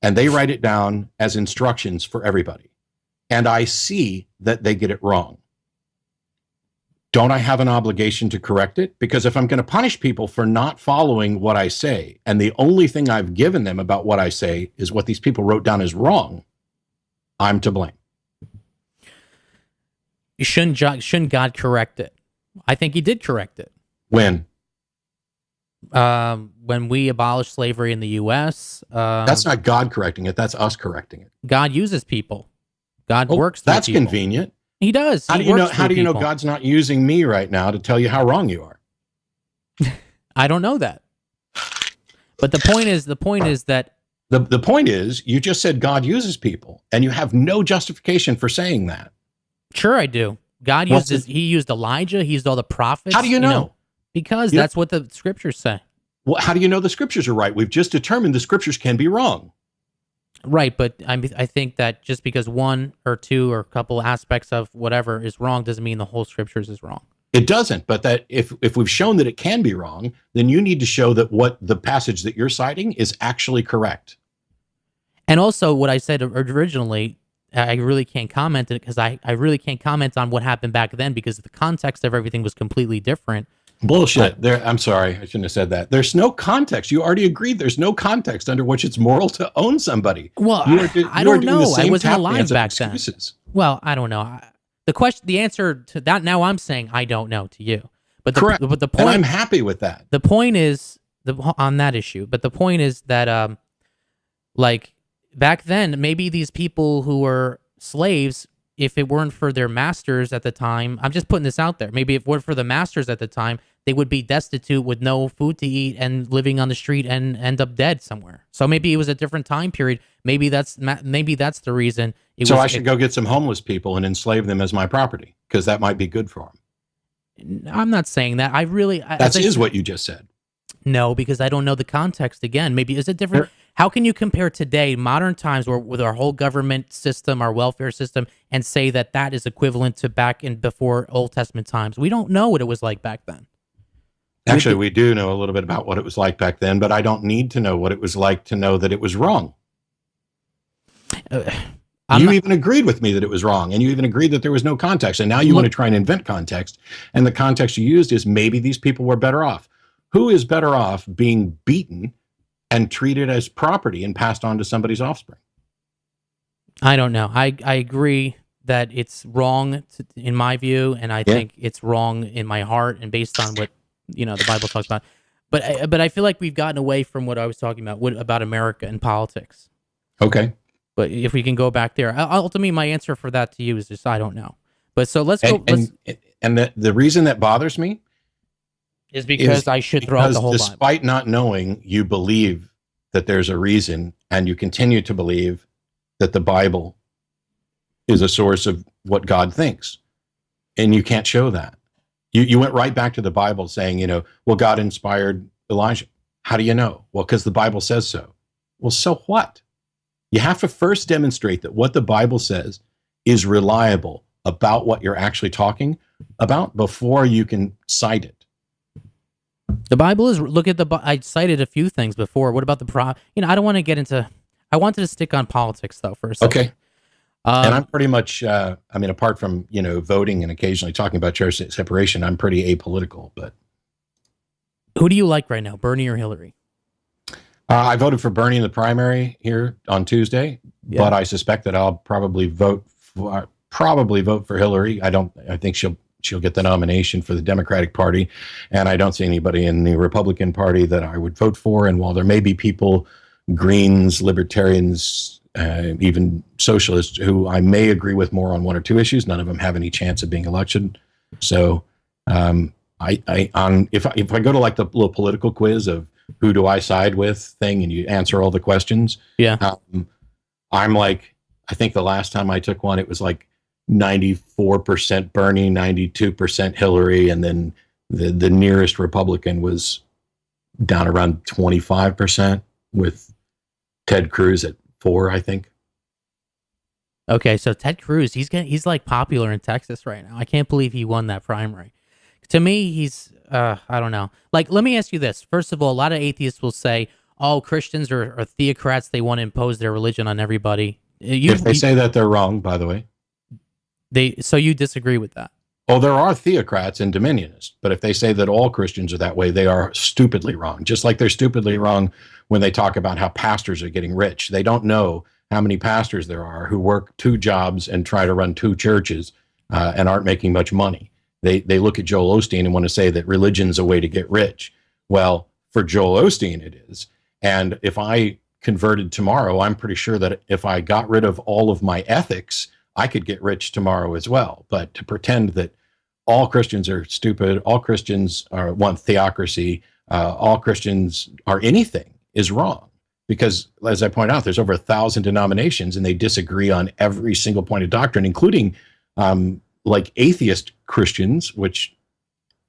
And they write it down as instructions for everybody. And I see that they get it wrong. Don't I have an obligation to correct it? Because if I'm going to punish people for not following what I say, and the only thing I've given them about what I say is what these people wrote down is wrong, I'm to blame. Shouldn't God correct it? I think he did correct it. When? When we abolished slavery in the U.S. That's not God correcting it. That's us correcting it. God uses people. God works through that's people. Convenient. He does. How do you know God's not using me right now to tell you how wrong you are? I don't know that. But the point is that the point is you just said God uses people, and you have no justification for saying that. Sure, I do. God he used Elijah. He used all the prophets. How do you know? Because that's what the scriptures say. Well, how do you know the scriptures are right? We've just determined the scriptures can be wrong. Right, but I think that just because one or two or a couple aspects of whatever is wrong doesn't mean the whole scriptures is wrong. It doesn't, but that if we've shown that it can be wrong, then you need to show that what the passage that you're citing is actually correct. And also what I said originally, I really can't comment it because I really can't comment on what happened back then because the context of everything was completely different. Bullshit. I'm sorry. I shouldn't have said that. There's no context. You already agreed there's no context under which it's moral to own somebody. Well, I don't know. I wasn't alive back then. Well, I don't know. The answer to that, now I'm saying I don't know to you. But correct. But the point, and I'm happy with that. The point is, on that issue, but the point is that, like, back then, maybe these people who were slaves, if it weren't for their masters at the time, I'm just putting this out there. Maybe if it weren't for the masters at the time, they would be destitute with no food to eat and living on the street and end up dead somewhere. So maybe it was a different time period. Maybe that's the reason. I should go get some homeless people and enslave them as my property because that might be good for them. I'm not saying that. That is what you just said. No, because I don't know the context. Again, maybe is it different? How can you compare today, modern times, with our whole government system, our welfare system, and say that is equivalent to back in before Old Testament times? We don't know what it was like back then. Actually, we do know a little bit about what it was like back then, but I don't need to know what it was like to know that it was wrong. You even agreed with me that it was wrong, and you even agreed that there was no context, and now you want to try and invent context, and the context you used is maybe these people were better off. Who is better off being beaten and treated as property and passed on to somebody's offspring? I don't know. I agree that it's wrong in my view, and I think it's wrong in my heart and based on what the Bible talks about. But I feel like we've gotten away from what I was talking about America and politics. Okay. But if we can go back there, ultimately my answer for that to you is just I don't know. But so let's go. And the reason that bothers me is because I should throw out the whole Bible. Despite not knowing, you believe that there's a reason, and you continue to believe that the Bible is a source of what God thinks, and you can't show that. You went right back to the Bible saying, well, God inspired Elijah. How do you know? Well, because the Bible says so. Well, so what? You have to first demonstrate that what the Bible says is reliable about what you're actually talking about before you can cite it. The Bible is, I cited a few things before. What about I don't want to get into, I wanted to stick on politics though for a second. Okay. And I'm pretty much, apart from, voting and occasionally talking about church separation, I'm pretty apolitical, but. Who do you like right now, Bernie or Hillary? I voted for Bernie in the primary here on Tuesday, but I suspect that I'll probably vote for Hillary. I think she'll get the nomination for the Democratic Party, and I don't see anybody in the Republican Party that I would vote for. And while there may be people, Greens, Libertarians, even socialists, who I may agree with more on one or two issues, none of them have any chance of being elected. So if I go to like the little political quiz of who do I side with thing, and you answer all the questions. Yeah. I'm like, I think the last time I took one, it was like 94% Bernie, 92% Hillary. And then the nearest Republican was down around 25% with Ted Cruz at 4%, I think. Okay. So Ted Cruz, he's like popular in Texas right now. I can't believe he won that primary. To me, he's, I don't know. Like, let me ask you this. First of all, a lot of atheists will say, oh, Christians are theocrats. They want to impose their religion on everybody. If they say that, they're wrong, by the way. So you disagree with that? Oh, there are theocrats and dominionists, but if they say that all Christians are that way, they are stupidly wrong. Just like they're stupidly wrong when they talk about how pastors are getting rich. They don't know how many pastors there are who work 2 jobs and try to run 2 churches and aren't making much money. They look at Joel Osteen and want to say that religion's a way to get rich. Well, for Joel Osteen, it is. And if I converted tomorrow, I'm pretty sure that if I got rid of all of my ethics, I could get rich tomorrow as well. But to pretend that all Christians are stupid, all Christians want theocracy, all Christians are anything is wrong. Because, as I point out, there's over 1,000 denominations, and they disagree on every single point of doctrine, including like atheist Christians, which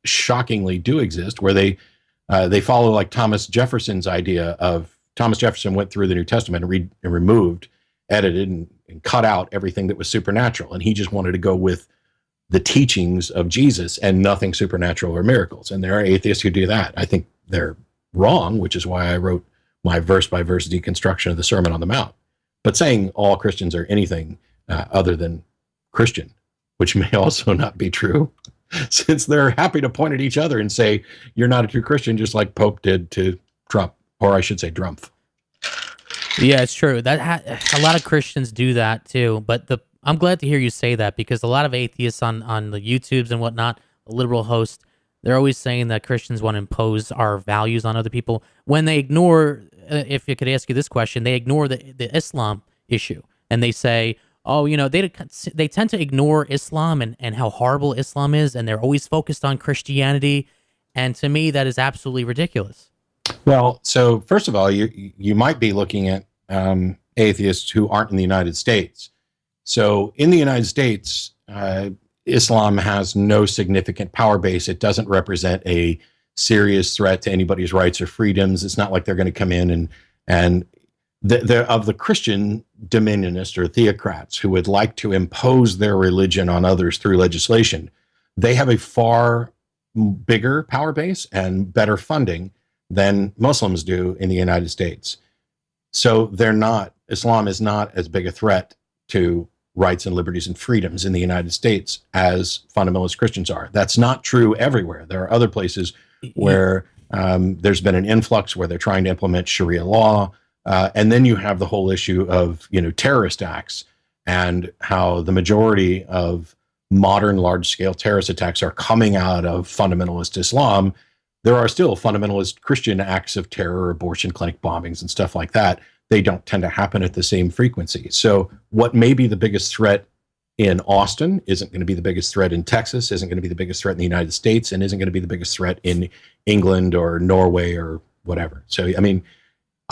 shockingly do exist, where they follow like Thomas Jefferson's idea of Thomas Jefferson went through the New Testament and removed, edited, and cut out everything that was supernatural, and he just wanted to go with the teachings of Jesus and nothing supernatural or miracles. And there are atheists who do that. I think they're wrong, which is why I wrote my verse-by-verse deconstruction of the Sermon on the Mount. But saying all Christians are anything other than Christian, which may also not be true, since they're happy to point at each other and say, you're not a true Christian, just like Pope did to Trump, or I should say Drumpf. Yeah, it's true. A lot of Christians do that too. But I'm glad to hear you say that, because a lot of atheists on the YouTubes and whatnot, liberal hosts, they're always saying that Christians want to impose our values on other people when they ignore, if I could ask you this question, they ignore the Islam issue. And they say, oh, they tend to ignore Islam and how horrible Islam is, and they're always focused on Christianity. And to me, that is absolutely ridiculous. Well, so first of all, you might be looking at atheists who aren't in the United States. So in the United States, Islam has no significant power base. It doesn't represent a serious threat to anybody's rights or freedoms. It's not like they're going to come in and of the Christian dominionists or theocrats who would like to impose their religion on others through legislation. They have a far bigger power base and better funding than Muslims do in the United States. So Islam is not as big a threat to rights and liberties and freedoms in the United States as fundamentalist Christians are. That's not true everywhere. There are other places where there's been an influx where they're trying to implement Sharia law. And then you have the whole issue of, terrorist acts and how the majority of modern large-scale terrorist attacks are coming out of fundamentalist Islam. There are still fundamentalist Christian acts of terror, abortion clinic bombings, and stuff like that. They don't tend to happen at the same frequency. So what may be the biggest threat in Austin isn't going to be the biggest threat in Texas, isn't going to be the biggest threat in the United States, and isn't going to be the biggest threat in England or Norway or whatever. So,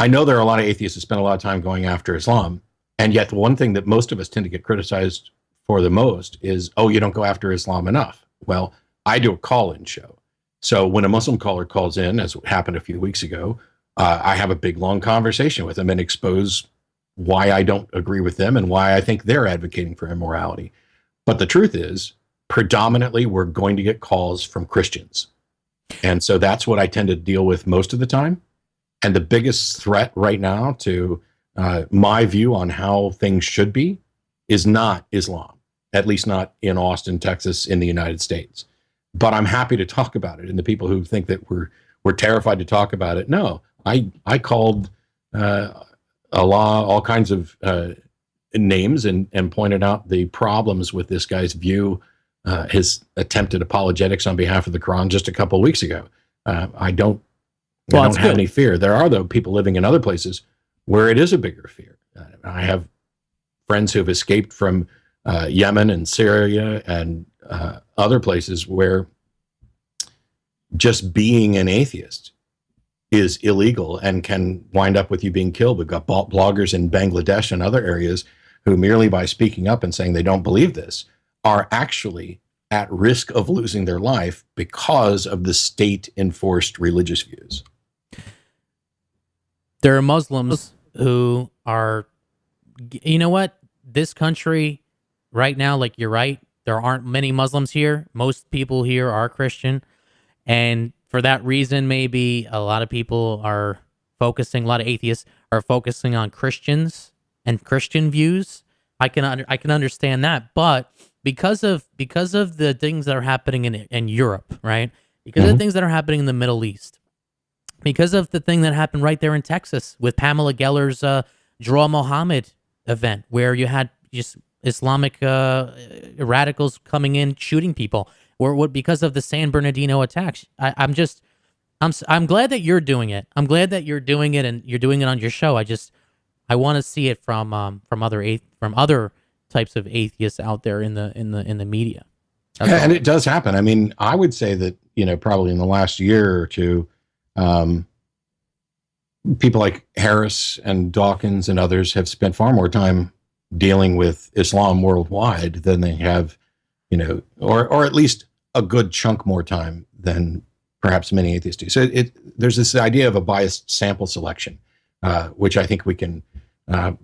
I know there are a lot of atheists who spend a lot of time going after Islam, and yet the one thing that most of us tend to get criticized for the most is, oh, you don't go after Islam enough. Well, I do a call-in show. So when a Muslim caller calls in, as happened a few weeks ago, I have a big, long conversation with them and expose why I don't agree with them and why I think they're advocating for immorality. But the truth is, predominantly, we're going to get calls from Christians. And so that's what I tend to deal with most of the time. And the biggest threat right now to my view on how things should be is not Islam, at least not in Austin, Texas, in the United States. But I'm happy to talk about it. And the people who think that we're terrified to talk about it, no. I called Allah all kinds of names and pointed out the problems with this guy's view, his attempted apologetics on behalf of the Quran just a couple of weeks ago. I don't have any fear. There are, though, people living in other places where it is a bigger fear. I have friends who have escaped from Yemen and Syria and other places where just being an atheist is illegal and can wind up with you being killed. We've got bloggers in Bangladesh and other areas who merely by speaking up and saying they don't believe this are actually at risk of losing their life because of the state-enforced religious views. There are Muslims who are, this country right now, like you're right, there aren't many Muslims here. Most people here are Christian. And for that reason, maybe a lot of people are focusing, a lot of atheists are focusing on Christians and Christian views. I can understand that, but because of the things that are happening in Europe, right? Because of the things that are happening in the Middle East, because of the thing that happened right there in Texas with Pamela Geller's Draw Mohammed event, where you had just Islamic radicals coming in shooting people, or because of the San Bernardino attacks. I'm glad that you're doing it. I'm glad that you're doing it and you're doing it on your show. I want to see it from other types of atheists out there in the media. And it does happen. I mean, I would say that, probably in the last year or two, people like Harris and Dawkins and others have spent far more time dealing with Islam worldwide than they have, or at least a good chunk more time than perhaps many atheists do. So there's this idea of a biased sample selection, which I think we can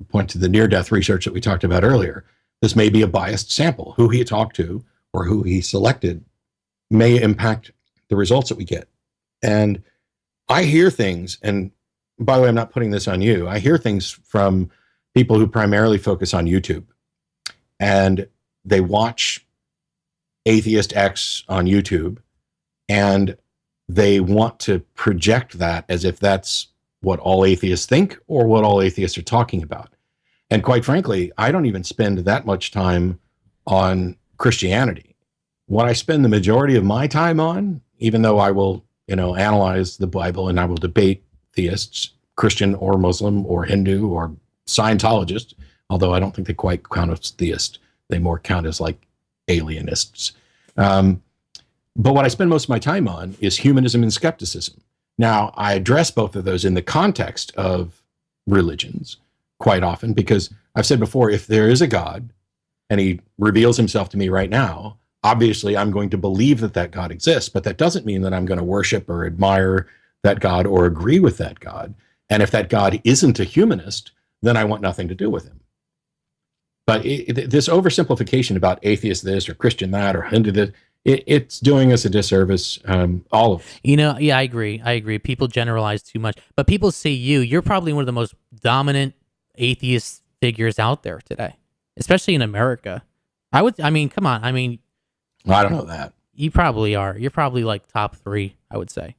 point to the near-death research that we talked about earlier. This may be a biased sample. Who he talked to or who he selected may impact the results that we get. And I hear things, and by the way, I'm not putting this on you. I hear things from people who primarily focus on YouTube, and they watch Atheist X on YouTube, and they want to project that as if that's what all atheists think or what all atheists are talking about. And quite frankly, I don't even spend that much time on Christianity. What I spend the majority of my time on, even though I will, analyze the Bible and I will debate theists, Christian or Muslim or Hindu or Scientologist, although I don't think they quite count as theists. They more count as like alienists. But what I spend most of my time on is humanism and skepticism. Now, I address both of those in the context of religions quite often, because I've said before, if there is a God and he reveals himself to me right now, obviously I'm going to believe that that God exists, but that doesn't mean that I'm going to worship or admire that God or agree with that God. And if that God isn't a humanist, then I want nothing to do with him. But this oversimplification about atheist this or Christian that or Hindu this, it's doing us a disservice, all of us. Yeah, I agree. People generalize too much. But people see you're probably one of the most dominant atheist figures out there today, especially in America. Come on. I don't know that. You probably are. You're probably like top 3, I would say.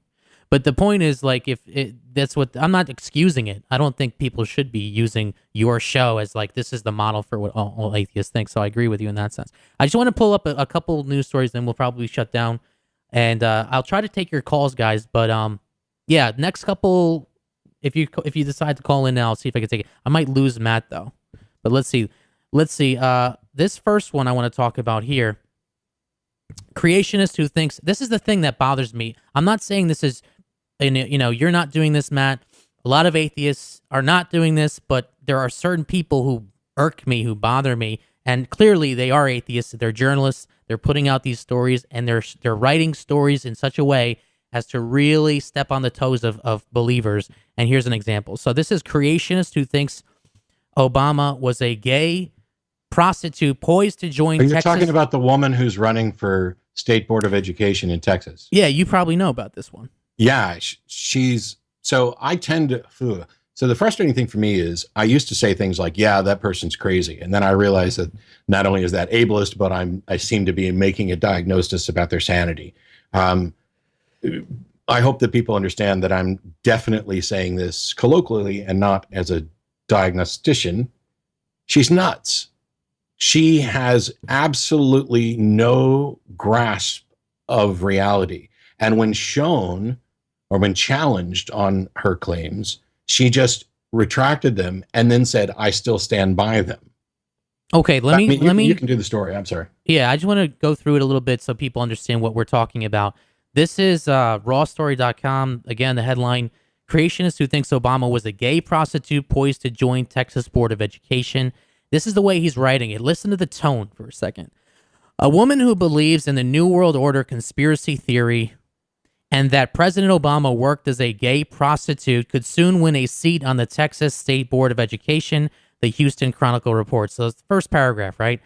But the point is, like, I'm not excusing it. I don't think people should be using your show as like, this is the model for what all atheists think. So I agree with you in that sense. I just want to pull up a couple news stories, then we'll probably shut down. And I'll try to take your calls, guys. But yeah, next couple, if you decide to call in now, I'll see if I can take it. I might lose Matt though. But let's see. This first one I want to talk about here. Creationist who thinks, this is the thing that bothers me. I'm not saying this is, you're not doing this, Matt. A lot of atheists are not doing this, but there are certain people who irk me, who bother me, and clearly they are atheists. They're journalists. They're putting out these stories, and they're writing stories in such a way as to really step on the toes of believers. And here's an example. So this is creationist who thinks Obama was a gay prostitute poised to join Texas. You're talking about the woman who's running for State Board of Education in Texas. Yeah, you probably know about this one. Yeah, she's, so I tend to, so the frustrating thing for me is I used to say things like, yeah, that person's crazy. And then I realized that not only is that ableist, but I seem to be making a diagnosis about their sanity. I hope that people understand that I'm definitely saying this colloquially and not as a diagnostician. She's nuts. She has absolutely no grasp of reality. And when shown or when challenged on her claims, she just retracted them and then said, I still stand by them. Okay, let me. You can do the story. I'm sorry. Yeah, I just want to go through it a little bit so people understand what we're talking about. This is rawstory.com. Again, the headline, creationist who thinks Obama was a gay prostitute poised to join Texas Board of Education. This is the way he's writing it. Listen to the tone for a second. A woman who believes in the New World Order conspiracy theory and that President Obama worked as a gay prostitute could soon win a seat on the Texas State Board of Education, the Houston Chronicle reports. So it's the first paragraph, right?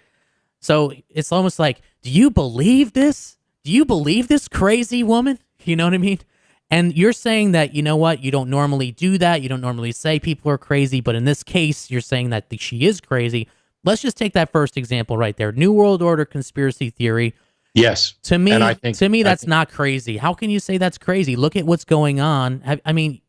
So it's almost like, do you believe this? Do you believe this crazy woman? You know what I mean? And you're saying that, you know what, you don't normally do that. You don't normally say people are crazy. But in this case, you're saying that she is crazy. Let's just take that first example right there. New World Order conspiracy theory. Yes. To me, that's not crazy. How can you say that's crazy? Look at what's going on. I mean,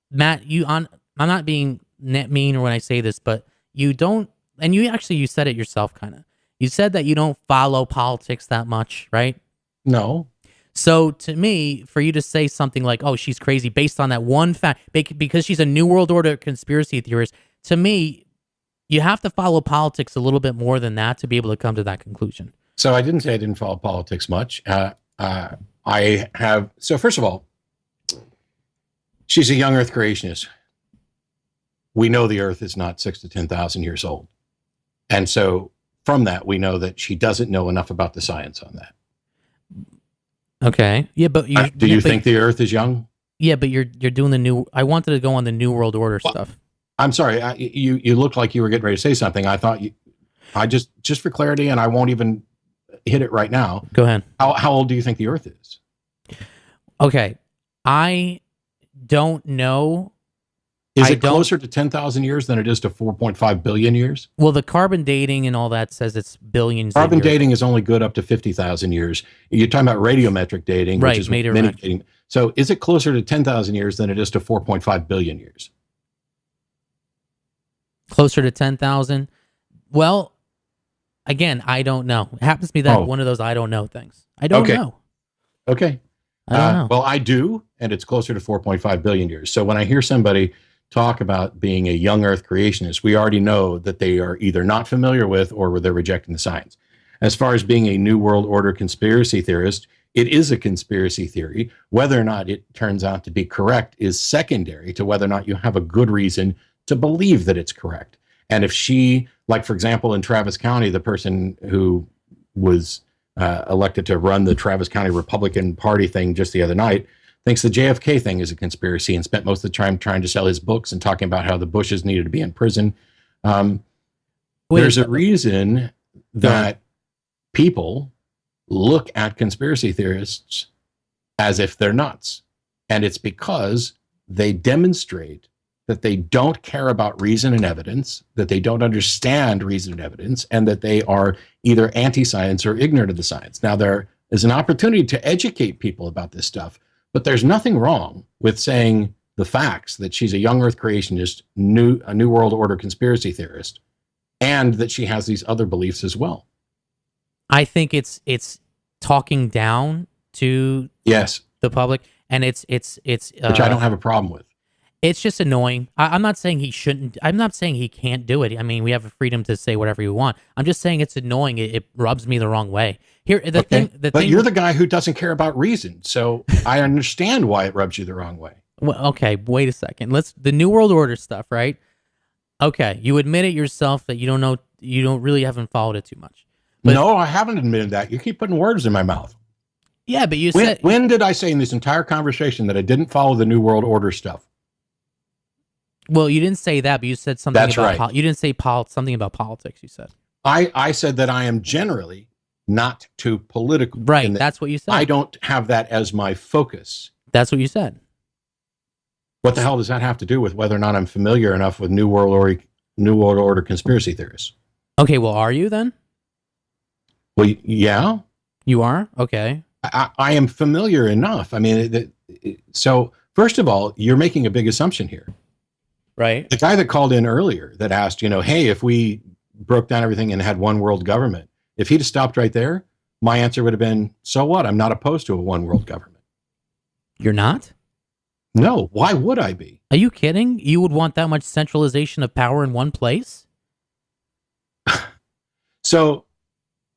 Matt, I'm not being mean when I say this, but you don't, and you said it yourself, kind of. You said that you don't follow politics that much, right? No. So to me, for you to say something like, oh, she's crazy based on that one fact, because she's a New World Order conspiracy theorist, to me, you have to follow politics a little bit more than that to be able to come to that conclusion. So I didn't say I didn't follow politics much. I have. So first of all, she's a young Earth creationist. We know the Earth is not 6,000 to 10,000 years old. And so from that, we know that she doesn't know enough about the science on that. Okay. Yeah, but do you think the Earth is young? Yeah, but you're doing the new. I wanted to go on the New World Order stuff. I'm sorry. You looked like you were getting ready to say something. I thought I just for clarity, and I won't even hit it right now. Go ahead. How old do you think the Earth is? Okay, I don't know. Is it closer to 10,000 years than it is to 4.5 billion years? Well, the carbon dating and all that says it's billions. Carbon dating is only good up to 50,000 years. You're talking about radiometric dating, right, which is many dating. So is it closer to 10,000 years than it is to 4.5 billion years? Closer to 10,000? Well, again, I don't know. It happens to be that one of those I don't know things. I don't know. Okay. I don't know. Well, I do, and it's closer to 4.5 billion years. So when I hear somebody talk about being a young Earth creationist, we already know that they are either not familiar with or they're rejecting the science. As far as being a New World Order conspiracy theorist, it is a conspiracy theory. Whether or not it turns out to be correct is secondary to whether or not you have a good reason to believe that it's correct. And if she, like, for example, in Travis County, the person who was elected to run the Travis County Republican Party thing just the other night, thinks the JFK thing is a conspiracy and spent most of the time trying to sell his books and talking about how the Bushes needed to be in prison. There's a reason that people look at conspiracy theorists as if they're nuts. And it's because they demonstrate that they don't care about reason and evidence, that they don't understand reason and evidence, and that they are either anti-science or ignorant of the science. Now, there is an opportunity to educate people about this stuff, but there's nothing wrong with saying the facts, that she's a young Earth creationist, a New World Order conspiracy theorist, and that she has these other beliefs as well. I think it's talking down to the public, and it's which I don't have a problem with. It's just annoying. I'm not saying he shouldn't. I'm not saying he can't do it. I mean, we have a freedom to say whatever you want. I'm just saying it's annoying. It rubs me the wrong way. Here, but you're the guy who doesn't care about reason, so I understand why it rubs you the wrong way. Well, okay, wait a second. The New World Order stuff, right? Okay, you admit it yourself that you don't know. You don't really haven't followed it too much. But, no, I haven't admitted that. You keep putting words in my mouth. Yeah, but you said... When did I say in this entire conversation that I didn't follow the New World Order stuff? Well, you didn't say that, but you said something That's about... right. You didn't say something about politics, you said. I said that I am generally not too political. Right, that's what you said. I don't have that as my focus. That's what you said. What the hell does that have to do with whether or not I'm familiar enough with New World Order conspiracy theorists? Okay, well, are you then? Well, yeah. You are? Okay. I am familiar enough. I mean, so first of all, you're making a big assumption here. Right. The guy that called in earlier that asked, hey, if we broke down everything and had one world government, if he'd have stopped right there, my answer would have been, so what? I'm not opposed to a one world government. You're not? No. Why would I be? Are you kidding? You would want that much centralization of power in one place? So...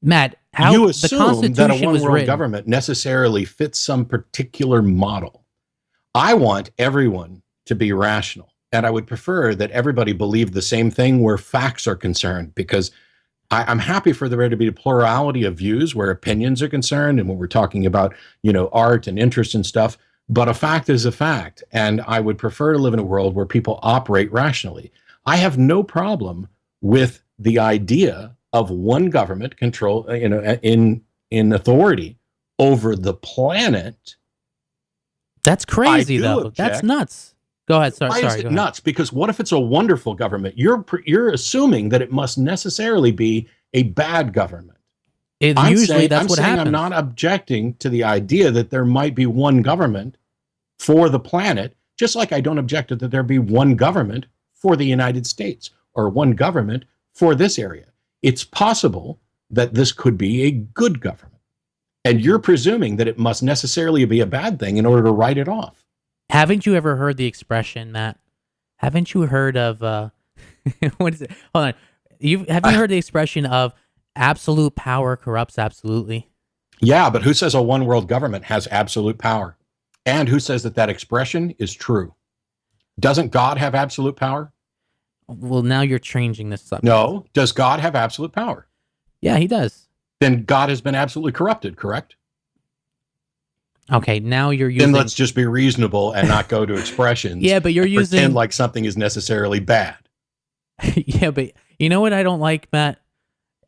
Matt, how you assume that a one-world was government necessarily fits some particular model. I want everyone to be rational, and I would prefer that everybody believe the same thing where facts are concerned, because I'm happy for there to be a plurality of views where opinions are concerned, and when we're talking about, art and interest and stuff, but a fact is a fact, and I would prefer to live in a world where people operate rationally. I have no problem with the idea of one government control, in authority over the planet. That's crazy, though. That's nuts. Go ahead. Sorry. Why is it nuts? Because what if it's a wonderful government? You're assuming that it must necessarily be a bad government. That's what happens. I'm not objecting to the idea that there might be one government for the planet, just like I don't object to that there be one government for the United States or one government for this area. It's possible that this could be a good government. And you're presuming that it must necessarily be a bad thing in order to write it off. Haven't you ever heard the expression, Matt? Haven't you heard of, what is it? Hold on. Have you heard the expression of absolute power corrupts absolutely? Yeah, but who says a one world government has absolute power? And who says that expression is true? Doesn't God have absolute power? Well, now you're changing this subject. No. Does God have absolute power? Yeah, he does. Then God has been absolutely corrupted, correct? Okay, now you're using... Then let's just be reasonable and not go to expressions. Yeah, but you're using... Pretend like something is necessarily bad. Yeah, but you know what I don't like, Matt?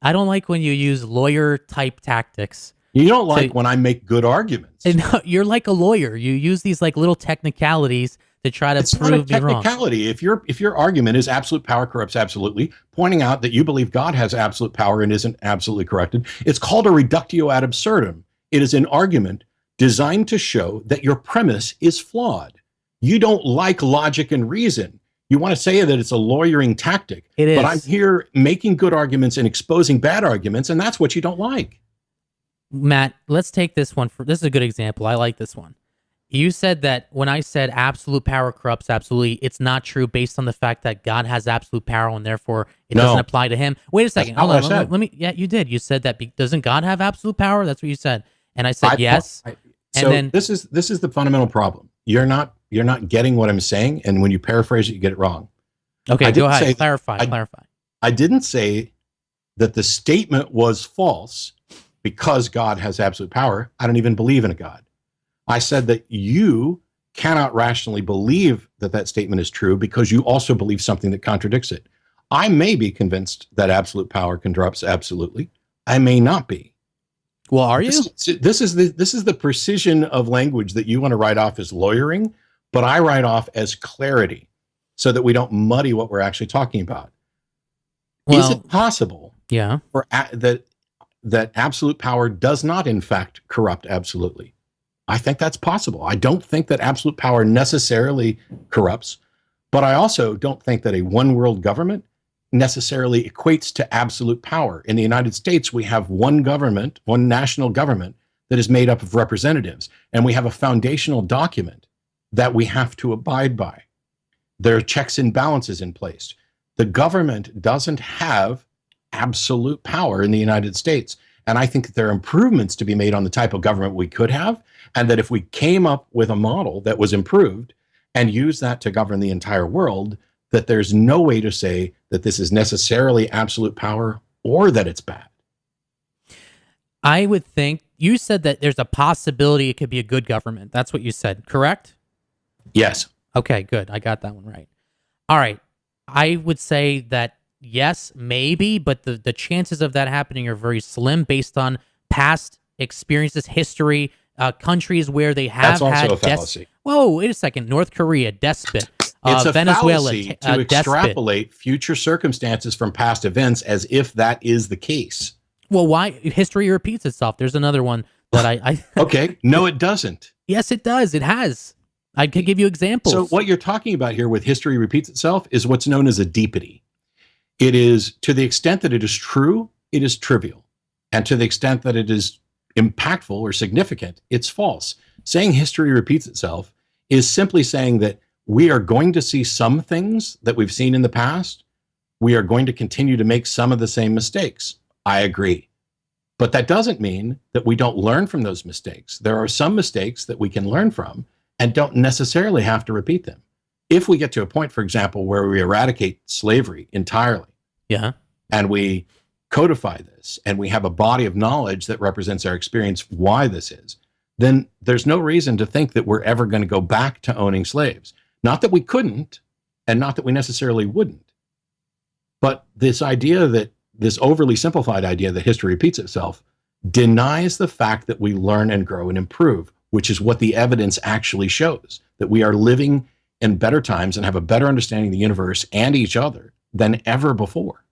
I don't like when you use lawyer-type tactics. You don't like when I make good arguments. No, you're like a lawyer. You use these like little technicalities to try to prove me wrong. Technicality. If your argument is absolute power corrupts absolutely, pointing out that you believe God has absolute power and isn't absolutely corrupted, it's called a reductio ad absurdum. It is an argument designed to show that your premise is flawed. You don't like logic and reason. You want to say that it's a lawyering tactic. It is. But I'm here making good arguments and exposing bad arguments, and that's what you don't like. Matt, let's take this one. This is a good example. I like this one. You said that when I said absolute power corrupts absolutely, it's not true based on the fact that God has absolute power and therefore it doesn't apply to him. Wait a second. Hold on. Let me. Yeah, you did. You said that. Doesn't God have absolute power? That's what you said. And I said yes. So then this is the fundamental problem. You're not getting what I'm saying, and when you paraphrase it, you get it wrong. Okay, go ahead. Clarify. I didn't say that the statement was false because God has absolute power. I don't even believe in a God. I said that you cannot rationally believe that that statement is true because you also believe something that contradicts it. I may be convinced that absolute power corrupts absolutely. I may not be. Well, are you? This is the precision of language that you want to write off as lawyering, but I write off as clarity so that we don't muddy what we're actually talking about. Well, is it possible for that absolute power does not, in fact, corrupt absolutely? I think that's possible. I don't think that absolute power necessarily corrupts, but I also don't think that a one world government necessarily equates to absolute power. In the United States, we have one government, one national government that is made up of representatives, and we have a foundational document that we have to abide by. There are checks and balances in place. The government doesn't have absolute power in the United States. And I think that there are improvements to be made on the type of government we could have. And that if we came up with a model that was improved and used that to govern the entire world, that there's no way to say that this is necessarily absolute power or that it's bad. I would think you said that there's a possibility it could be a good government. That's what you said, correct? Yes. Okay, good. I got that one right. All right. I would say that yes, maybe, but the chances of that happening are very slim based on past experiences, history, countries where they have That's also a fallacy. Whoa, wait a second. North Korea, despot. It's a Venezuela, fallacy to extrapolate future circumstances from past events as if that is the case. Well, why? History repeats itself. There's another one that I Okay. No, it doesn't. Yes, it does. It has. I could give you examples. So what you're talking about here with history repeats itself is what's known as a deepity. It is, to the extent that it is true, it is trivial. And to the extent that it is impactful or significant, it's false. Saying history repeats itself is simply saying that we are going to see some things that we've seen in the past. We are going to continue to make some of the same mistakes. I agree. But that doesn't mean that we don't learn from those mistakes. There are some mistakes that we can learn from and don't necessarily have to repeat them. If we get to a point, for example, where we eradicate slavery entirely, and we codify this, and we have a body of knowledge that represents our experience why this is, then there's no reason to think that we're ever going to go back to owning slaves. Not that we couldn't, and not that we necessarily wouldn't. But this idea that, this overly simplified idea that history repeats itself, denies the fact that we learn and grow and improve, which is what the evidence actually shows, that we are living in better times and have a better understanding of the universe and each other than ever before.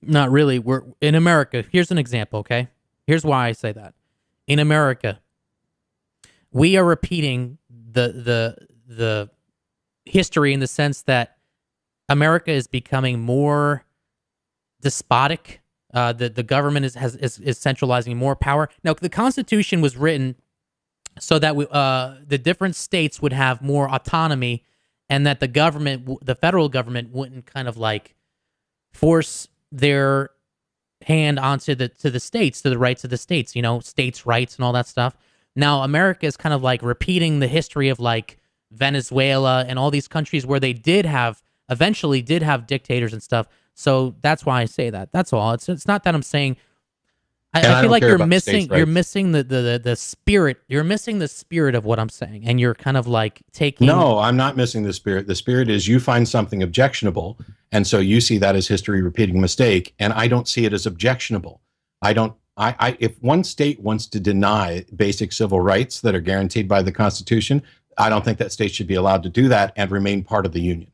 Not really. We're in America. Here's an example, okay? Here's why I say that. In America, we are repeating the history in the sense that America is becoming more despotic. The government is centralizing more power. Now, the Constitution was written so that the different states would have more autonomy, and that the government, the federal government, wouldn't kind of like force their hand onto the states, to the rights of the states, states' rights and all that stuff. Now, America is kind of like repeating the history of like Venezuela and all these countries where they eventually did have dictators and stuff. So that's why I say that. That's all. It's not that I'm saying. I feel like you're missing the spirit. You're missing the spirit of what I'm saying, and you're kind of like taking. No, I'm not missing the spirit. The spirit is you find something objectionable, and so you see that as history repeating a mistake, and I don't see it as objectionable. If one state wants to deny basic civil rights that are guaranteed by the Constitution, I don't think that state should be allowed to do that and remain part of the union.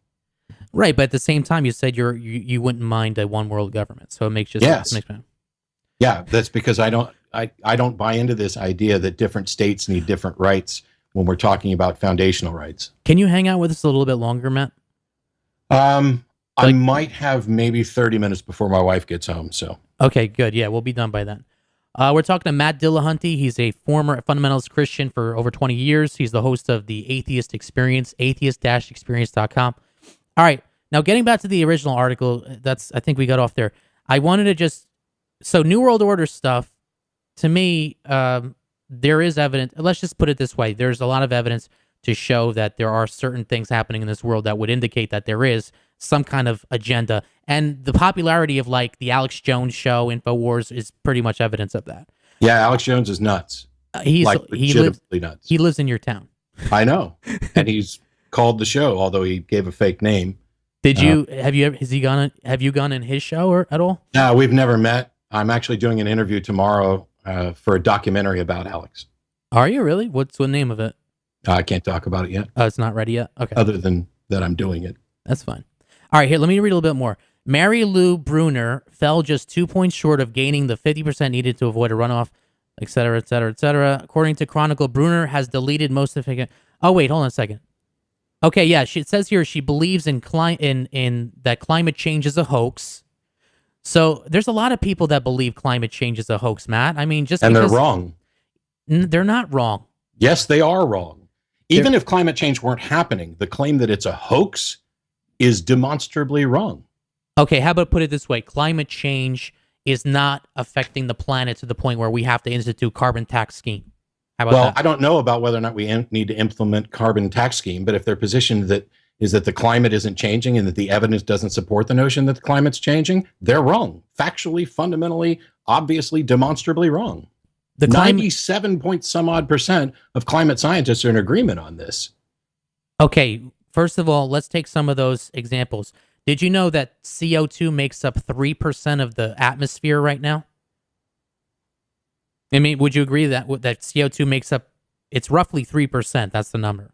Right, but at the same time, you said you wouldn't mind a one world government, so it makes you Yeah, that's because I don't buy into this idea that different states need different rights when we're talking about foundational rights. Can you hang out with us a little bit longer, Matt? I might have maybe 30 minutes before my wife gets home. So okay, good. Yeah, we'll be done by then. We're talking to Matt Dillahunty. He's a former fundamentalist Christian for over 20 years. He's the host of the Atheist Experience, atheist-experience.com. All right, now getting back to the original article, I think we got off there. I wanted to so New World Order stuff, to me, there is evidence. Let's just put it this way. There's a lot of evidence to show that there are certain things happening in this world that would indicate that there is some kind of agenda. And the popularity of like the Alex Jones show, InfoWars, is pretty much evidence of that. Yeah, Alex Jones is nuts. He lives nuts. He lives in your town. I know. And he's called the show, although he gave a fake name. Have you gone in his show or at all? No, we've never met. I'm actually doing an interview tomorrow for a documentary about Alex. Are you really? What's the name of it? I can't talk about it yet. Oh, it's not ready yet? Okay. Other than that, I'm doing it. That's fine. All right, here, let me read a little bit more. Mary Lou Bruner fell just 2 points short of gaining the 50% needed to avoid a runoff, et cetera, et cetera, et cetera. According to Chronicle, Bruner has deleted most of it. Oh, wait, hold on a second. Okay, yeah, it says here she believes in that climate change is a hoax. So there's a lot of people that believe climate change is a hoax, Matt. I mean, and they're wrong. They're not wrong. Yes, they are wrong. Even if climate change weren't happening, the claim that it's a hoax is demonstrably wrong. Okay, how about put it this way? Climate change is not affecting the planet to the point where we have to institute carbon tax scheme. How about that? I don't know about whether or not we need to implement carbon tax scheme, but if their position that the climate isn't changing and that the evidence doesn't support the notion that the climate's changing, they're wrong. Factually, fundamentally, obviously, demonstrably wrong. 97 point some odd % of climate scientists are in agreement on this. Okay, first of all, let's take some of those examples. Did you know that CO2 makes up 3% of the atmosphere right now? I mean, would you agree that CO2 makes up, it's roughly 3%, that's the number.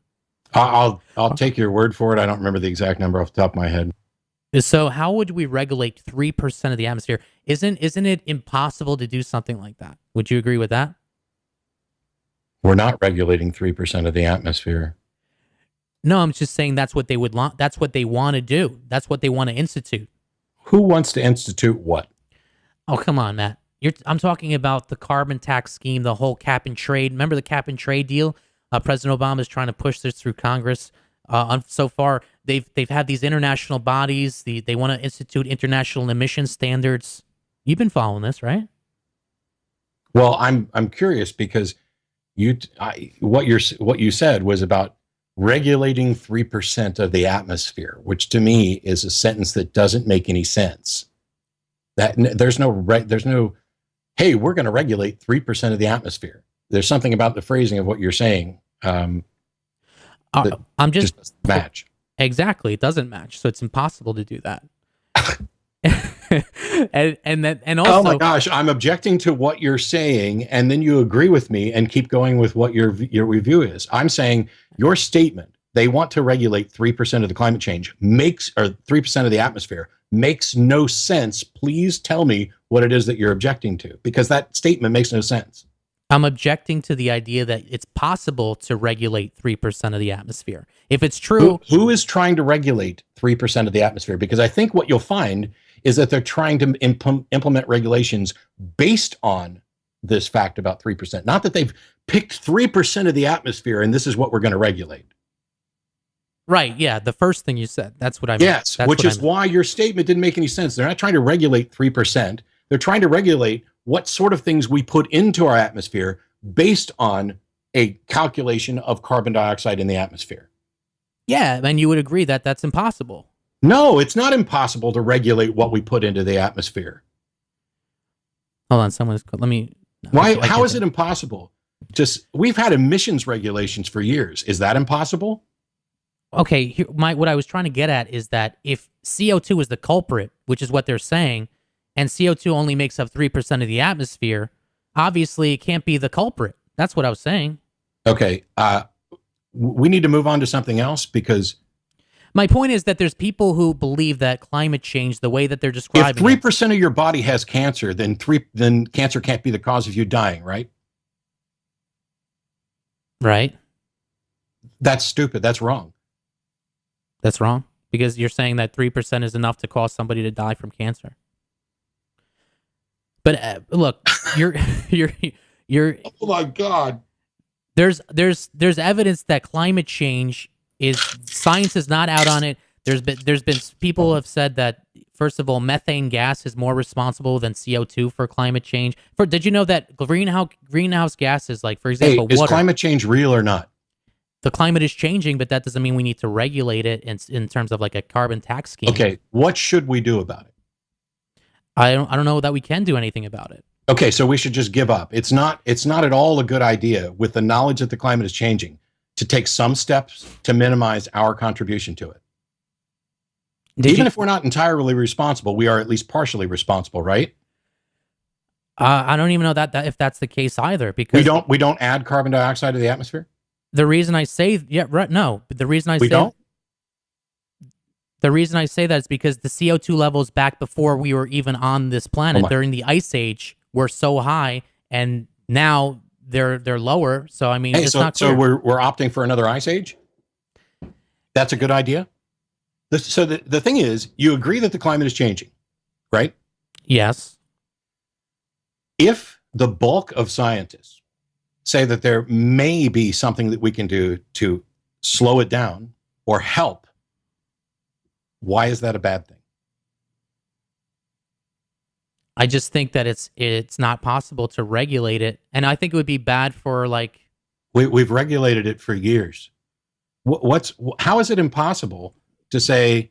I'll take your word for it. I don't remember the exact number off the top of my head. So how would we regulate 3% of the atmosphere? Isn't it impossible to do something like that? Would you agree with that? We're not regulating 3% of the atmosphere. No, I'm just saying that's what they would want. That's what they want to do. That's what they want to institute. Who wants to institute what? Oh, come on, Matt. I'm talking about the carbon tax scheme, the whole cap and trade. Remember the cap and trade deal? President Obama is trying to push this through Congress. So far, they've had these international bodies. They want to institute international emission standards. You've been following this, right? Well, I'm curious because what you said was about regulating 3% of the atmosphere, which to me is a sentence that doesn't make any sense. That there's no, hey, we're going to regulate 3% of the atmosphere. There's something about the phrasing of what you're saying. I'm just doesn't match. Exactly, it doesn't match, so it's impossible to do that. and also, oh my gosh, I'm objecting to what you're saying, and then you agree with me and keep going with what your review is. I'm saying your statement, they want to regulate 3% of the climate change, or 3% of the atmosphere, makes no sense. Please tell me what it is that you're objecting to, because that statement makes no sense. I'm objecting to the idea that it's possible to regulate 3% of the atmosphere. If it's true... Who is trying to regulate 3% of the atmosphere? Because I think what you'll find is that they're trying to implement regulations based on this fact about 3%. Not that they've picked 3% of the atmosphere and this is what we're going to regulate. Right, yeah, the first thing you said. That's what I meant. Yes, which is why your statement didn't make any sense. They're not trying to regulate 3%. They're trying to regulate what sort of things we put into our atmosphere based on a calculation of carbon dioxide in the atmosphere. Yeah, and you would agree that that's impossible. No, it's not impossible to regulate what we put into the atmosphere. Hold on, let me... Why? How is it impossible? We've had emissions regulations for years. Is that impossible? Okay, what I was trying to get at is that if CO2 is the culprit, which is what they're saying, and CO2 only makes up 3% of the atmosphere, obviously it can't be the culprit. That's what I was saying. Okay, we need to move on to something else because... My point is that there's people who believe that climate change, the way that they're describing if 3% of your body has cancer, then cancer can't be the cause of you dying, right? Right. That's stupid. That's wrong. That's wrong? Because you're saying that 3% is enough to cause somebody to die from cancer. But look, you're Oh my God. There's evidence that climate change science is not out on it. There's been people have said that, first of all, methane gas is more responsible than CO2 for climate change. Did you know that greenhouse gases, like, for example, is water, climate change real or not? the climate is changing, but that doesn't mean we need to regulate it in terms of like a carbon tax scheme. Okay, what should we do about it? I don't know that we can do anything about it. Okay, so we should just give up. It's not at all a good idea, with the knowledge that the climate is changing, to take some steps to minimize our contribution to it. Even if we're not entirely responsible, we are at least partially responsible, right? I don't even know that if that's the case either, because we don't add carbon dioxide to the atmosphere. The reason I say the reason I say that is because the CO2 levels back before we were even on this planet during the Ice Age were so high, and now they're lower. So I mean, it's not clear. So we're opting for another Ice Age. That's a good idea. So the thing is, you agree that the climate is changing, right? Yes. If the bulk of scientists say that there may be something that we can do to slow it down or help, why is that a bad thing? I just think that it's not possible to regulate it, and I think it would be bad for, like, we've regulated it for years. How is it impossible to say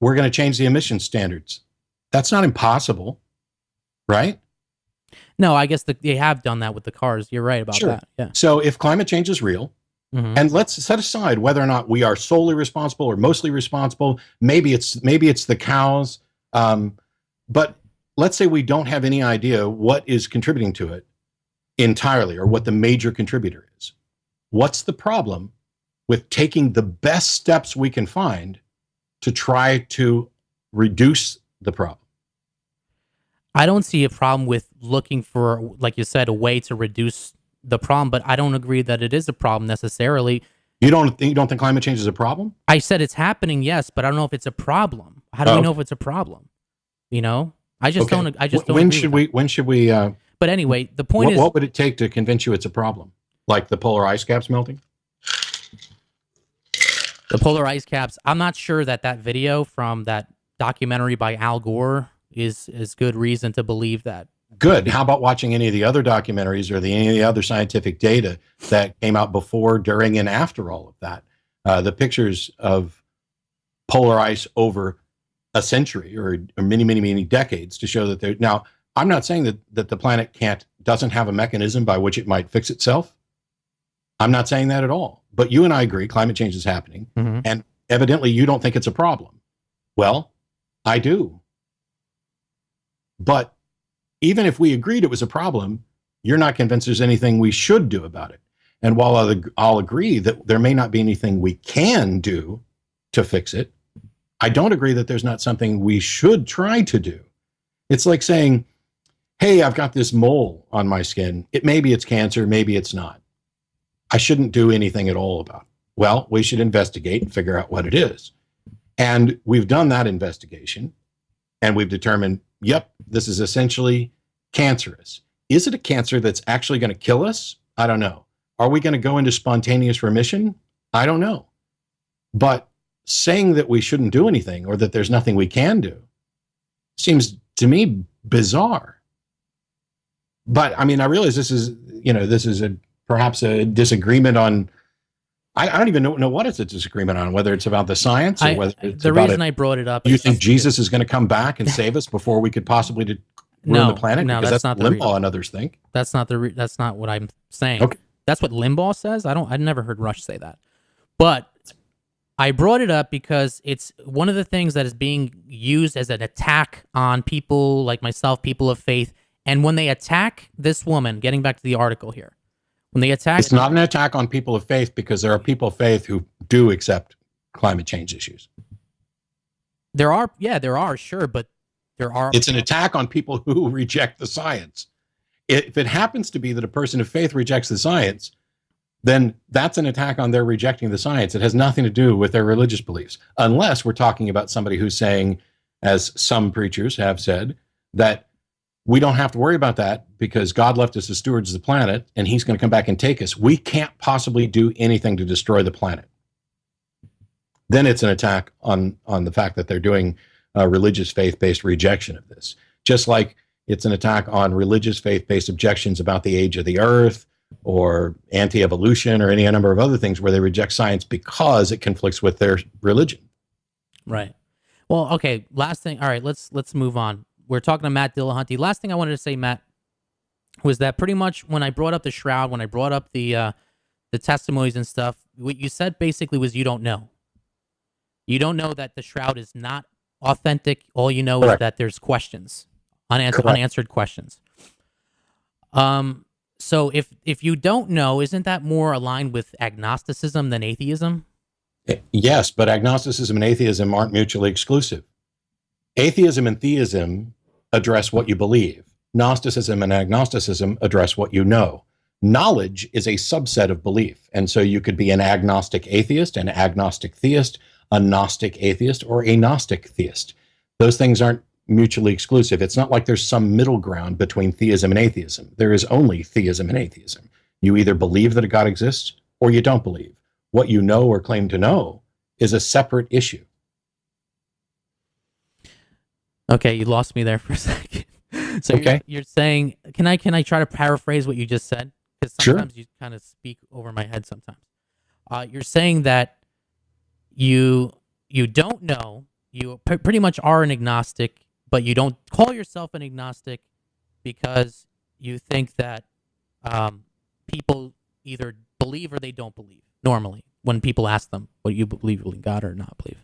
we're going to change the emission standards? That's not impossible, right? No, I guess they have done that with the cars. You're right about that. Yeah. So if climate change is real, and let's set aside whether or not we are solely responsible or mostly responsible, maybe it's the cows, but let's say we don't have any idea what is contributing to it entirely, or what the major contributor is. What's the problem with taking the best steps we can find to try to reduce the problem? I don't see a problem with looking for, like you said, a way to reduce the problem, but I don't agree that it is a problem necessarily. You don't think climate change is a problem? I said it's happening, yes, but I don't know if it's a problem. How do we know if it's a problem? You know, I just don't. When should we? But anyway, the point is, what would it take to convince you it's a problem? Like the polar ice caps melting? The polar ice caps. I'm not sure that video from that documentary by Al Gore is good reason to believe that. Good. How about watching any of the other documentaries or any of the other scientific data that came out before, during, and after all of that? The pictures of polar ice over a century or many, many, many decades to show that now, I'm not saying that the planet doesn't have a mechanism by which it might fix itself. I'm not saying that at all. But you and I agree climate change is happening, and evidently you don't think it's a problem. Well, I do. But even if we agreed it was a problem, you're not convinced there's anything we should do about it. And while I'll agree that there may not be anything we can do to fix it, I don't agree that there's not something we should try to do. It's like saying, hey, I've got this mole on my skin. Maybe it's cancer, maybe it's not. I shouldn't do anything at all about it. Well, we should investigate and figure out what it is. And we've done that investigation, and we've determined, yep, this is essentially cancerous. Is it a cancer that's actually going to kill us? I don't know. Are we going to go into spontaneous remission? I don't know. But saying that we shouldn't do anything or that there's nothing we can do seems to me bizarre. But I mean, I realize this is perhaps a disagreement on, I don't even know what it's a disagreement on, whether it's about the science or whether it's the reason I brought it up. You think Jesus is going to come back and save us before we could possibly ruin the planet? No, because that's not Limbaugh and others think. That's not what I'm saying. Okay. That's what Limbaugh says. I've never heard Rush say that. But I brought it up because it's one of the things that is being used as an attack on people like myself, people of faith. And when they attack this woman, getting back to the article here, when they attack... It's not an attack on people of faith, because there are people of faith who do accept climate change issues. There are, sure, but there are... It's an attack on people who reject the science. If it happens to be that a person of faith rejects the science, then that's an attack on their rejecting the science. It has nothing to do with their religious beliefs, unless we're talking about somebody who's saying, as some preachers have said, that We don't have to worry about that because God left us as stewards of the planet and he's going to come back and take us. We can't possibly do anything to destroy the planet. Then it's an attack on the fact that they're doing religious faith-based rejection of this. Just like it's an attack on religious faith-based objections about the age of the earth or anti-evolution or any number of other things where they reject science because it conflicts with their religion. Right. Well, okay, last thing. All right, let's move on. We're talking to Matt Dillahunty. Last thing I wanted to say, Matt, was that pretty much when I brought up the shroud, when I brought up the testimonies and stuff, what you said basically was you don't know. You don't know that the shroud is not authentic. All you know is that there's questions, unanswered questions. So if you don't know, isn't that more aligned with agnosticism than atheism? Yes, but agnosticism and atheism aren't mutually exclusive. Atheism and theism address what you believe. Gnosticism and agnosticism address what you know. Knowledge is a subset of belief. And so you could be an agnostic atheist, an agnostic theist, a Gnostic atheist, or a Gnostic theist. Those things aren't mutually exclusive. It's not like there's some middle ground between theism and atheism. There is only theism and atheism. You either believe that a God exists or you don't believe. What you know or claim to know is a separate issue. Okay, you lost me there for a second. So okay. You're saying, can I try to paraphrase what you just said? Because sometimes you kind of speak over my head sometimes. You're saying that you don't know, you pretty much are an agnostic, but you don't call yourself an agnostic because you think that people either believe or they don't believe, normally, when people ask them what you believe in God or not believe.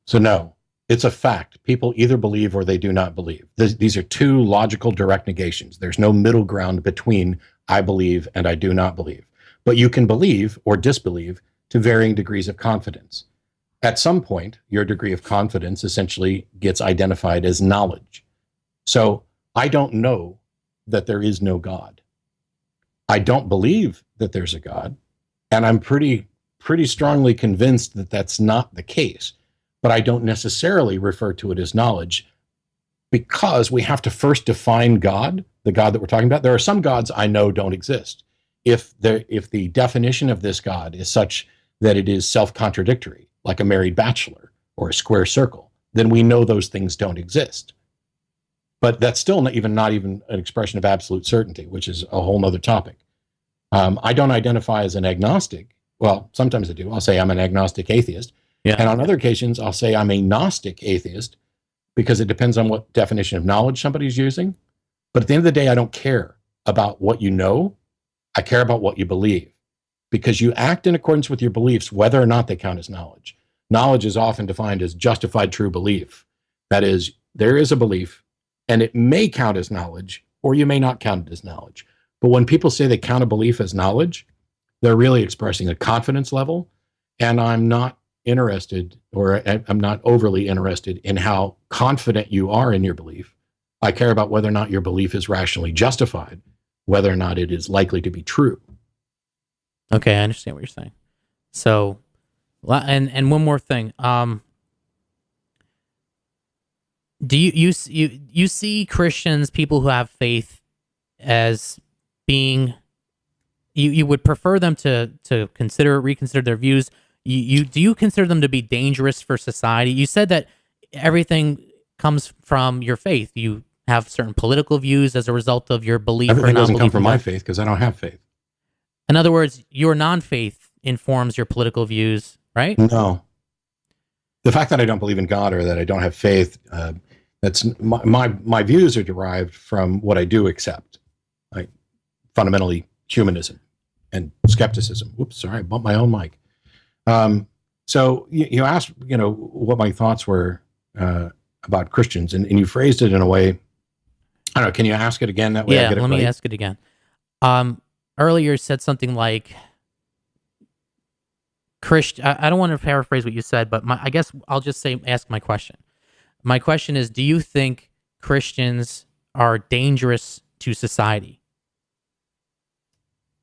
So no, it's a fact. People either believe or they do not believe. These are two logical direct negations. There's no middle ground between I believe and I do not believe. But you can believe or disbelieve to varying degrees of confidence. At some point, your degree of confidence essentially gets identified as knowledge. So I don't know that there is no God. I don't believe that there's a God, and I'm pretty strongly convinced that that's not the case. But I don't necessarily refer to it as knowledge because we have to first define God, the God that we're talking about. There are some gods I know don't exist. If the definition of this God is such that it is self-contradictory, like a married bachelor or a square circle, then we know those things don't exist. But that's still not even an expression of absolute certainty, which is a whole nother topic. I don't identify as an agnostic. Well, sometimes I do. I'll say I'm an agnostic atheist. Yeah. And on other occasions, I'll say I'm a Gnostic atheist because it depends on what definition of knowledge somebody's using. But at the end of the day, I don't care about what you know. I care about what you believe because you act in accordance with your beliefs, whether or not they count as knowledge. Knowledge is often defined as justified true belief. That is, there is a belief and it may count as knowledge or you may not count it as knowledge. But when people say they count a belief as knowledge, they're really expressing a confidence level. And I'm not interested, or I'm not overly interested in how confident you are in your belief. I care about whether or not your belief is rationally justified, whether or not it is likely to be true. Okay, I understand what you're saying. So, and one more thing. Do you see Christians, people who have faith, as being, you would prefer them to reconsider their views? Do you consider them to be dangerous for society? You said that everything comes from your faith. You have certain political views as a result of your belief. Everything or non-belief doesn't come from my faith because I don't have faith. In other words, your non-faith informs your political views, right? No. The fact that I don't believe in God or that I don't have faith, that's my views are derived from what I do accept, like fundamentally humanism and skepticism. Whoops, sorry, I bumped my own mic. So you asked, what my thoughts were about Christians, and you phrased it in a way. I don't know. Can you ask it again? That way, yeah. I get it Let me ask it again. Earlier, you said something like Christian. I don't want to paraphrase what you said, but I guess I'll just ask my question. My question is: do you think Christians are dangerous to society?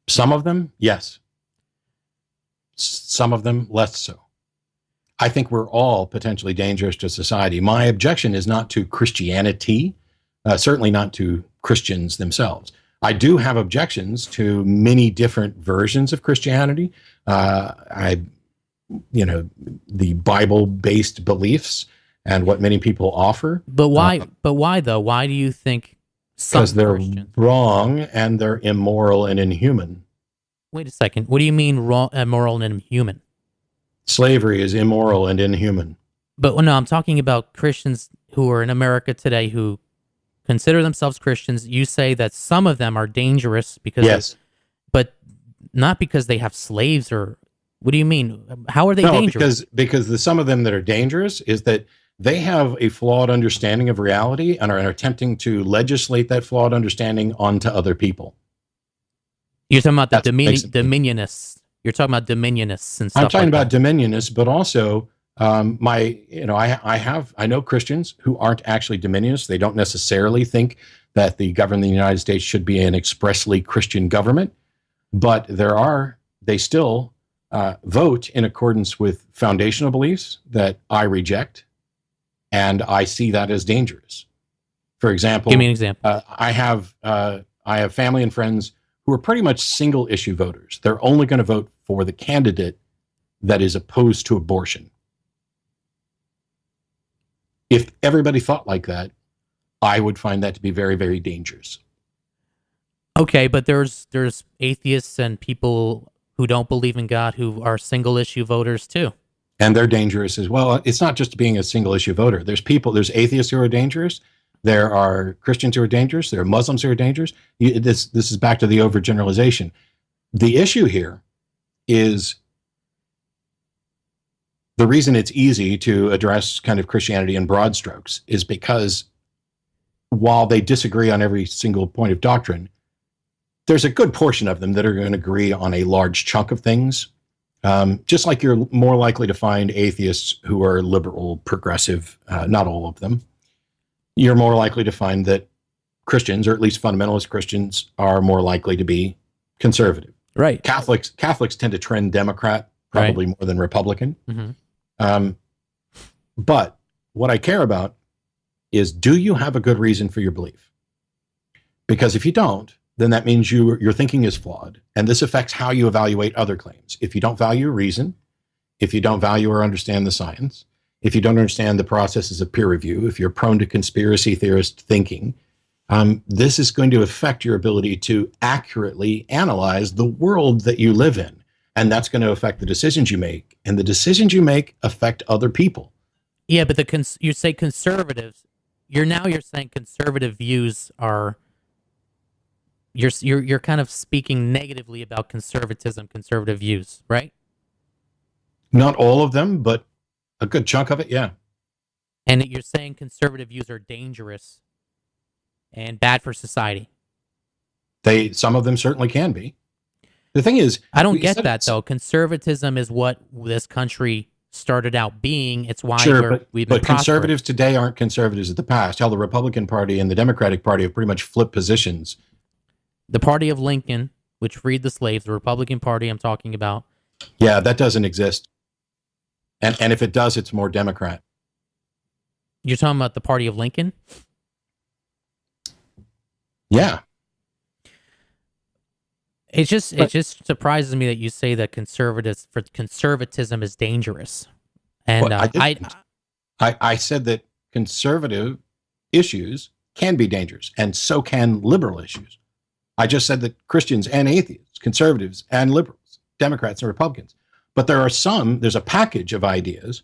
Some of them, yes. Some of them, less so. I think we're all potentially dangerous to society. My objection is not to Christianity. certainly not to Christians themselves. I do have objections to many different versions of Christianity. The Bible-based beliefs and what many people offer. But why? But why though? Why do you think? Because they're wrong and they're immoral and inhuman. Wait a second. What do you mean wrong, immoral, and inhuman? Slavery is immoral and inhuman. But no, I'm talking about Christians who are in America today who consider themselves Christians. You say that some of them are dangerous because, yes, but not because they have slaves, or what do you mean? How are they dangerous? Because the some of them that are dangerous is that they have a flawed understanding of reality and are attempting to legislate that flawed understanding onto other people. You're talking about the dominionists. You're talking about dominionists and stuff. I'm talking about dominionists, but also I know Christians who aren't actually dominionists. They don't necessarily think that the government of the United States should be an expressly Christian government, but they still vote in accordance with foundational beliefs that I reject, and I see that as dangerous. For example, give me an example. I have family and friends who are pretty much single issue voters. They're only going to vote for the candidate that is opposed to abortion. If everybody thought like that, I would find that to be very, very dangerous. Okay, but there's atheists and people who don't believe in God who are single issue voters too. And they're dangerous as well. It's not just being a single issue voter. There's atheists who are dangerous. There are Christians who are dangerous. There are Muslims who are dangerous. This is back to the overgeneralization. The issue here is the reason it's easy to address kind of Christianity in broad strokes is because while they disagree on every single point of doctrine, there's a good portion of them that are going to agree on a large chunk of things. Just like you're more likely to find atheists who are liberal, progressive, not all of them. You're more likely to find that Christians, or at least fundamentalist Christians, are more likely to be conservative. Right. Catholics tend to trend Democrat, probably more than Republican. Mm-hmm. But what I care about is, do you have a good reason for your belief? Because if you don't, then that means your thinking is flawed, and this affects how you evaluate other claims. If you don't value reason, if you don't value or understand the science, if you don't understand the processes of peer review, if you're prone to conspiracy theorist thinking, this is going to affect your ability to accurately analyze the world that you live in. And that's going to affect the decisions you make. And the decisions you make affect other people. Yeah, but you say conservatives. You're saying conservative views are... You're kind of speaking negatively about conservatism, conservative views, right? Not all of them, but a good chunk of it, yeah. And you're saying conservative views are dangerous and bad for society. Some of them certainly can be. The thing is, I don't get that though. Conservatism is what this country started out being. It's why we've been but conservatives today aren't conservatives of the past. Hell, the Republican Party and the Democratic Party have pretty much flipped positions. The party of Lincoln, which freed the slaves, the Republican Party I'm talking about. Yeah, that doesn't exist. And if it does, it's more Democrat. You're talking about the party of Lincoln? Yeah. It just surprises me that you say that conservatism is dangerous. And well, I said that conservative issues can be dangerous, and so can liberal issues. I just said that Christians and atheists, conservatives and liberals, Democrats and Republicans. But there's a package of ideas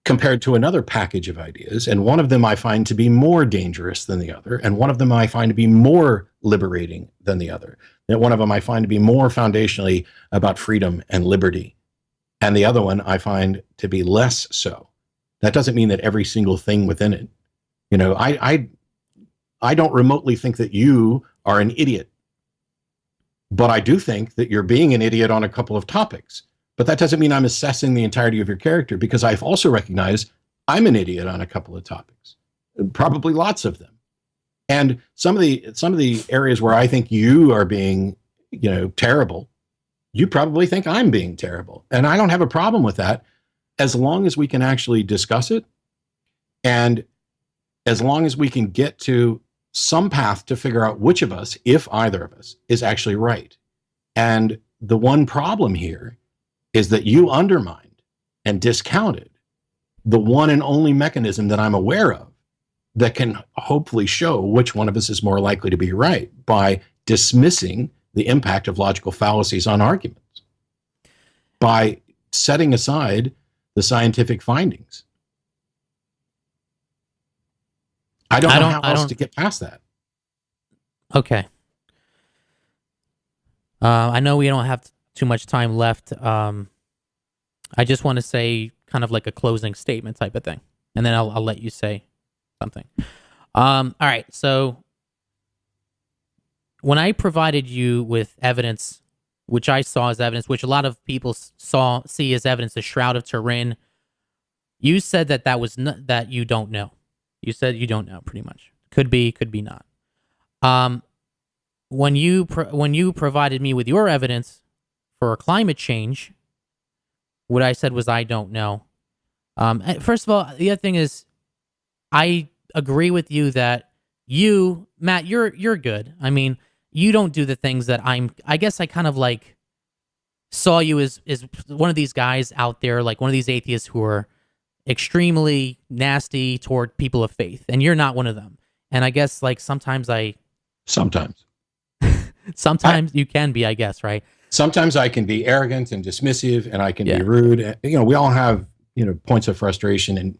compared to another package of ideas, and one of them I find to be more dangerous than the other, and one of them I find to be more liberating than the other. And one of them I find to be more foundationally about freedom and liberty, and the other one I find to be less so. That doesn't mean that every single thing within it, I don't remotely think that you are an idiot, but I do think that you're being an idiot on a couple of topics. But that doesn't mean I'm assessing the entirety of your character, because I've also recognized I'm an idiot on a couple of topics, probably lots of them. And some of the areas where I think you are being, terrible, you probably think I'm being terrible. And I don't have a problem with that, as long as we can actually discuss it and as long as we can get to some path to figure out which of us, if either of us, is actually right. And the one problem here is that you undermined and discounted the one and only mechanism that I'm aware of that can hopefully show which one of us is more likely to be right by dismissing the impact of logical fallacies on arguments, by setting aside the scientific findings. I don't know how else to get past that. Okay. I know we don't have too much time left. I just want to say kind of like a closing statement type of thing, and then I'll let you say something. All right. So when I provided you with evidence, which I saw as evidence, which a lot of people see as evidence, the Shroud of Turin, you said that was that you don't know. You said you don't know, pretty much. Could be not. When you provided me with your evidence for climate change, what I said was I don't know. First of all, the other thing is, I agree with you that you, Matt, you're good. I mean, you don't do the things that I guess I kind of like saw you as one of these guys out there, like one of these atheists who are extremely nasty toward people of faith, and you're not one of them. And I guess like sometimes you can be, I guess, right? Sometimes I can be arrogant and dismissive, and I can be rude. You know, we all have, points of frustration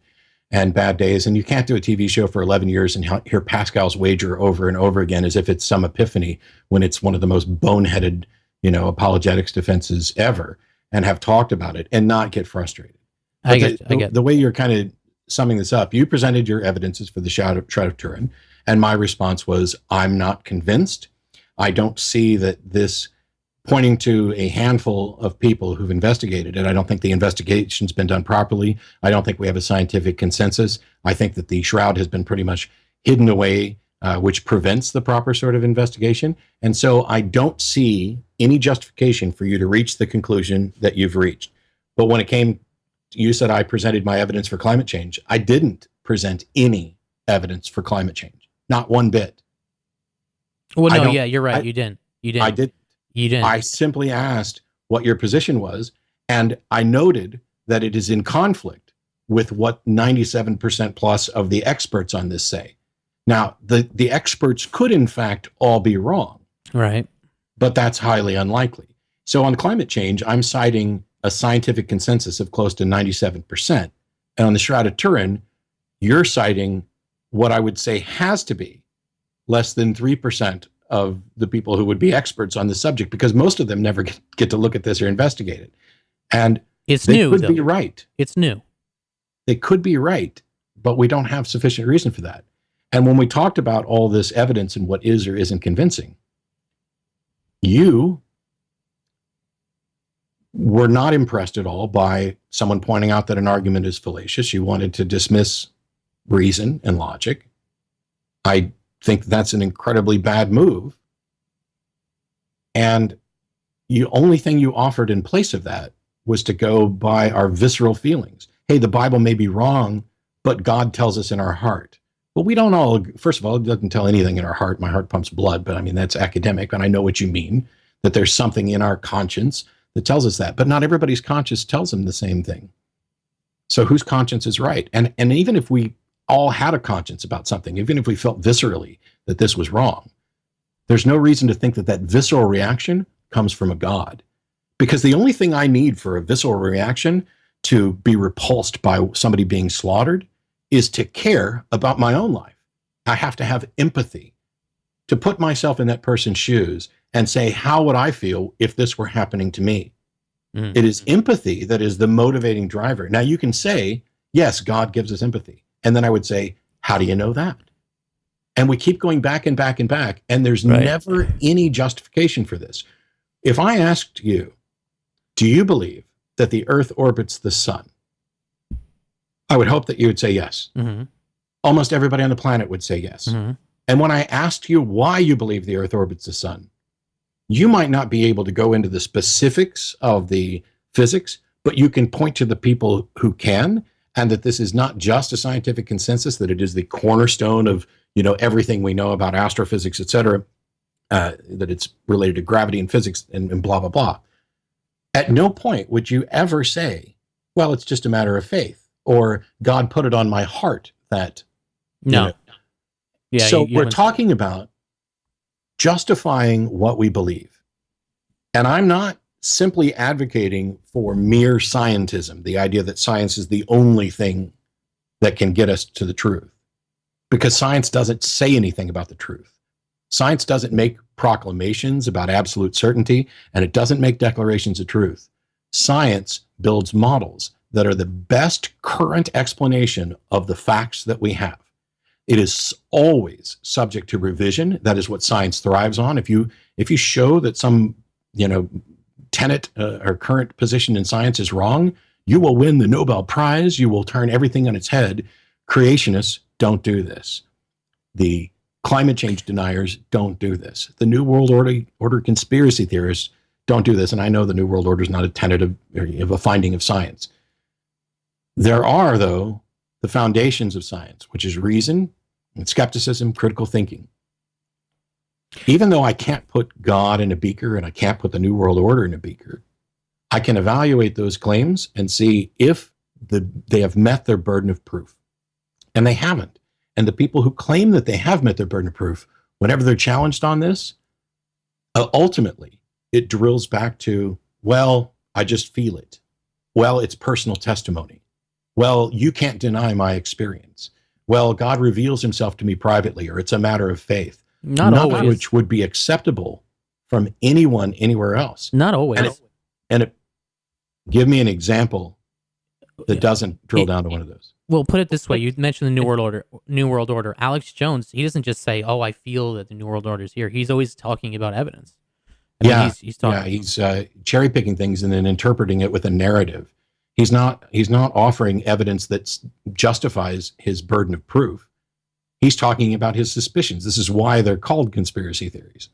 and bad days, and you can't do a TV show for 11 years and hear Pascal's wager over and over again as if it's some epiphany when it's one of the most boneheaded, apologetics defenses ever, and have talked about it and not get frustrated. I get the way you're kind of summing this up. You presented your evidences for the Shroud of Turin, and my response was, I'm not convinced. I don't see that this, pointing to a handful of people who've investigated it, I don't think the investigation's been done properly. I don't think we have a scientific consensus. I think that the shroud has been pretty much hidden away, which prevents the proper sort of investigation. And so I don't see any justification for you to reach the conclusion that you've reached. But when it came, you said I presented my evidence for climate change. I didn't present any evidence for climate change. Not one bit. Well, no, yeah, you're right. You didn't. I did. You didn't. I simply asked what your position was, and I noted that it is in conflict with what 97% plus of the experts on this say. Now, the experts could, in fact, all be wrong. Right. But that's highly unlikely. So on climate change, I'm citing a scientific consensus of close to 97%. And on the Shroud of Turin, you're citing what I would say has to be less than 3% of the people who would be experts on the subject, because most of them never get to look at this or investigate it. And it's they new, could though. be right. It's new. They could be right, but we don't have sufficient reason for that. And when we talked about all this evidence and what is or isn't convincing, you were not impressed at all by someone pointing out that an argument is fallacious. You wanted to dismiss reason and logic. I think that's an incredibly bad move. And the only thing you offered in place of that was to go by our visceral feelings. Hey, the Bible may be wrong, but God tells us in our heart. Well, we don't all, first of all, it doesn't tell anything in our heart. My heart pumps blood, but I mean, that's academic, and I know what you mean, that there's something in our conscience that tells us that, but not everybody's conscience tells them the same thing. So whose conscience is right? And even if we all had a conscience about something, even if we felt viscerally that this was wrong, there's no reason to think that that visceral reaction comes from a God. Because the only thing I need for a visceral reaction to be repulsed by somebody being slaughtered is to care about my own life. I have to have empathy, to put myself in that person's shoes and say, how would I feel if this were happening to me? Mm. It is empathy that is the motivating driver. Now you can say, yes, God gives us empathy. And then I would say, how do you know that? And we keep going back and back and back, and there's never any justification for this. If I asked you, do you believe that the Earth orbits the sun? I would hope that you would say yes. Mm-hmm. Almost everybody on the planet would say yes. Mm-hmm. And when I asked you why you believe the Earth orbits the sun, you might not be able to go into the specifics of the physics, but you can point to the people who can, and that this is not just a scientific consensus, that it is the cornerstone of, everything we know about astrophysics, et cetera, that it's related to gravity and physics and blah, blah, blah. At no point would you ever say, well, it's just a matter of faith, or God put it on my heart that, no. Yeah. So we're talking about justifying what we believe. And I'm not simply advocating for mere scientism, the idea that science is the only thing that can get us to the truth, because science doesn't say anything about the truth. Science doesn't make proclamations about absolute certainty, and it doesn't make declarations of truth. Science builds models that are the best current explanation of the facts that we have. It is always subject to revision. That is what science thrives on. If you show that some, tenet or current position in science is wrong, you will win the Nobel Prize. You will turn everything on its head. Creationists don't do this. The climate change deniers don't do this. The New World Order conspiracy theorists don't do this. And I know the New World Order is not a tenet of a finding of science. There are, though, the foundations of science, which is reason and skepticism, critical thinking. Even though I can't put God in a beaker and I can't put the New World Order in a beaker, I can evaluate those claims and see if they have met their burden of proof. And they haven't. And the people who claim that they have met their burden of proof, whenever they're challenged on this, ultimately, it drills back to, well, I just feel it. Well, it's personal testimony. Well, you can't deny my experience. Well, God reveals himself to me privately, or it's a matter of faith. Not always. Which would be acceptable from anyone anywhere else. Not always. Give me an example that doesn't drill down to one of those. Well, put it this way. You mentioned the New World Order. New World Order. Alex Jones, he doesn't just say, oh, I feel that the New World Order is here. He's always talking about evidence. He's talking. He's cherry picking things and then interpreting it with a narrative. He's not offering evidence that justifies his burden of proof. He's talking about his suspicions. This is why they're called conspiracy theories.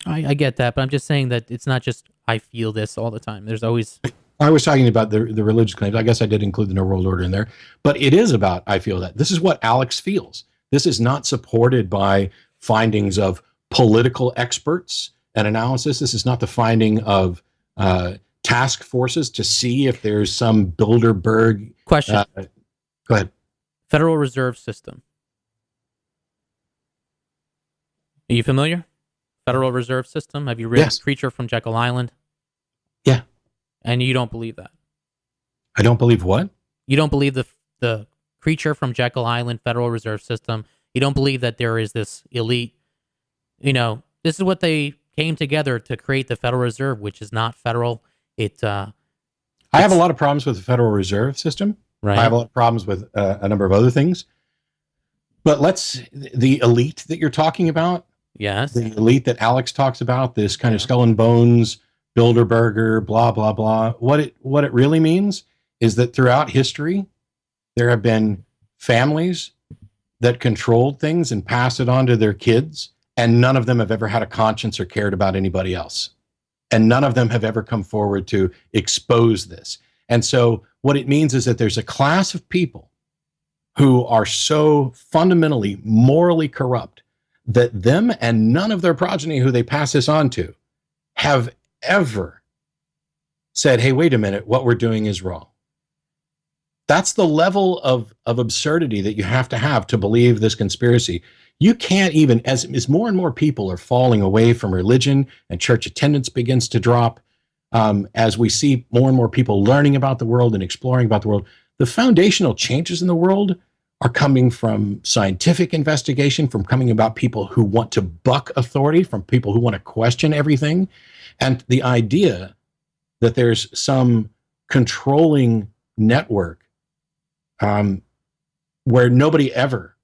I get that, but I'm just saying that it's not just I feel this all the time. There's always... I was talking about the religious claims. I guess I did include the New World Order in there. But it is about I feel that. This is what Alex feels. This is not supported by findings of political experts and analysis. This is not the finding of task forces to see if there's some Bilderberg... Question. Go ahead. Federal Reserve System. Are you familiar? Federal Reserve System? Have you read Creature from Jekyll Island? Yeah. And you don't believe that? I don't believe what? You don't believe the Creature from Jekyll Island Federal Reserve System? You don't believe that there is this elite, this is what they came together to create the Federal Reserve, which is not federal. I have a lot of problems with the Federal Reserve System. Right. I have a lot of problems with a number of other things. But the elite that you're talking about, yes, the elite that Alex talks about, this kind of skull and bones, Bilderberger, blah, blah, blah. What it really means is that throughout history, there have been families that controlled things and passed it on to their kids, and none of them have ever had a conscience or cared about anybody else. And none of them have ever come forward to expose this. And so what it means is that there's a class of people who are so fundamentally morally corrupt that them and none of their progeny who they pass this on to have ever said, hey, wait a minute, what we're doing is wrong. That's the level of absurdity that you have to believe this conspiracy. You can't even, as more and more people are falling away from religion and church attendance begins to drop, as we see more and more people learning about the world and exploring about the world, the foundational changes in the world are coming from scientific investigation, from coming about people who want to buck authority, from people who want to question everything. And the idea that there's some controlling network where nobody ever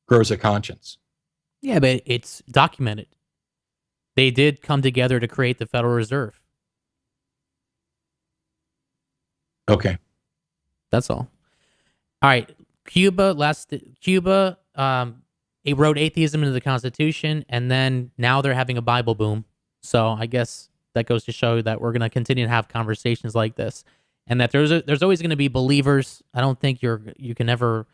grows a conscience. Yeah, but it's documented. They did come together to create the Federal Reserve. Okay. That's all. All right. Cuba, it wrote atheism into the Constitution, and then now they're having a Bible boom. So I guess that goes to show that we're going to continue to have conversations like this. and that there's always going to be believers. I don't think you can ever,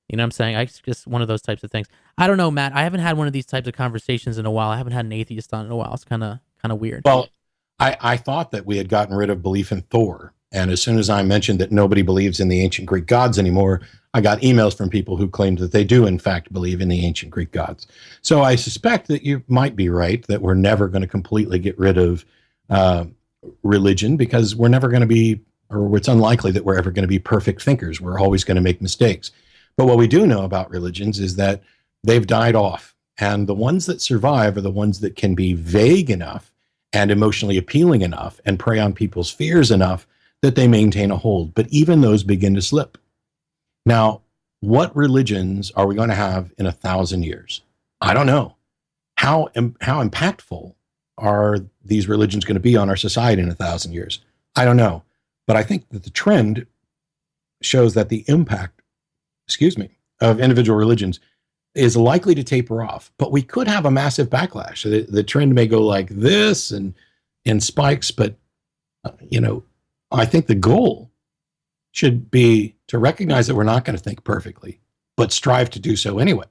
you know what I'm saying? It's just one of those types of things. I don't know, Matt. I haven't had one of these types of conversations in a while. I haven't had an atheist on in a while. It's kind of weird. Well, I thought that we had gotten rid of belief in Thor. And as soon as I mentioned that nobody believes in the ancient Greek gods anymore, I got emails from people who claimed that they do, in fact, believe in the ancient Greek gods. So I suspect that you might be right, that we're never going to completely get rid of religion, because we're never going to be, or it's unlikely that we're ever going to be perfect thinkers. We're always going to make mistakes. But what we do know about religions is that they've died off. And the ones that survive are the ones that can be vague enough and emotionally appealing enough and prey on people's fears enough that they maintain a hold. But even those begin to slip. Now, what religions are we going to have in 1,000 years? I don't know. How impactful are these religions going to be on our society in 1,000 years? I don't know. But I think that the trend shows that the impact, of individual religions is likely to taper off. But we could have a massive backlash. The trend may go like this and in spikes, but, I think the goal should be to recognize that we're not going to think perfectly, but strive to do so anyway.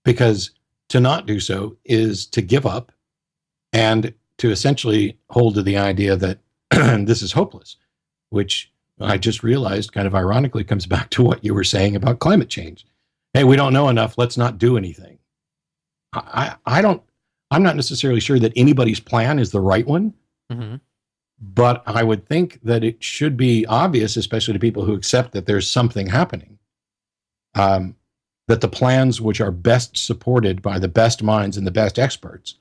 Because to not do so is to give up and to essentially hold to the idea that this is hopeless, which I just realized kind of ironically comes back to what you were saying about climate change. Hey, we don't know enough. Let's not do anything. I'm not necessarily sure that anybody's plan is the right one. Mm-hmm. But I would think that it should be obvious, especially to people who accept that there's something happening, that the plans which are best supported by the best minds and the best experts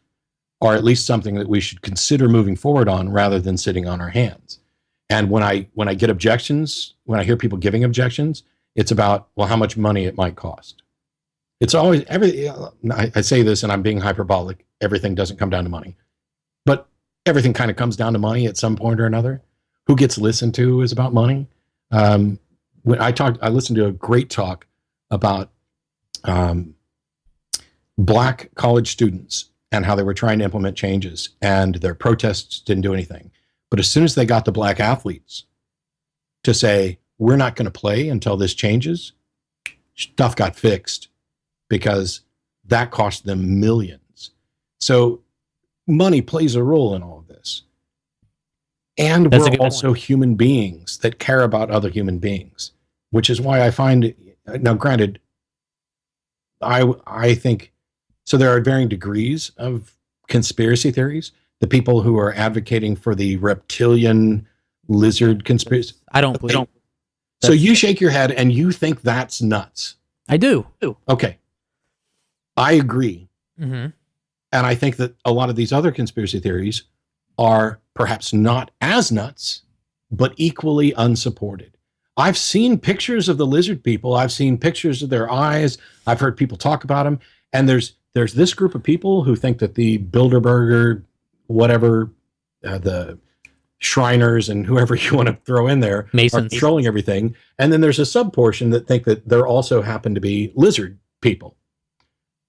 are at least something that we should consider moving forward on rather than sitting on our hands. And when I get objections, when I hear people giving objections, it's about, well, how much money it might cost. It's always, I say this and I'm being hyperbolic, everything doesn't come down to money. But everything kind of comes down to money at some point or another. Who gets listened to is about money. When I listened to a great talk about black college students and how they were trying to implement changes, and their protests didn't do anything. But as soon as they got the black athletes to say, we're not going to play until this changes, stuff got fixed, because that cost them millions. So money plays a role in all of this. And we're also human beings that care about other human beings, which is why I find, now granted, I think, so there are varying degrees of conspiracy theories. The people who are advocating for the reptilian lizard conspiracy. I don't believe. So you shake your head and you think that's nuts. I do. Okay. I agree. Mm-hmm. And I think that a lot of these other conspiracy theories are perhaps not as nuts, but equally unsupported. I've seen pictures of the lizard people. I've seen pictures of their eyes. I've heard people talk about them. And there's this group of people who think that the Bilderberger, whatever, the Shriners and whoever you want to throw in there Masons are controlling everything. And then there's a sub-portion that think that there also happen to be lizard people.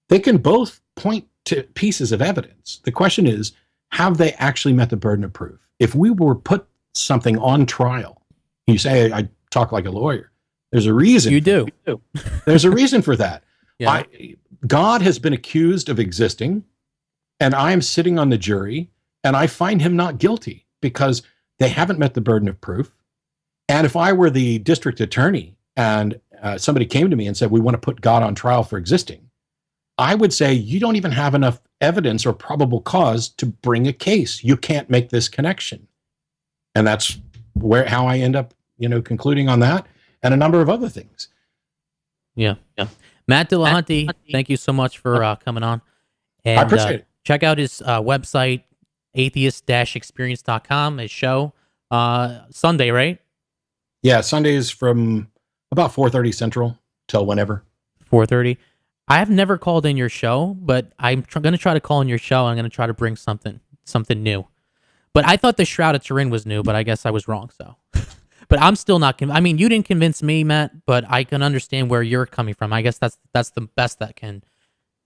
They can both point to pieces of evidence. The question is, have they actually met the burden of proof? If we were put something on trial, you say, I talk like a lawyer. There's a reason. You do. There's a reason for that. Yeah. God has been accused of existing, and I am sitting on the jury, and I find him not guilty because they haven't met the burden of proof. And if I were the district attorney and somebody came to me and said, we want to put God on trial for existing, I would say, you don't even have enough evidence or probable cause to bring a case. You can't make this connection. And that's how I end up, concluding on that and a number of other things. Yeah. Matt Dillahunty, thank you so much for coming on. And, I appreciate it. Check out his website, atheist-experience.com, his show. Sunday, right? Yeah, Sundays from about 4:30 Central till whenever. 4:30. I have never called in your show, but I'm going to try to call in your show. I'm going to try to bring something new. But I thought the Shroud of Turin was new, but I guess I was wrong. So, but I'm still not. You didn't convince me, Matt. But I can understand where you're coming from. I guess that's the best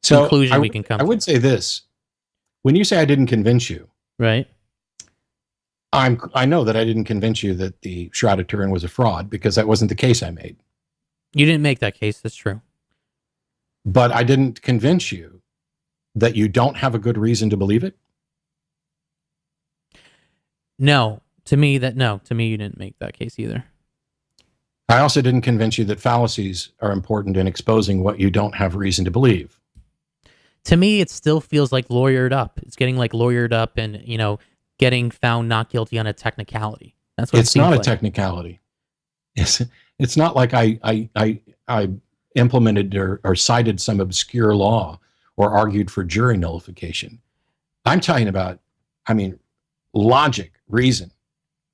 conclusion we can come. I would say this: when you say I didn't convince you, right? I know that I didn't convince you that the Shroud of Turin was a fraud, because that wasn't the case I made. You didn't make that case. That's true. But I didn't convince you that you don't have a good reason to believe it. No, to me, you didn't make that case either. I also didn't convince you that fallacies are important in exposing what you don't have reason to believe. To me, it still feels like lawyered up. It's getting like lawyered up and, getting found not guilty on a technicality. That's what it's not a technicality. It's not like I implemented or cited some obscure law or argued for jury nullification. I'm talking about, logic, reason.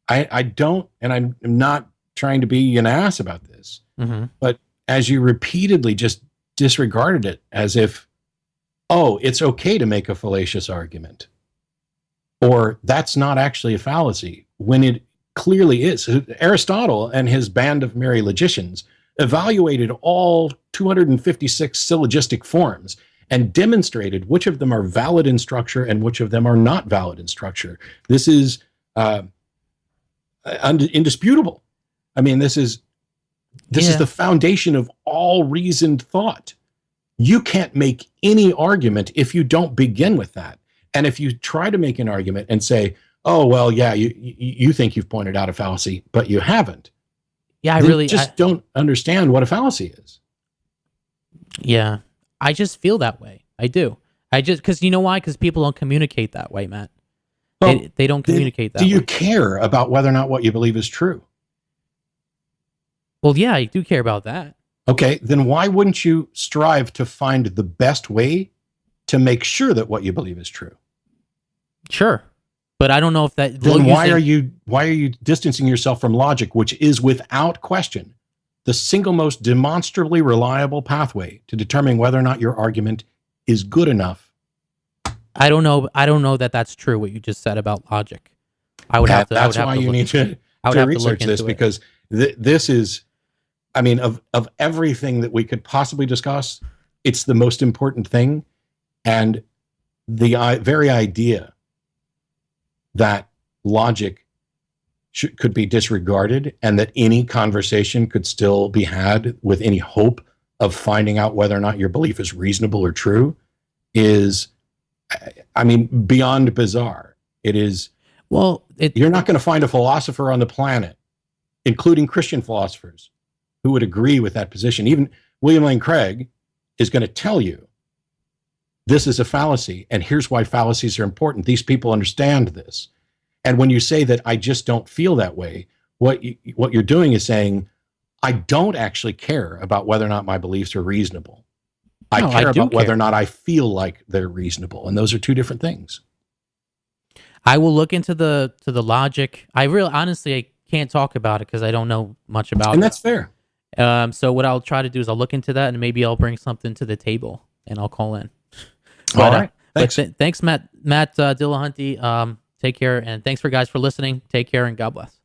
I don't, and I'm not trying to be an ass about this, but as you repeatedly just disregarded it as if, oh, it's okay to make a fallacious argument, or that's not actually a fallacy, when it clearly is. Aristotle and his band of merry logicians evaluated all 256 syllogistic forms and demonstrated which of them are valid in structure and which of them are not valid in structure. This is indisputable. This is the foundation of all reasoned thought. You can't make any argument if you don't begin with that. And if you try to make an argument and say, oh, well, yeah, you think you've pointed out a fallacy, but you haven't. Yeah, I don't understand what a fallacy is. Yeah, I just feel that way. I do. Because you know why? Because people don't communicate that way, Matt. Well, they don't communicate that way. Do you care about whether or not what you believe is true? Well, yeah, I do care about that. Okay, then why wouldn't you strive to find the best way to make sure that what you believe is true? Sure, but I don't know if that. Then why are you distancing yourself from logic, which is without question the single most demonstrably reliable pathway to determining whether or not your argument is good enough? I don't know that that's true. What you just said about logic. That's why you need to research this, because this is. Of everything that we could possibly discuss, it's the most important thing. And the very idea that logic could be disregarded and that any conversation could still be had with any hope of finding out whether or not your belief is reasonable or true is, beyond bizarre. It is. Well, you're not going to find a philosopher on the planet, including Christian philosophers, who would agree with that position. Even William Lane Craig is going to tell you this is a fallacy, and here's why fallacies are important. These people understand this. And when you say that I just don't feel that way, what you're doing is saying, I don't actually care about whether or not my beliefs are reasonable. I care about whether or not I feel like they're reasonable, and those are two different things. I will look into the logic. I can't talk about it because I don't know much about it. And that's fair. So what I'll try to do is I'll look into that, and maybe I'll bring something to the table, and I'll call in. All right. Thanks. Thanks, Matt Dillahunty. Take care, and thanks for listening. Take care, and God bless.